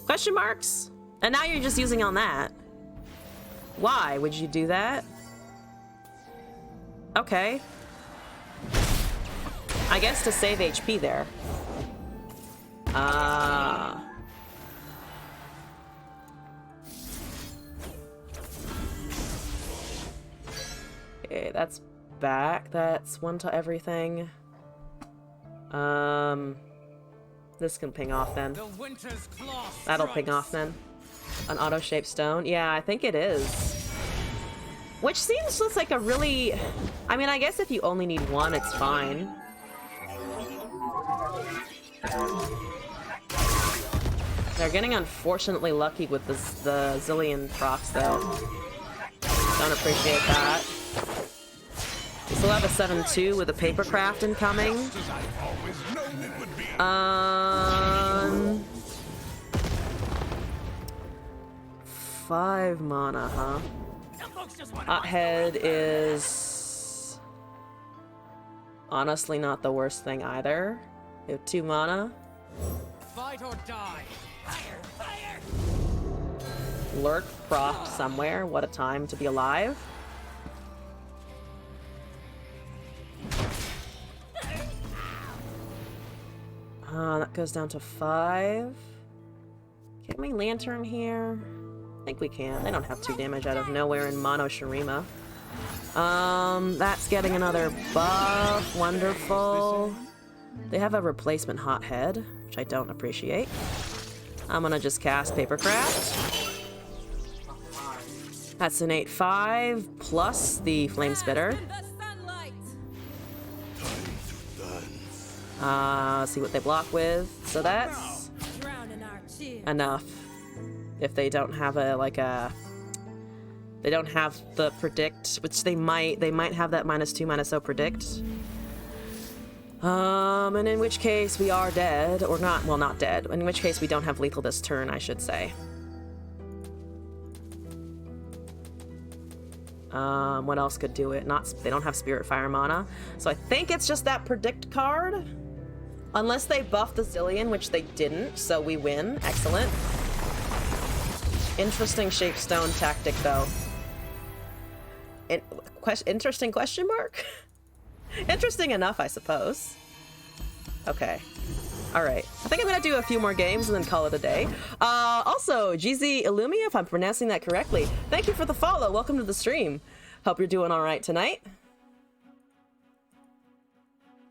S1: Question marks? And now you're just using on that. Why would you do that? Okay. I guess to save HP there. Okay, that's back. That's one to everything. This can ping off then. That'll ping off then. An auto-shaped stone? Yeah, I think it is. Which seems just like a really... I mean, I guess if you only need one, it's fine. They're getting unfortunately lucky with the zillion procs, though. Don't appreciate that. We still have a 7-2 with a papercraft incoming. 5 mana, huh? Hothead is honestly not the worst thing either. We have 2 mana.
S2: Fight or die. Fire, fire.
S1: Lurk propped somewhere. What a time to be alive. That goes down to 5. Can we lantern here? I think we can. They don't have 2 damage out of nowhere in Mono Shurima. That's getting another buff. Wonderful. They have a replacement Hothead, which I don't appreciate. I'm gonna just cast Papercraft. That's an 8/5 plus the Flame Spitter. See what they block with. So that's enough. If they don't have they don't have the predict, which they might have that -2/-0 predict. And in which case we are dead, or not, well, not dead. In which case we don't have lethal this turn, I should say. What else could do it? They don't have Spirit Fire mana. So I think it's just that predict card. Unless they buff the Zillion, which they didn't, so we win. Excellent. Interesting Shapestone tactic, though. Interesting question mark? Interesting enough, I suppose. Okay. Alright. I think I'm gonna do a few more games and then call it a day. Also, GZ Illumia, if I'm pronouncing that correctly, thank you for the follow. Welcome to the stream. Hope you're doing alright tonight.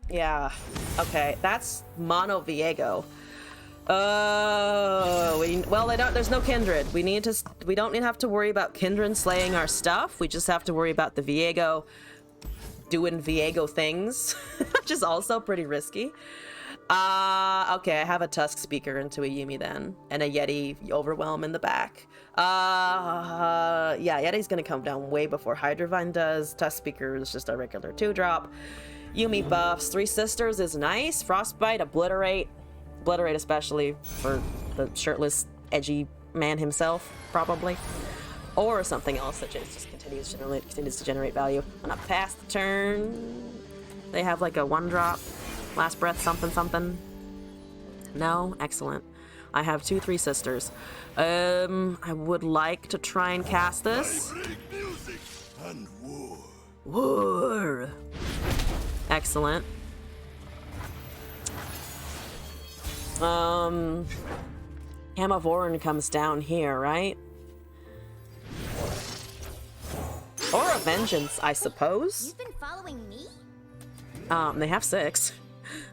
S1: Yeah. Okay, that's Mono Viego. There's no Kindred. We don't have to worry about Kindred slaying our stuff. We just have to worry about the Viego doing Viego things, which is also pretty risky. Okay, I have a Tusk Speaker into a Yuumi then, and a Yeti Overwhelm in the back. Yeah, Yeti's gonna come down way before Hydrovine does. Tusk Speaker is just a regular 2-drop. Yuumi buffs. 3 Sisters is nice. Frostbite, Obliterate. Obliterate especially for the shirtless, edgy man himself, probably. Or something else that just continues to generate value. I'm gonna pass the turn. They have like a 1-drop. Last breath, something. No? Excellent. I have 2 3 Sisters. I would like to try and cast this. War. Excellent. Hamavoran comes down here, right? Or a Vengeance, I suppose.
S3: You've been following me?
S1: They have 6.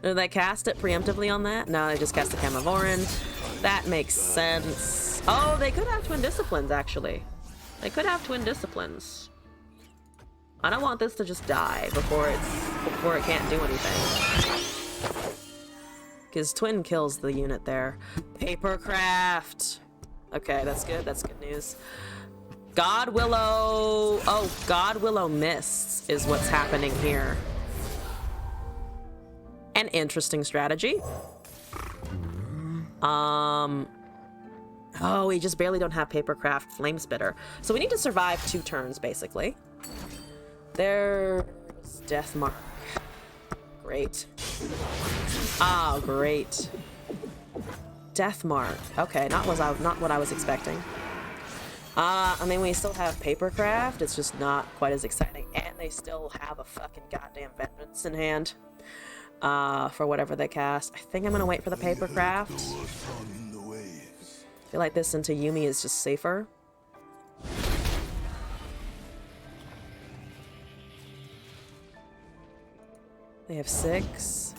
S1: Did they cast it preemptively on that? No, they just cast the Camera of Orin. That makes sense. Oh, they could have Twin Disciplines, actually. They could have Twin Disciplines. I don't want this to just die before it can't do anything. Because Twin kills the unit there. Papercraft! Okay, that's good. That's good news. God Willow... Oh, God Willow Mists is what's happening here. An interesting strategy. Oh, we just barely don't have Papercraft Flame Spitter. So we need to survive 2 turns, basically. There's Deathmark. Great. Oh, great. Deathmark. Okay, not what I was expecting. I mean, we still have Papercraft. It's just not quite as exciting. And they still have a fucking goddamn Vengeance in hand. For whatever they cast. I think I'm gonna wait for the Papercraft. I feel like this into Yumi is just safer. They have 6.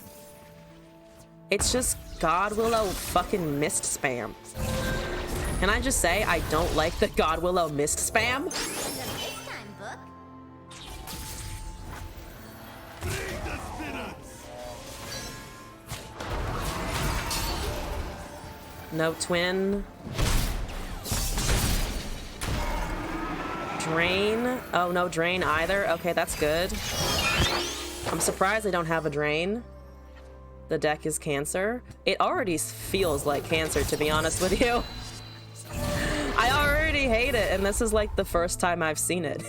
S1: It's just God Willow fucking mist spam. Can I just say I don't like the God Willow mist spam? No twin. Drain. Oh, no drain either. Okay, that's good. I'm surprised they don't have a drain. The deck is Cancer. It already feels like Cancer, to be honest with you. I already hate it, and this is like the first time I've seen it.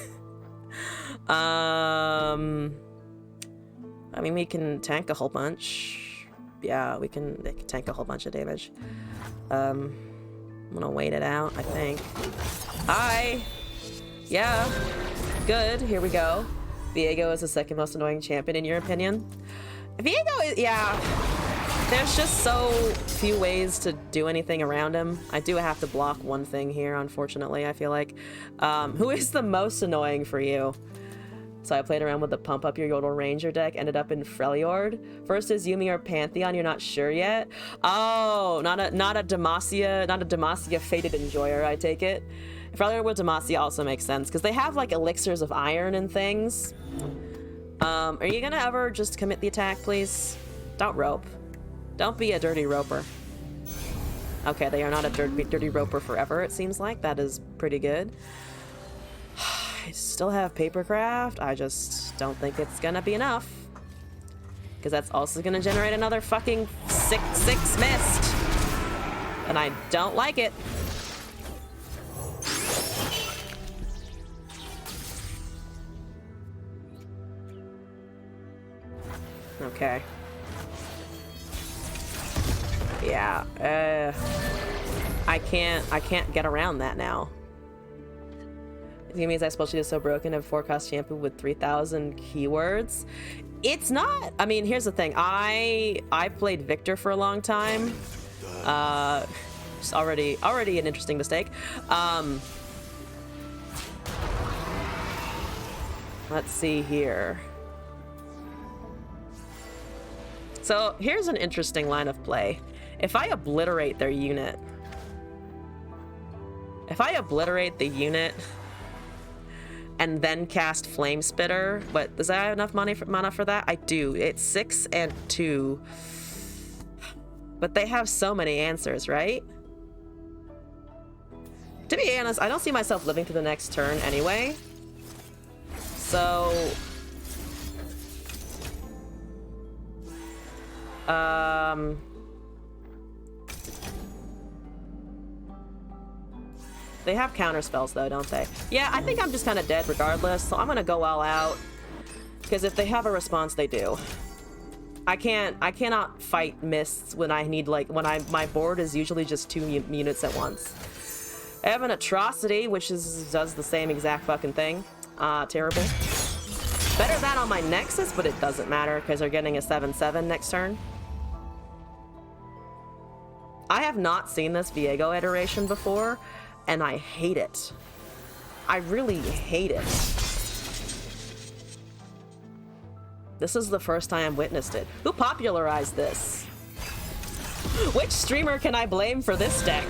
S1: I mean, we can tank a whole bunch. Yeah, they can tank a whole bunch of damage. I'm gonna wait it out, I think. Hi! Yeah. Good, here we go. Viego is the second most annoying champion, in your opinion? Viego is, yeah. There's just so few ways to do anything around him. I do have to block one thing here, unfortunately, I feel like. Who is the most annoying for you? So I played around with the Pump Up Your Yodel Ranger deck, ended up in Freljord. First is Yumi or Pantheon, you're not sure yet? Oh, not a Demacia Fated Enjoyer, I take it. Freljord with Demacia also makes sense, because they have like elixirs of iron and things. Are you gonna ever just commit the attack, please? Don't rope. Don't be a dirty roper. Okay, they are not a dirty roper forever, it seems like. That is pretty good. I still have Papercraft. I just don't think it's gonna be enough. Because that's also gonna generate another fucking 6/6 mist. And I don't like it. Okay. Yeah, I can't get around that now. Yumi's especially is so broken of forecast shampoo with 3,000 keywords. It's not. I mean, here's the thing. I played Victor for a long time. It's already an interesting mistake. Let's see here. So here's an interesting line of play. If I obliterate their unit, and then cast Flame Spitter, but does that have enough mana for that? I do. It's 6 and 2. But they have so many answers, right? To be honest, I don't see myself living to the next turn anyway. So... They have counter spells though, don't they? Yeah, I think I'm just kind of dead regardless, so I'm gonna go all out. Because if they have a response, they do. I cannot fight mists when I need, like, my board is usually just 2 units at once. I have an Atrocity, which does the same exact fucking thing. Terrible. Better that on my Nexus, but it doesn't matter because they're getting a 7/7 next turn. I have not seen this Viego iteration before, and I hate it. I really hate it. This is the first time I've witnessed it. Who popularized this? Which streamer can I blame for this deck?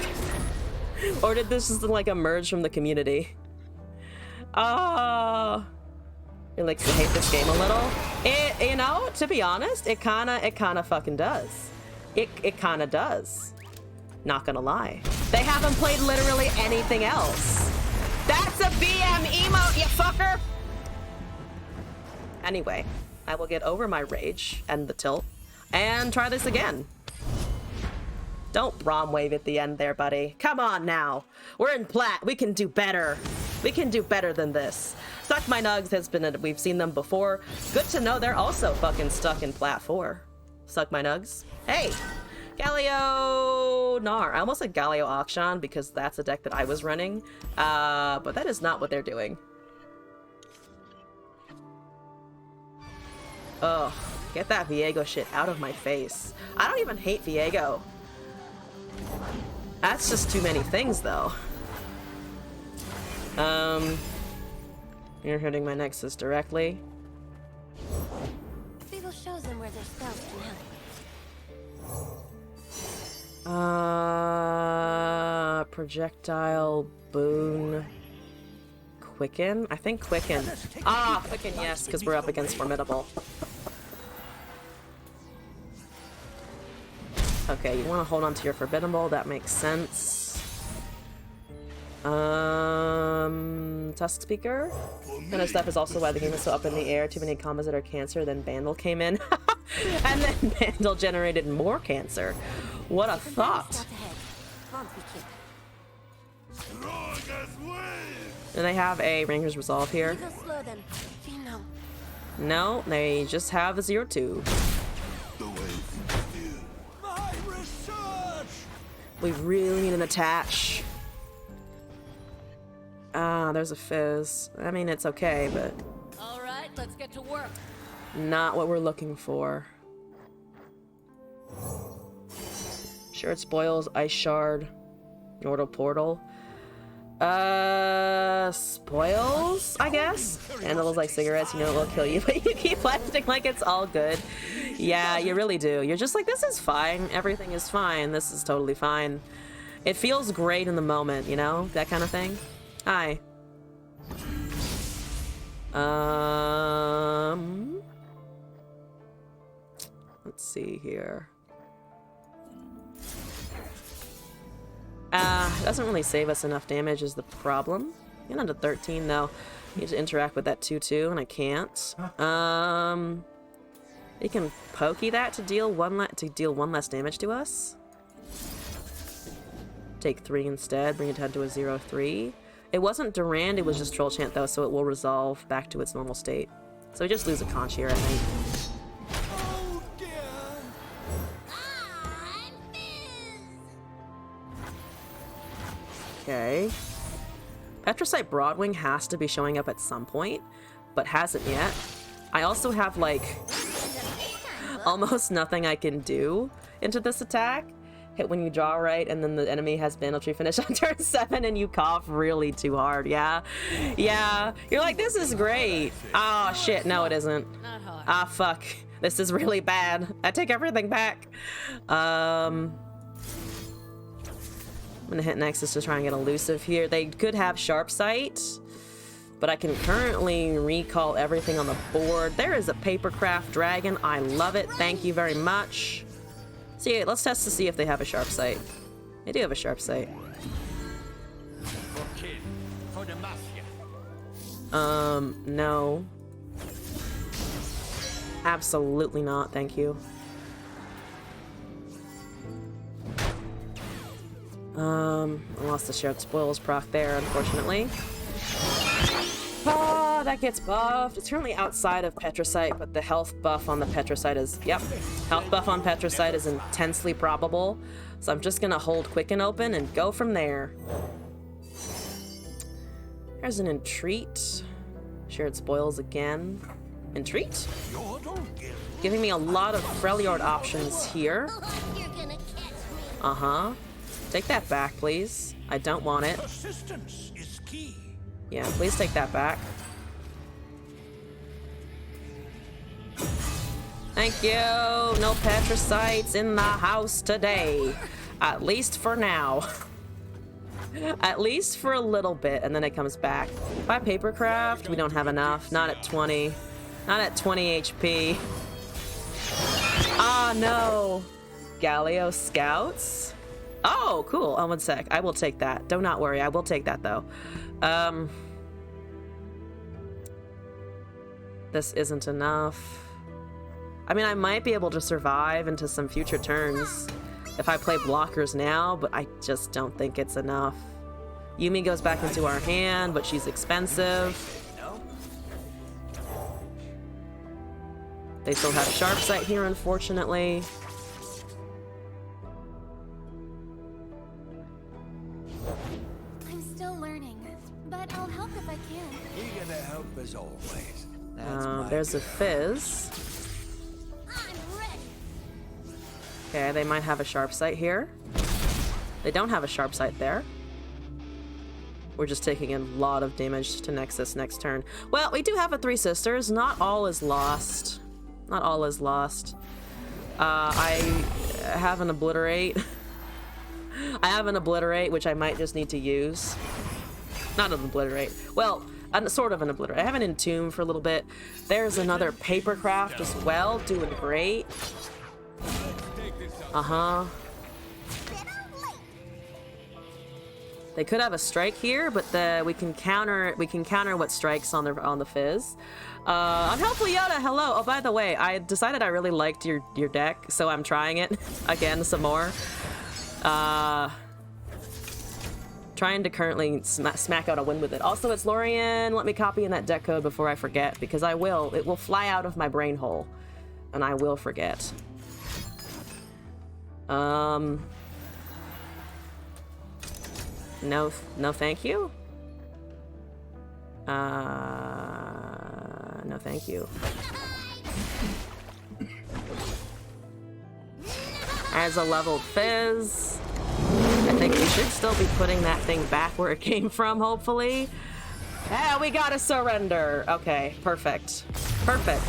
S1: Or did this just like emerge from the community? It likes to hate this game a little. You know, to be honest, it kinda fucking does. It kinda does. Not gonna lie. They haven't played literally anything else. That's a BM emote, you fucker! Anyway, I will get over my rage and the tilt and try this again. Don't Braum wave at the end there, buddy. Come on now. We're in plat. We can do better. We can do better than this. Suck My Nugs has been, we've seen them before. Good to know they're also fucking stuck in plat 4. Suck My Nugs. Hey, Galio Nar. I almost said Galio Akshan because that's a deck that I was running. But that is not what they're doing. Ugh, get that Viego shit out of my face. I don't even hate Viego. That's just too many things, though. You're hitting my Nexus directly.
S3: Beagle shows them where their spells can help.
S1: Projectile, boon, quicken? I think quicken. Ah, quicken, yes, because we're up against formidable. Okay, you want to hold on to your Formidable, that makes sense. Tusk Speaker. Kind of stuff is also why the game is so up in the air. Too many commas that are cancer, then Bandle came in. And then Bandle generated more cancer. What a thought. Do they have a Ranger's Resolve here? No, they just have a 0-2. We really need an attach. Ah, there's a Fizz. I mean, it's okay, but...
S3: Alright, let's get to work.
S1: Not what we're looking for. Sure, it spoils. Ice Shard. Nordal Portal. Spoils, I guess? Handles like cigarettes, you know it will kill you, but you keep acting like it's all good. Yeah, you really do. You're just like, this is fine. Everything is fine. This is totally fine. It feels great in the moment, you know? That kind of thing. Hi. Let's see here. Doesn't really save us enough damage is the problem. Get on to 13 though. Need to interact with that 2-2 and I can't. You can pokey that to deal one less damage to us. Take 3 instead, bring it down to a 0-3. It wasn't Durand, it was just Troll Chant though, so it will resolve back to its normal state. So we just lose a conch here, I think.
S6: Oh dear.
S1: Okay. Petricite Broadwing has to be showing up at some point, but hasn't yet. I also have, like, almost nothing I can do into this attack. Hit when you draw right, and then the enemy has Bandle Tree finish on turn 7, and you cough really too hard, yeah? Yeah. You're like, this is great. Oh, shit, no it isn't. Ah, fuck. This is really bad. I take everything back. I'm gonna hit Nexus to try and get elusive here. They could have Sharp Sight, but I can currently recall everything on the board. There is a Papercraft Dragon. I love it. Thank you very much. So yeah, let's test to see if they have a Sharp Sight. They do have a Sharp Sight. No. Absolutely not, thank you. I lost the Shared Spoils proc there, unfortunately. Ah, that gets buffed. It's currently outside of Petricite, but the health buff on the Petricite is... Yep, health buff on Petricite is intensely probable. So I'm just gonna hold Quicken open and go from there. There's an Entreat. Shared Spoils again. Entreat? Giving me a lot of Freljord options here. Uh-huh. Take that back, please. I don't want it.
S6: Persistence is key.
S1: Yeah, please take that back. Thank you. No Petrocytes in the house today. At least for now. At least for a little bit, and then it comes back. By Papercraft, we don't have enough. Not at 20. Not at 20 HP. Ah, no. Galio Scouts? Oh, cool. Oh, 1 sec. I will take that. Do not worry. I will take that, though. This isn't enough. I mean, I might be able to survive into some future turns if I play blockers now, but I just don't think it's enough. Yumi goes back into our hand, but she's expensive. They still have Sharp Sight here, unfortunately.
S3: I'm still learning, but I'll help if I can.
S7: Eager to help as always.
S1: There's a Fizz.
S3: I'm ready.
S1: Okay, they might have a Sharp Sight here. They don't have a Sharp Sight there. We're just taking a lot of damage to Nexus next turn. Well, we do have a 3 Sisters. Not all is lost. Not all is lost. I have an Obliterate. I have an Obliterate, which I might just need to use. Not an Obliterate. Well, sort of an Obliterate. I have an Entomb for a little bit. There's another Papercraft as well, doing great. Uh-huh. They could have a strike here, but we can counter what strikes on the Fizz. Unhelpful Yoda, hello. Oh, by the way, I decided I really liked your deck, so I'm trying it again some more. Trying to currently smack out a win with it. Also, it's Lorian. Let me copy in that deck code before I forget, because I will. It will fly out of my brain hole, and I will forget. No, thank you. No, thank you. As a leveled Fizz, I think we should still be putting that thing back where it came from, hopefully. Yeah, we gotta surrender. Okay, perfect. Perfect.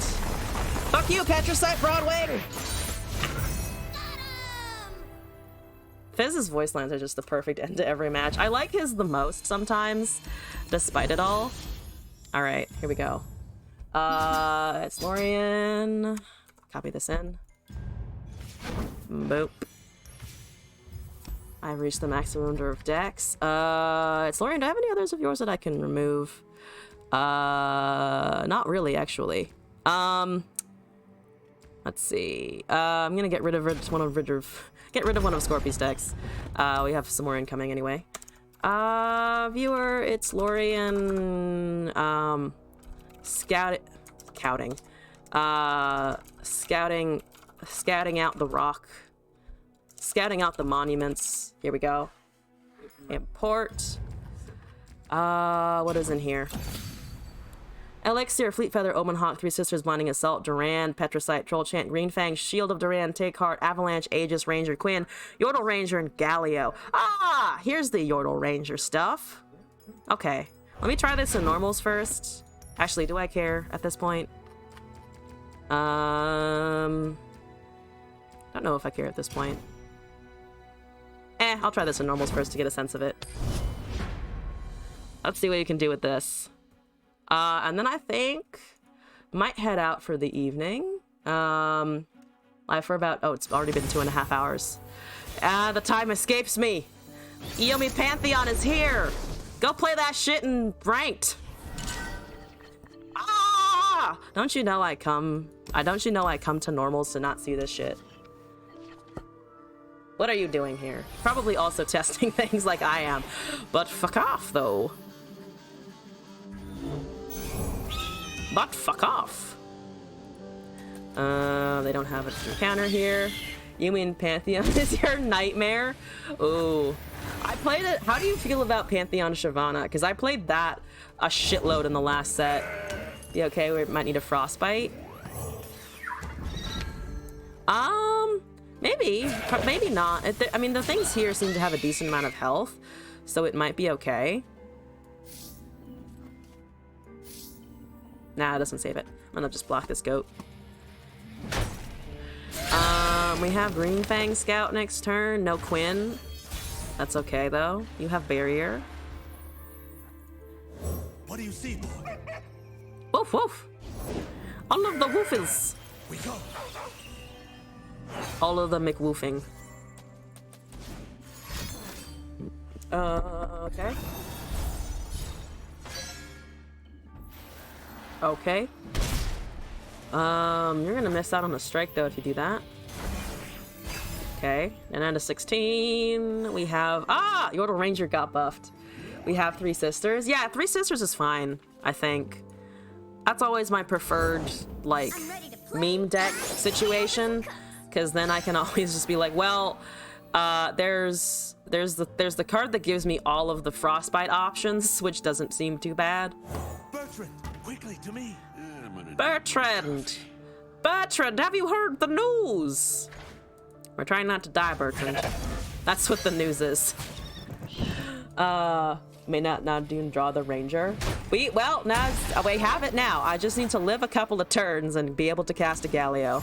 S1: Fuck you, Petrocyte Broadway! Fizz's voice lines are just the perfect end to every match. I like his the most sometimes, despite it all. Alright, here we go. It's Lorian. Copy this in. Boop. I've reached the maximum number of decks. It's Lorian. Do I have any others of yours that I can remove? Not really, actually. Let's see. I'm gonna get rid of one of Scorpy's decks. We have some more incoming anyway. Viewer, it's Lorian. Scouting out the rock. Scouting out the monuments. Here we go. Import. What is in here? Elixir, Fleet Feather, Omen Hawk, 3 Sisters, Blinding Assault, Duran, Petrocyte, Troll Chant, Green Fang, Shield of Duran, Take Heart, Avalanche, Aegis, Ranger, Quinn, Yordle Ranger, and Galio. Ah! Here's the Yordle Ranger stuff. Okay. Let me try this in normals first. Actually, do I care at this point? Don't know if I care at this point. I'll try this in normals first to get a sense of it. Let's see what you can do with this. And then I think might head out for the evening. For about, oh, it's already been 2.5 hours. The time escapes me. Yomi Pantheon is here. Go play that shit in ranked. Ah! Don't you know I come to normals to not see this shit? What are you doing here? Probably also testing things like I am. But fuck off, though. But fuck off. They don't have a counter here. You mean Pantheon is your nightmare? Ooh. I played it. How do you feel about Pantheon Shyvana? Because I played that a shitload in the last set. Yeah, okay, we might need a Frostbite. Maybe not. I mean, the things here seem to have a decent amount of health, so it might be okay. Nah, it doesn't save it. I'm gonna just block this goat. We have Green Fang Scout next turn. No Quinn. That's okay though. You have Barrier.
S5: What do you see, boy?
S1: Woof woof. All of the woofers.
S5: We go.
S1: All of the McWoofing. Okay. Okay. You're gonna miss out on a strike though if you do that. Okay, and then to 16, we have Yordle Ranger got buffed. We have Three Sisters. Yeah, Three Sisters is fine, I think. That's always my preferred, like, meme deck situation, because then I can always just be like, well, there's the card that gives me all of the frostbite options, which doesn't seem too bad.
S5: Bertrand, quickly to me.
S1: Bertrand! Bertrand, have you heard the news? We're trying not to die, Bertrand. That's what the news is. May not do draw the ranger. Well, now we have it now. I just need to live a couple of turns and be able to cast a Galio.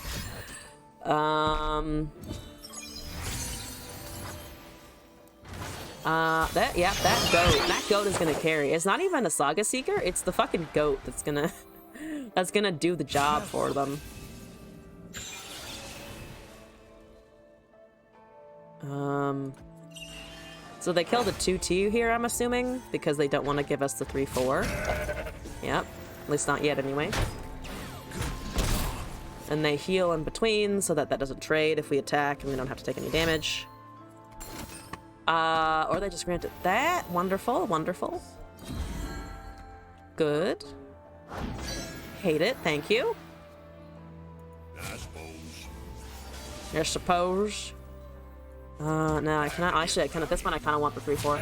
S1: That goat is gonna carry. It's not even a Saga Seeker, it's the fucking goat that's gonna do the job for them. So they killed a 2/2 here, I'm assuming, because they don't want to give us the 3/4. Yep, at least not yet anyway. And they heal in between so that doesn't trade if we attack and we don't have to take any damage. Or they just granted that. Wonderful, wonderful. Good. Hate it, thank you.
S5: I suppose.
S1: I suppose. No, I cannot. Actually, I can. At this point, I kind of want the 3/4.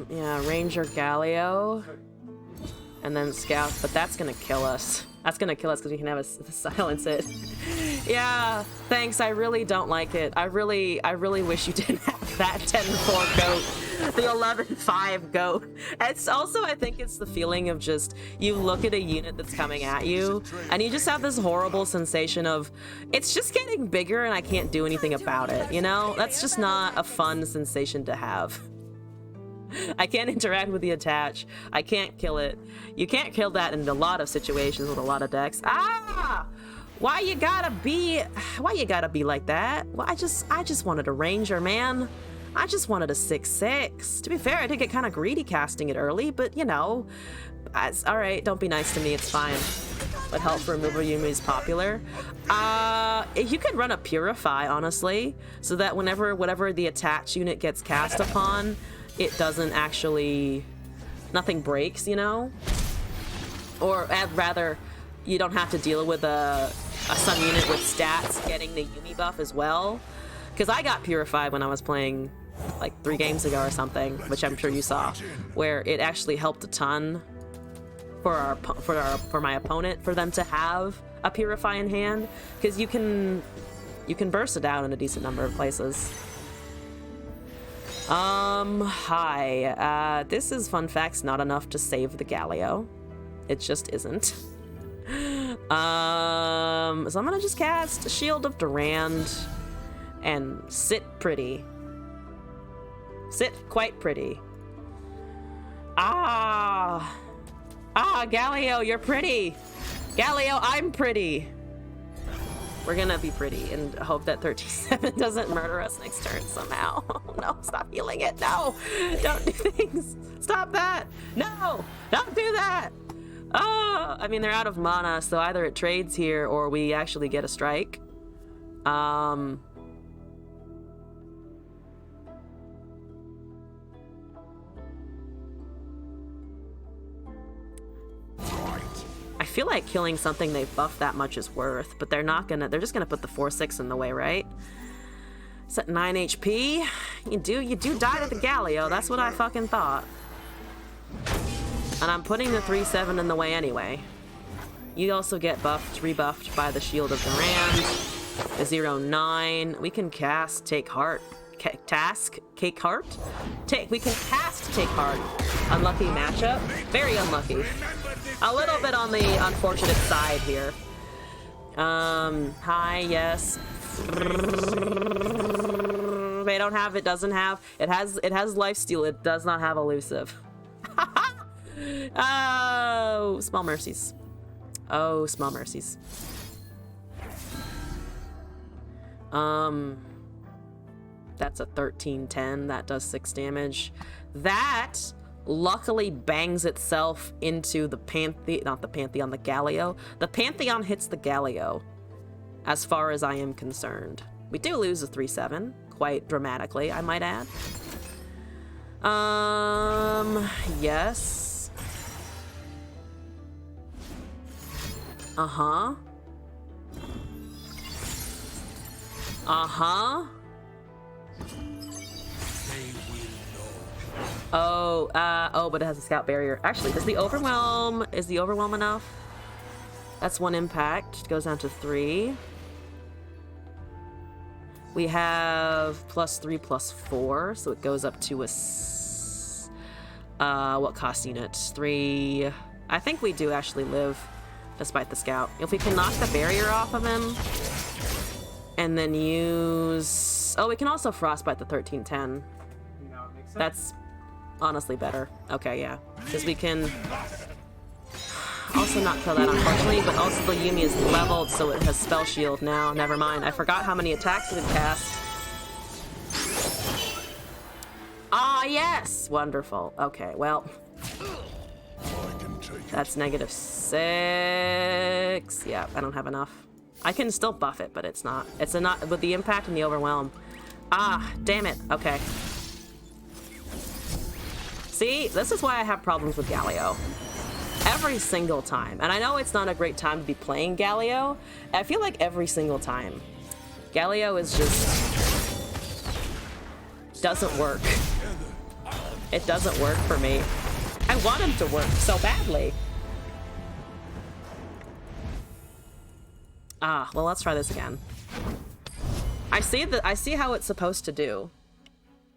S1: Yeah, Ranger Galio, and then Scout, but that's gonna kill us. That's gonna kill us because we can have a silence it. Yeah, thanks. I really don't like it. I really wish you didn't have that 10/4 goat, the 11/5 goat. It's also, I think it's the feeling of just, you look at a unit that's coming at you, and you just have this horrible sensation of, it's just getting bigger and I can't do anything about it, you know? That's just not a fun sensation to have. I can't interact with the attach. I can't kill it. You can't kill that in a lot of situations with a lot of decks. Why you gotta be like that? Well, I just wanted a ranger, man. I just wanted a 6/6. To be fair, I did get kind of greedy casting it early, but you know, all right, don't be nice to me, it's fine. But help for removal Yumi is popular. You could run a Purify, honestly, so that whatever the attach unit gets cast upon, it doesn't actually, nothing breaks, you know? Or rather, you don't have to deal with a Sun unit with stats getting the Yumi buff as well. Because I got Purified when I was playing like 3 games ago or something, which I'm sure you saw, where it actually helped a ton for my opponent, for them to have a Purify in hand, because you can burst it out in a decent number of places. Hi. This is, fun facts, not enough to save the Galio. It just isn't. So I'm gonna just cast Shield of Durand and sit pretty. Sit quite pretty. Galio, you're pretty. Galio, I'm pretty. We're gonna be pretty and hope that 37 doesn't murder us next turn somehow. No, stop healing it. No, don't do things. Stop that. No, don't do that. Oh, I mean, they're out of mana, so either it trades here or we actually get a strike. I feel like killing something they've buffed that much is worth, but they're just gonna put the 4/6 in the way, right? It's at 9 HP. You do die to the Galio, that's what I fucking thought. And I'm putting the 3/7 in the way anyway. You also get rebuffed by the Shield of Durand, the 0/9. We can cast Take Heart. task, Cake Heart. We can cast Take Heart. Unlucky matchup. Very unlucky. A little bit on the unfortunate side here. Hi, yes. They don't have, it doesn't have, it has lifesteal, it does not have elusive. Oh, small mercies. Oh, small mercies. That's a 13-10. That does 6 damage. That luckily bangs itself into the not the Pantheon, the Galio. The Pantheon hits the Galio, as far as I am concerned. We do lose a 3-7, quite dramatically, I might add. Yes. Uh-huh. Uh-huh. Oh, but it has a scout barrier. Actually, is the overwhelm enough? That's 1 impact. It goes down to 3. We have +3/+4, so it goes up to a what cost unit? 3. I think we do actually live, despite the scout. If we can knock the barrier off of him, and then use... Oh, we can also frostbite the 13-10.
S4: No, it makes sense.
S1: That's honestly better. Okay, yeah. Because we can also not kill that, unfortunately, but also the Yumi is leveled, so it has spell shield now. Never mind. I forgot how many attacks it can cast. Ah, yes! Wonderful. Okay, well... That's -6. Yeah, I don't have enough. I can still buff it, but it's not. It's not with the impact and the overwhelm. Ah, damn it. Okay. See, this is why I have problems with Galio. Every single time. And I know it's not a great time to be playing Galio. I feel like every single time. Galio is just... doesn't work. It doesn't work for me. I want him to work so badly. Ah, well, let's try this again. I see how it's supposed to do.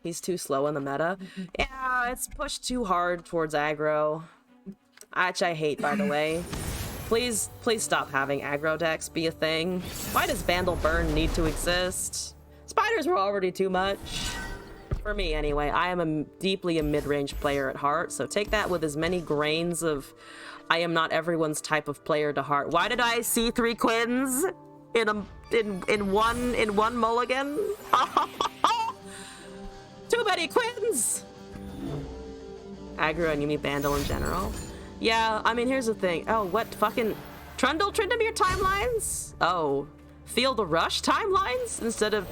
S1: He's too slow in the meta. Yeah, it's pushed too hard towards aggro. Which I hate, by the way. Please stop having aggro decks be a thing. Why does Vandal Burn need to exist? Spiders were already too much. For me, anyway. I am deeply a mid-range player at heart, so take that with as many grains of I am not everyone's type of player to heart. Why did I see 3 Quins in one mulligan? Too many Quins! Aggro and Yumi Bandle in general. Yeah, I mean, here's the thing. Oh, what fucking... Trundle Trindamere timelines? Oh. Feel the Rush timelines? Instead of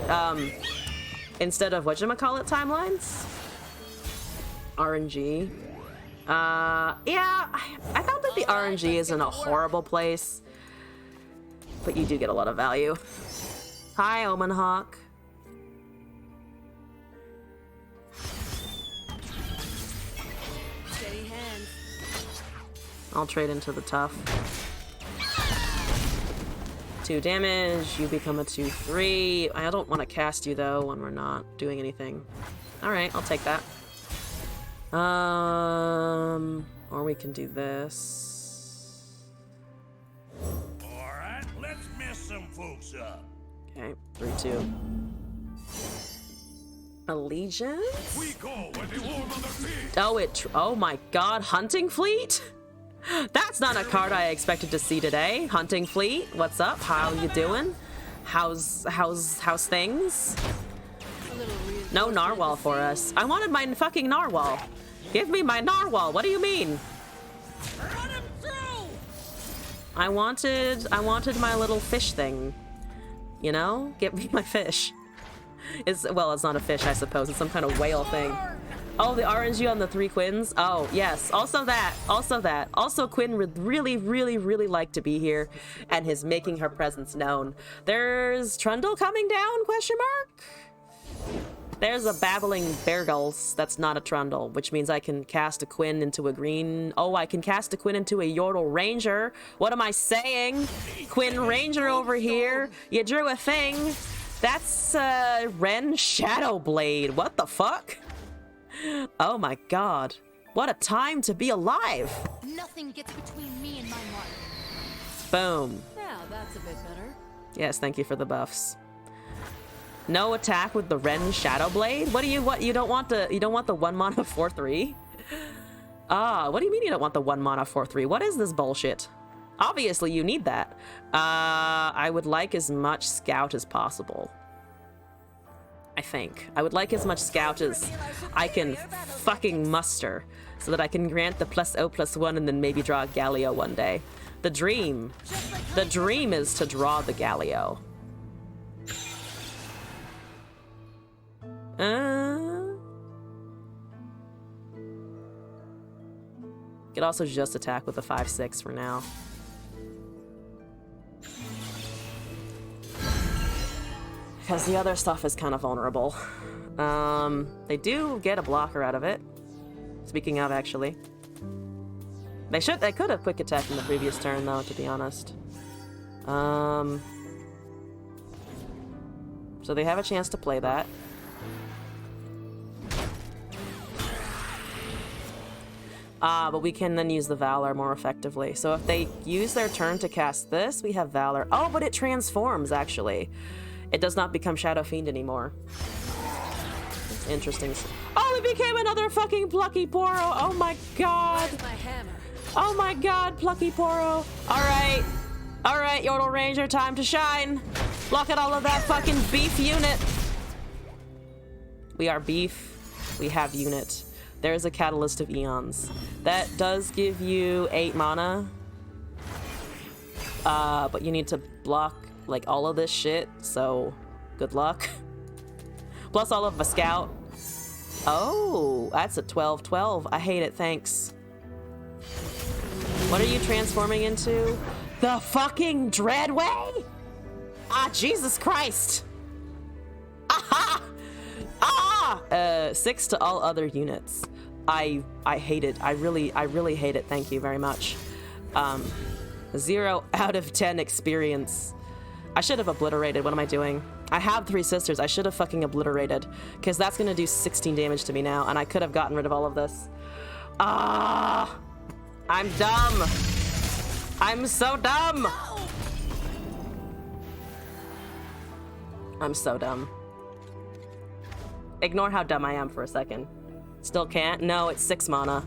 S1: whatchamacallit timelines? RNG. Yeah, I thought that the RNG is in a horrible place. But you do get a lot of value. Hi, Omen Hawk.
S8: Steady hands.
S1: I'll trade into the tough. 2 damage, you become a 2/3. I don't want to cast you though when we're not doing anything. Alright, I'll take that. Or we can do this.
S6: Alright, let's mess some folks up.
S1: Okay, 3/2. Allegiance?
S5: We go where the warm on the feet.
S1: Oh my god, Hunting Fleet? That's not a card I expected to see today. Hunting Fleet, what's up? How you doing? How's things? No narwhal for us. I wanted my fucking narwhal. Give me my narwhal. What do you mean?
S8: Run him through!
S1: I wanted my little fish thing. You know? Give me my fish. Well, it's not a fish, I suppose. It's some kind of whale thing. Oh, the RNG on the 3 Quins? Oh, yes. Also that. Also, Quinn would really, really, really like to be here and is making her presence known. There's Trundle coming down, question mark? There's a babbling Beargulls. That's not a Trundle, which means I can cast a Quinn into a green... Oh, I can cast a Quinn into a Yordle Ranger. What am I saying? Quinn Ranger over here. You drew a thing. That's Ren Shadow Blade. What the fuck? Oh my god. What a time to be alive.
S3: Nothing gets between me and my mark.
S1: Boom.
S8: Now that's a bit better.
S1: Yes, thank you for the buffs. No attack with the Ren Shadow Blade? What you don't want the 1 mana 4/3? Ah, what do you mean you don't want the 1 mana 4/3? What is this bullshit? Obviously you need that. I would like as much scout as possible. I think. I would like as much scout as I can fucking muster so that I can grant the +0/+1 and then maybe draw a Galio one day. The dream is to draw the Galio. Could also just attack with a 5/6 for now. Because the other stuff is kind of vulnerable. They do get a blocker out of it. Speaking of, actually. They could have quick attacked in the previous turn, though, to be honest. So they have a chance to play that. But we can then use the Valor more effectively. So if they use their turn to cast this, we have Valor. Oh, but it transforms, actually. It does not become Shadow Fiend anymore. It's interesting. Oh, it became another fucking Plucky Poro. Oh my god.
S8: Where's my hammer?
S1: Oh my god, Plucky Poro. Alright. Alright, Yordle Ranger, time to shine. Look at all of that fucking beef unit. We are beef. We have unit. There's a Catalyst of Eons. That does give you 8 mana. But you need to block like all of this shit, so good luck. Plus all of a scout. Oh, that's a 12/12. I hate it, thanks. What are you transforming into? The fucking Dreadway? Ah, Jesus Christ. Aha! Ah! 6 to all other units. I hate it. I really hate it. Thank you very much. 0 out of 10 experience. I should have obliterated. What am I doing? I have 3 sisters. I should have fucking obliterated. Because that's going to do 16 damage to me now. And I could have gotten rid of all of this. Ah! I'm dumb. I'm so dumb.
S8: No!
S1: I'm so dumb. Ignore how dumb I am for a second. Still can't? No, it's 6 mana.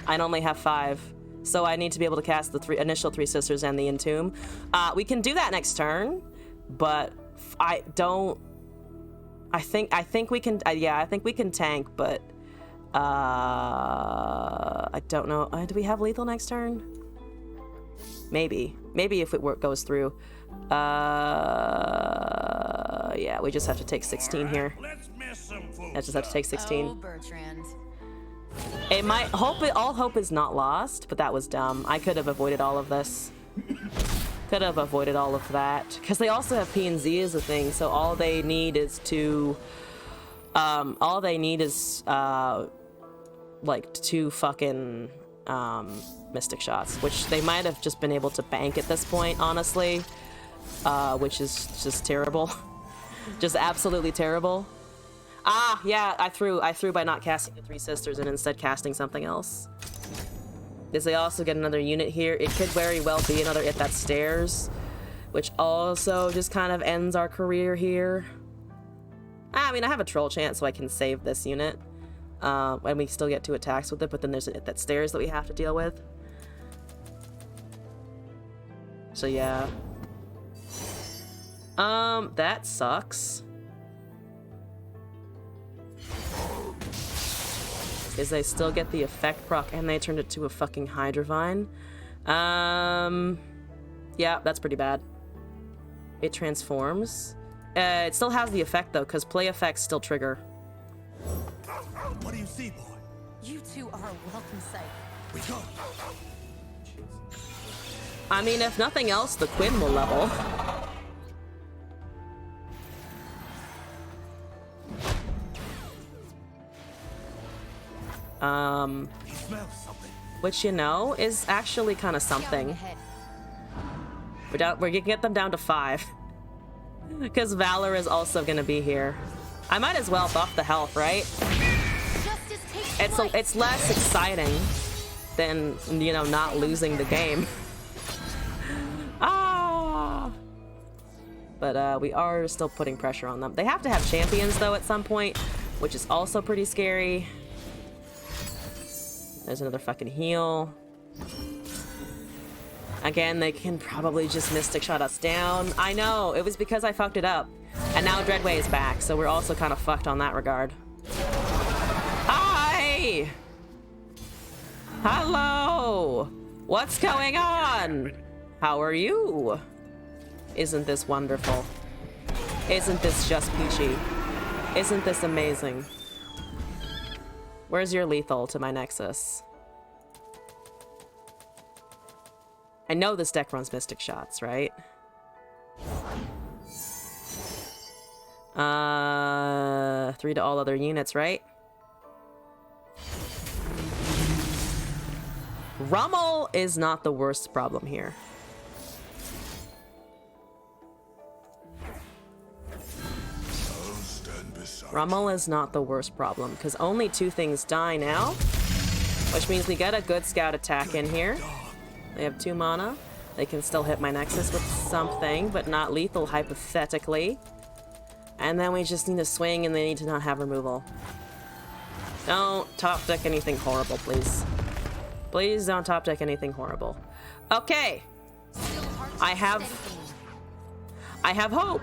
S1: I only have 5. So I need to be able to cast the initial 3 sisters and the Entomb. We can do that next turn. But I think we can, yeah, I think we can tank, but I don't know. Do we have lethal next turn? Maybe if it goes through. Yeah, we just have to take 16 here.
S6: Let's miss some food.
S1: I just have to take 16.
S8: Oh, Bertrand.
S1: It might all hope is not lost, but that was dumb. I could have avoided all of this. Could have avoided all of that. Because they also have P and Z as a thing, so all they need is to like 2 fucking Mystic Shots, which they might have just been able to bank at this point, honestly. Which is just terrible. Just absolutely terrible. Ah, yeah, I threw by not casting the 3 sisters and instead casting something else. Because they also get another unit here. It could very well be another If That Stairs, which also just kind of ends our career here. I mean, I have a troll chance, so I can save this unit. And we still get 2 attacks with it, but then there's an If That Stairs that we have to deal with. So yeah. That sucks. Is they still get the effect proc and they turned it to a fucking Hydrovine. Yeah, that's pretty bad. It transforms. It still has the effect though, because play effects still trigger.
S6: What do you see, boy?
S8: You two are a welcome sight.
S6: We go.
S1: I mean, if nothing else, the Quinn will level.
S6: He smells something.
S1: Which, you know, is actually kind of something.
S8: Scouting ahead.
S1: We're gonna get them down to 5. Because Valor is also gonna be here. I might as well buff the health, right? It's less exciting than, you know, not losing the game. Ah! But we are still putting pressure on them. They have to have champions though at some point, which is also pretty scary. There's another fucking heal. Again, they can probably just Mystic Shot us down. I know, it was because I fucked it up. And now Dreadway is back, so we're also kind of fucked on that regard. Hi! Hello! What's going on? How are you? Isn't this wonderful? Isn't this just peachy? Isn't this amazing? Where's your lethal to my Nexus? I know this deck runs Mystic Shots, right? 3 to all other units, right? Rummel is not the worst problem here. Rummel is not the worst problem, because only 2 things die now, which means we get a good scout attack in here. They have 2 mana. They can still hit my Nexus with something, but not lethal, hypothetically. And then we just need to swing, and they need to not have removal. Don't top deck anything horrible, please. Please don't top deck anything horrible. Okay. I have hope.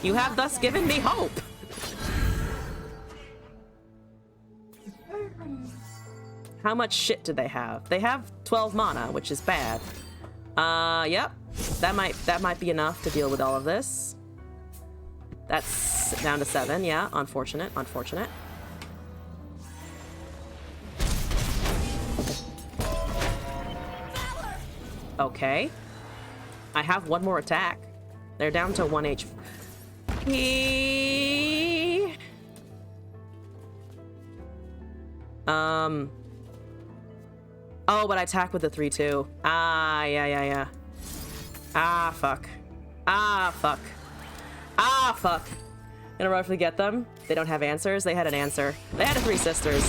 S1: You have thus given me hope. How much shit do they have? They have 12 mana, which is bad. Yep. That might be enough to deal with all of this. That's down to 7, yeah. Unfortunate, unfortunate. Okay. I have 1 more attack. They're down to 1 HP. Oh, but I attack with the 3-2. Ah, yeah. Ah, fuck. Ah, fuck. Ah, fuck. Gonna roughly get them. They don't have answers. They had an answer. They had a 3 sisters.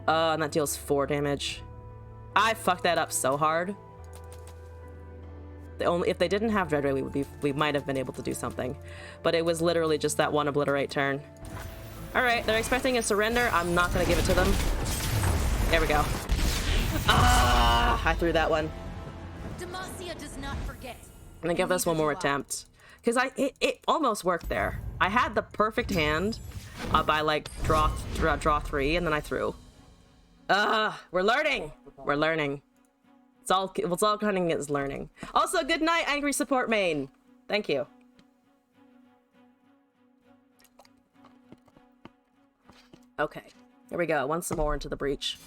S1: And that deals 4 damage. I fucked that up so hard. If they didn't have Dreadway, we might have been able to do something. But it was literally just that 1 obliterate turn. Alright, they're expecting a surrender. I'm not gonna give it to them. There we go. Ah, I threw that one.
S8: Demacia does not forget.
S1: I'm gonna give this one more attempt. Because it almost worked there. I had the perfect hand by like draw 3, and then I threw. We're learning. We're learning. It's all cunning is learning. Also, good night, Angry Support Main. Thank you. Okay, here we go. Once more into the breach.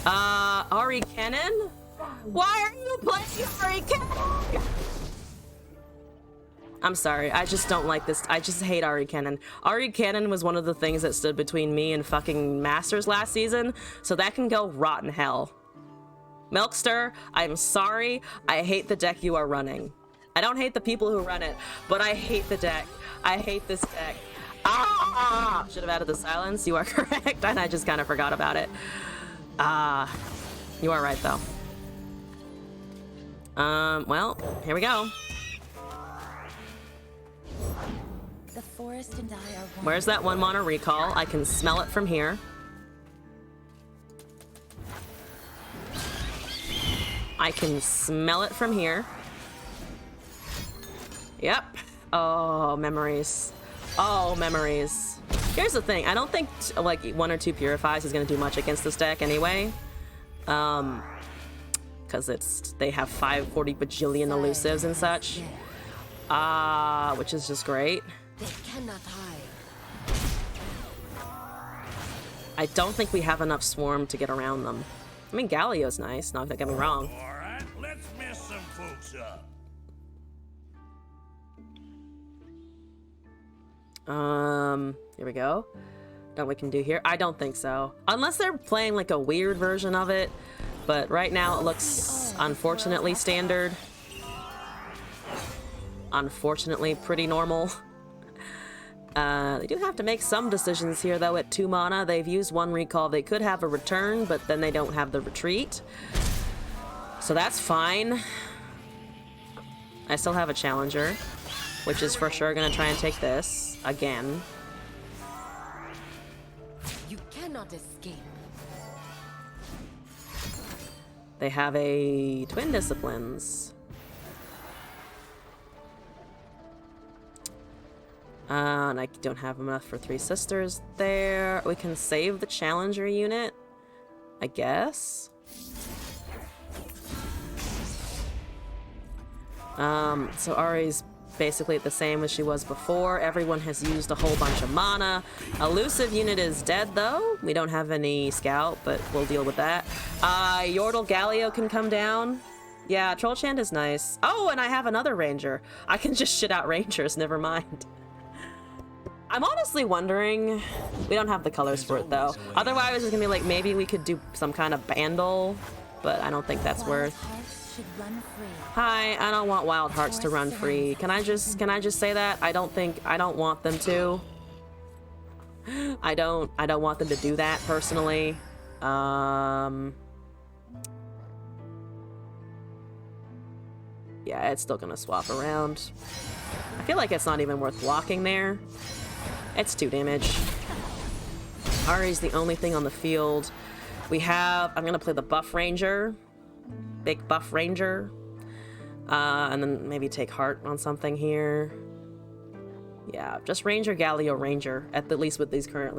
S1: Ari Cannon? Why are you playing Ari Cannon? I'm sorry, I just don't like this. I just hate Ari Cannon. Ari Cannon was one of the things that stood between me and fucking Masters last season, so that can go rotten hell. Milkster, I'm sorry. I hate the deck you are running. I don't hate the people who run it, but I hate the deck. I hate this deck. Ah! Should have added the silence. You are correct, and I just kind of forgot about it. You are right, though. Well, here we go.
S8: The forest and I are one.
S1: Where's that 1 mana recall? I can smell it from here. I can smell it from here. Yep. Oh, memories. Oh, memories. Here's the thing. I don't think like 1 or 2 Purifies is going to do much against this deck anyway. Because they have 540 bajillion elusives and such. Which is just great.
S8: They cannot hide.
S1: I don't think we have enough swarm to get around them. I mean, Galio's nice, not to get me wrong.
S6: Alright, let's mess some folks up.
S1: Here we go. What we can do here? I don't think so. Unless they're playing like a weird version of it. But right now it looks unfortunately standard. unfortunately pretty normal. They do have to make some decisions here, though, at 2 mana. They've used 1 recall. They could have a return, but then they don't have the retreat. So that's fine. I still have a challenger, which is for sure going to try and take this again.
S8: You cannot escape.
S1: They have a Twin Disciplines. And I don't have enough for 3 sisters there. We can save the challenger unit, I guess. So Ari's basically the same as she was before. Everyone has used a whole bunch of mana. Elusive unit is dead, though. We don't have any scout, but we'll deal with that. Yordle Galio can come down. Yeah, Troll Chant is nice. Oh, and I have another ranger. I can just shit out rangers, never mind. I'm honestly wondering... We don't have the colors for it, though. Otherwise, it's gonna be like, maybe we could do some kind of bandle, but I don't think that's worth... Hi, I don't want Wild Hearts to run free. Can I just say that? I don't want them to. I don't want them to do that, personally. Yeah, it's still gonna swap around. I feel like it's not even worth blocking there. It's 2 damage. Ari's the only thing on the field. We have... I'm gonna play the buff ranger. Big buff ranger. And then maybe take heart on something here. Yeah, just ranger, Galio, ranger. At least with these there's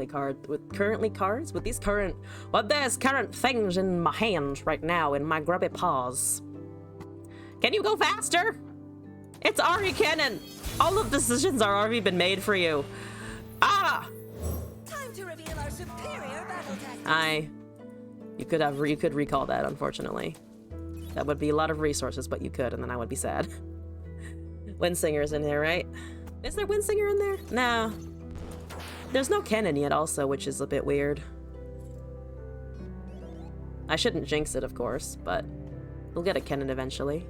S1: current things in my hands right now, in my grubby paws. Can you go faster? It's Ari Cannon! All of the decisions are already been made for you. Ah!
S8: Time to reveal our superior battle tactics.
S1: You could recall that, unfortunately. That would be a lot of resources, but you could, and then I would be sad. Windsinger's in here, right? Is there Windsinger in there? No. There's no Kennen yet also, which is a bit weird. I shouldn't jinx it, of course, but we'll get a Kennen eventually.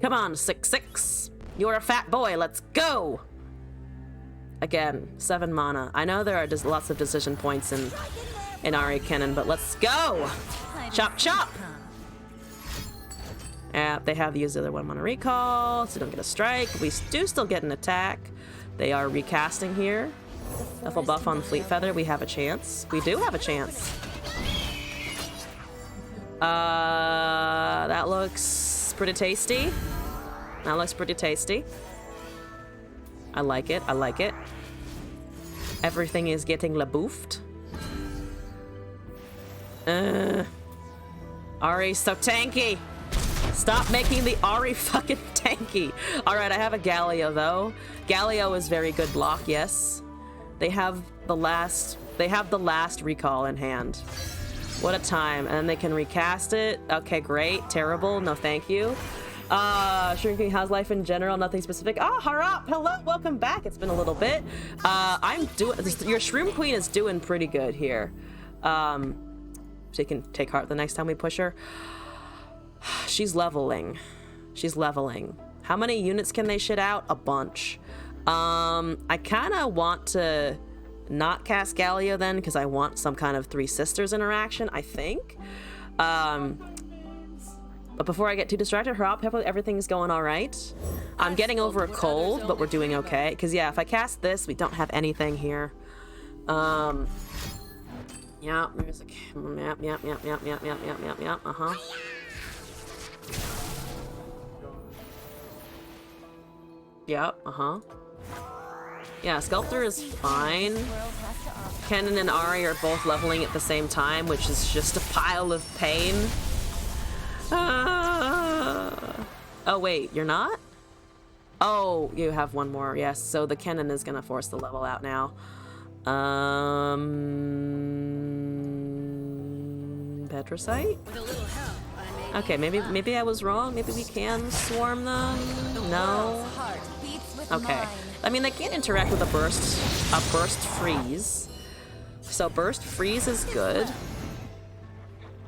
S1: Come on, 6/6. You're a fat boy, let's go! Again, 7 mana. I know there are just lots of decision points in Ari Kennen, but let's go! Chop chop! Yeah, they have used the other 1 mana recall, so don't get a strike. We do still get an attack. They are recasting here. A full buff on Fleet Feather, we have a chance. We do have a chance. That looks pretty tasty. That looks pretty tasty. I like it, I like it. Everything is getting laboofed. Ari's so tanky! Stop making the Ari fucking tanky! Alright, I have a Galio, though. Galio is very good block, yes. They have the last recall in hand. What a time. And then they can recast it. Okay, great. Terrible. No, thank you. Shrinking, how's life in general? Nothing specific. Harap! Hello! Welcome back! It's been a little bit. Your Shroom Queen is doing pretty good here. She can take heart the next time we push her. She's leveling. She's leveling. How many units can they shit out? A bunch. I kind of want to not cast Galio then, because I want some kind of 3 sisters interaction, I think. But before I get too distracted, hopefully everything's going all right. I'm getting over a cold, but we're doing okay. Because, yeah, if I cast this, we don't have anything here. Yeah, music. Yep, uh-huh. Yep, uh-huh. Yeah, Sculptor is fine. Kennen and Ari are both leveling at the same time, which is just a pile of pain. Oh, wait, you're not? Oh, you have 1 more, yes. So the Kennen is gonna force the level out now. Petricite? Okay, maybe I was wrong. Maybe we can swarm them? No? Okay. I mean, they can't interact with a burst freeze. So burst freeze is good.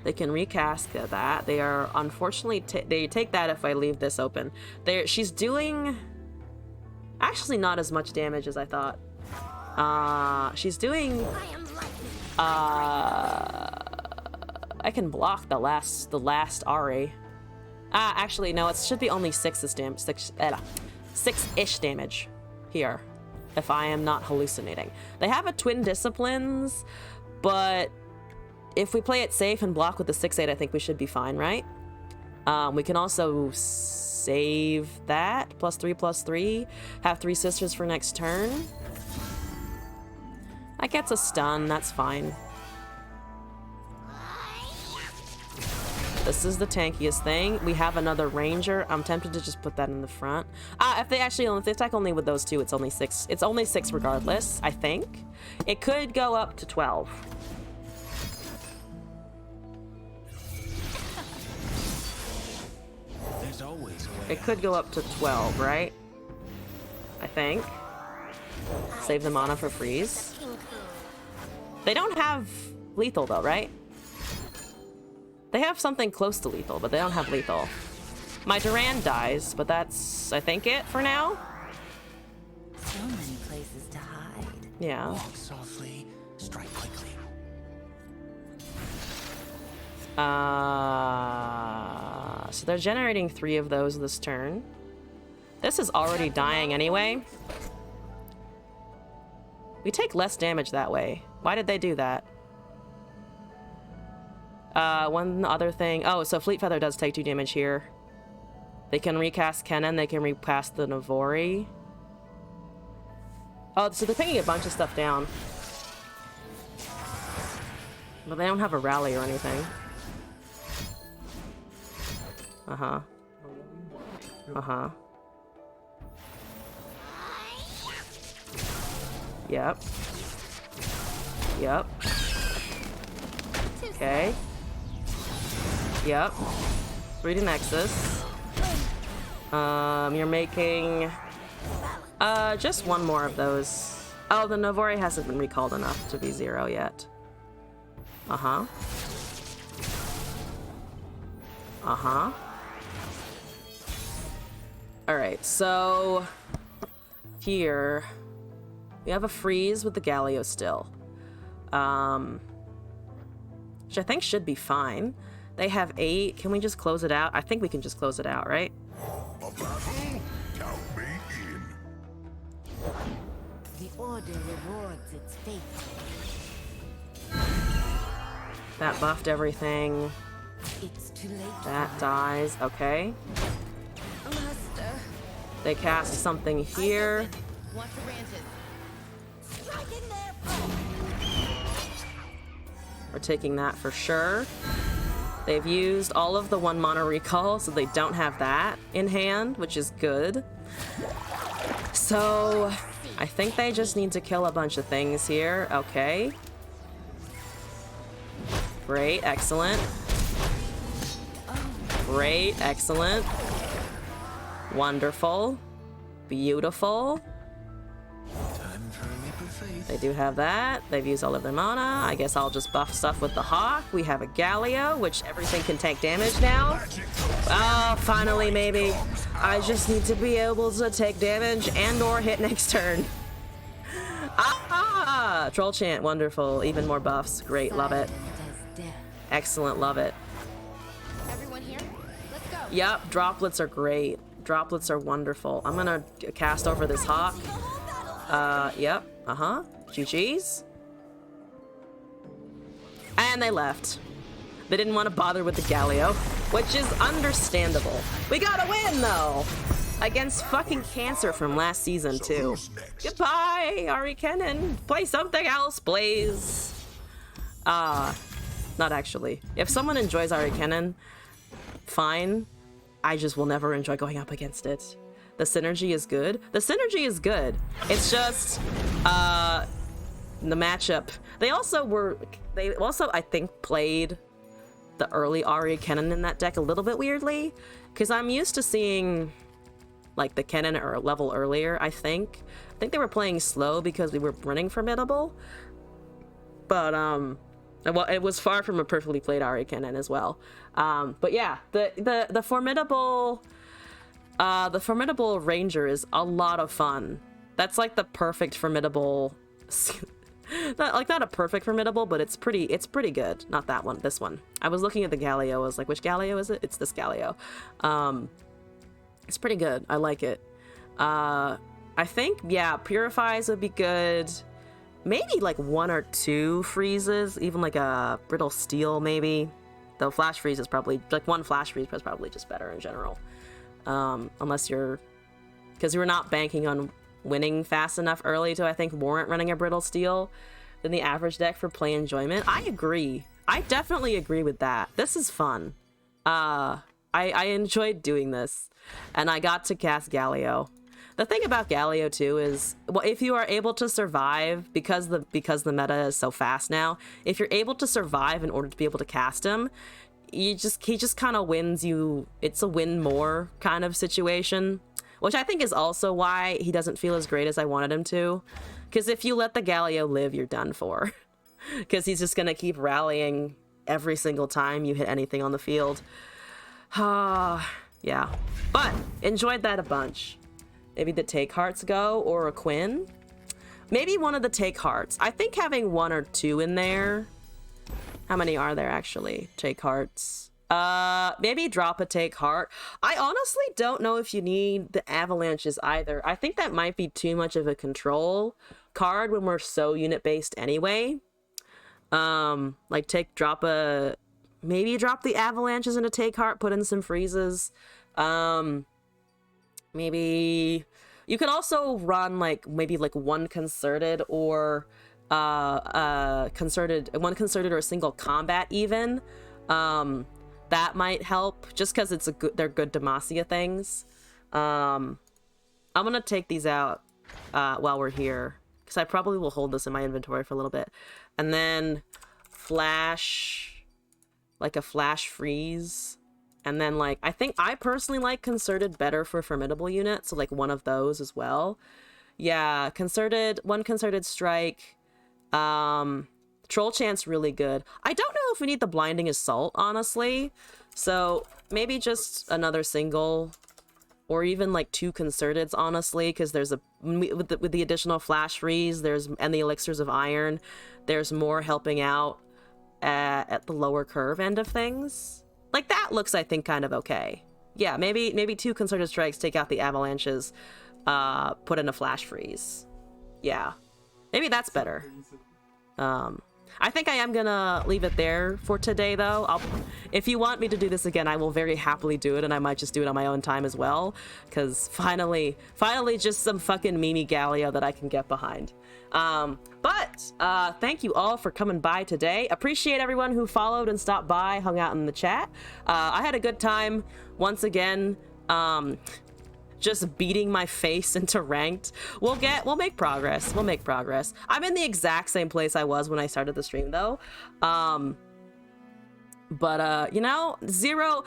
S1: They can recast that. They are unfortunately they take that if I leave this open. She's doing actually not as much damage as I thought. She's doing I can block the last Ari. Actually no, it should be only 6-ish damage here, if I am not hallucinating. They have a twin disciplines, but if we play it safe and block with the 6/8, I think we should be fine, right? We can also save that, +3/+3, have 3 sisters for next turn. That gets a stun, that's fine. This is the tankiest thing. We have another ranger. I'm tempted to just put that in the front. If they attack only with those two, it's only 6. It's only 6 regardless, I think. It could go up to 12.
S7: There's always a way.
S1: It could go up to 12, right? I think. Save the mana for freeze. They don't have lethal though, right? They have something close to lethal, but they don't have lethal. My Durand dies, but that's, I think, it for now.
S8: So many places to hide.
S1: Yeah.
S7: Walk softly, strike quickly.
S1: So they're generating 3 of those this turn. This is already dying anyway. We take less damage that way. Why did they do that? One other thing. Oh, so Fleet Feather does take 2 damage here. They can recast Kennen. They can recast the Navori. Oh, so they're picking a bunch of stuff down. But they don't have a rally or anything. Uh-huh. Uh-huh. Yep. Yep. Okay. Yep. 3 to Nexus. You're making just 1 more of those. Oh, the Navori hasn't been recalled enough to be 0 yet. Uh-huh. Uh-huh. Alright, so here we have a freeze with the Galio still. Which I think should be fine. They have 8. Can we just close it out? I think we can just close it out, right?
S5: A battle? Count me in.
S8: The order rewards its fate.
S1: That buffed everything.
S8: It's too late.
S1: That dies. Okay.
S8: Master.
S1: They cast something here.
S8: Want to ranches. Strike in there.
S1: We're taking that for sure. They've used all of the 1 mana recall, so they don't have that in hand, which is good. So I think they just need to kill a bunch of things here. Okay. Great, excellent. Great, excellent. Wonderful. Beautiful.
S7: Time for a leap of faith.
S1: They do have that. They've used all of their mana. I guess I'll just buff stuff with the Hawk. We have a Galio, which everything can take damage now. Oh, finally, maybe. I just need to be able to take damage and or hit next turn. Ah! Troll Chant, wonderful. Even more buffs. Great, love it. Excellent, love it.
S3: Everyone here? Let's go.
S1: Yep, droplets are great. Droplets are wonderful. I'm gonna cast over this Hawk. Yep. Uh-huh. GG's. And they left. They didn't want to bother with the Galio, which is understandable. We gotta win, though! Against fucking Cancer from last season, too.
S5: Who's next?
S1: Goodbye, Ari Kennen. Play something else, please. Not actually. If someone enjoys Ari Kennen, fine. I just will never enjoy going up against it. The synergy is good. The synergy is good. It's just, the matchup. They also, I think, played the early Ari Kennen in that deck a little bit weirdly, because I'm used to seeing, like, the Kennen or level earlier, I think. I think they were playing slow because we were running Formidable. But, Well, it was far from a perfectly played Ari cannon as well. But yeah, the formidable ranger is a lot of fun. That's like the perfect formidable. Not a perfect formidable, but it's pretty good. Not that one, this one. I was looking at the Galio. I was like, which Galio is it? It's this Galio. It's pretty good. I like it. I think, yeah, purifies would be good. Maybe like 1 or 2 freezes, even like a brittle steel maybe. Though flash freeze is probably, like 1 flash freeze is probably just better in general. Unless you're, because we're not banking on winning fast enough early to, I think, warrant running a brittle steel than the average deck for play enjoyment. I agree. I definitely agree with that. This is fun. I enjoyed doing this, and I got to cast Galio. The thing about Galio too is, well, if you are able to survive, because the meta is so fast now, if you're able to survive in order to be able to cast him, he just kind of wins you. It's a win more kind of situation, which I think is also why he doesn't feel as great as I wanted him to. Because if you let the Galio live, you're done for. Because he's just gonna keep rallying every single time you hit anything on the field. Yeah, but enjoyed that a bunch. Maybe the Take Hearts go, or a Quinn. Maybe one of the Take Hearts. I think having 1 or 2 in there. How many are there actually? Take Hearts. Maybe drop a Take Heart. I honestly don't know if you need the avalanches either. I think that might be too much of a control card when we're so unit based anyway. Like maybe drop the avalanches in a Take Heart, put in some freezes. Maybe you could also run maybe 1 concerted or one concerted or a single combat even. That might help just because they're good Demacia things. I'm gonna take these out while we're here because I probably will hold this in my inventory for a little bit, and then flash a flash freeze. And then, I think I personally like Concerted better for formidable units, so, 1 of those as well. Yeah, one Concerted Strike. Troll Chant's really good. I don't know if we need the Blinding Assault, honestly. So, maybe just another single, or even, 2 Concerteds, honestly, because there's with the additional Flash Freeze, and the Elixirs of Iron, there's more helping out at the lower curve end of things. That looks, I think, kind of okay. Yeah, maybe 2 Concerted Strikes, take out the avalanches, put in a flash freeze. Yeah, maybe that's better. I think I am gonna leave it there for today, though. If you want me to do this again, I will very happily do it, and I might just do it on my own time as well, because finally, just some fucking Mimi Galio that I can get behind. But thank you all for coming by today. Appreciate everyone who followed and stopped by, hung out in the chat. I had a good time once again. Just beating my face into ranked. We'll make progress. I'm in the exact same place I was when I started the stream, though. But 0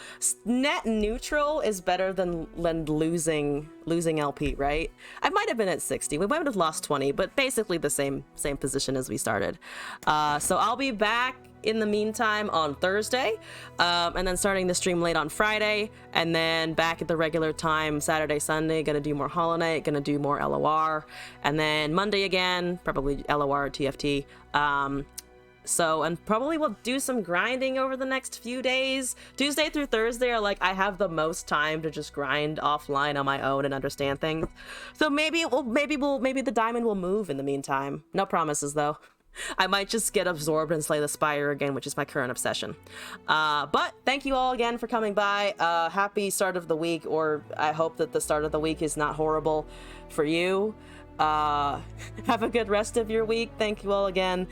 S1: net neutral is better than losing LP, right? I might have been at 60. We might have lost 20, but basically the same position as we started. So I'll be back in the meantime on Thursday, and then starting the stream late on Friday, and then back at the regular time Saturday, Sunday. Gonna do more Hollow Knight, gonna do more LOR, and then Monday again, probably LOR or TFT. And probably we'll do some grinding over the next few days. Tuesday through Thursday are I have the most time to just grind offline on my own and understand things. So maybe the diamond will move in the meantime. No promises though. I might just get absorbed and slay the Spire again, which is my current obsession. But thank you all again for coming by. Happy start of the week, or I hope that the start of the week is not horrible for you. Have a good rest of your week. Thank you all again.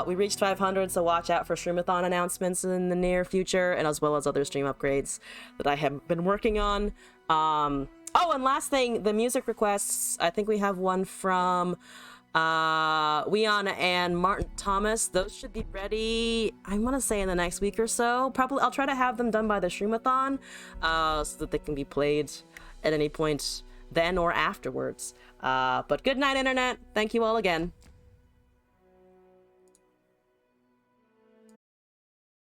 S1: We reached 500, so watch out for Streamathon announcements in the near future, and as well as other stream upgrades that I have been working on. Oh, and last thing, the music requests. I think we have one from Weon and Martin Thomas. Those should be ready, I want to say, in the next week or so. Probably I'll try to have them done by the Streamathon, so that they can be played at any point then or afterwards. But good night, internet. Thank you all again.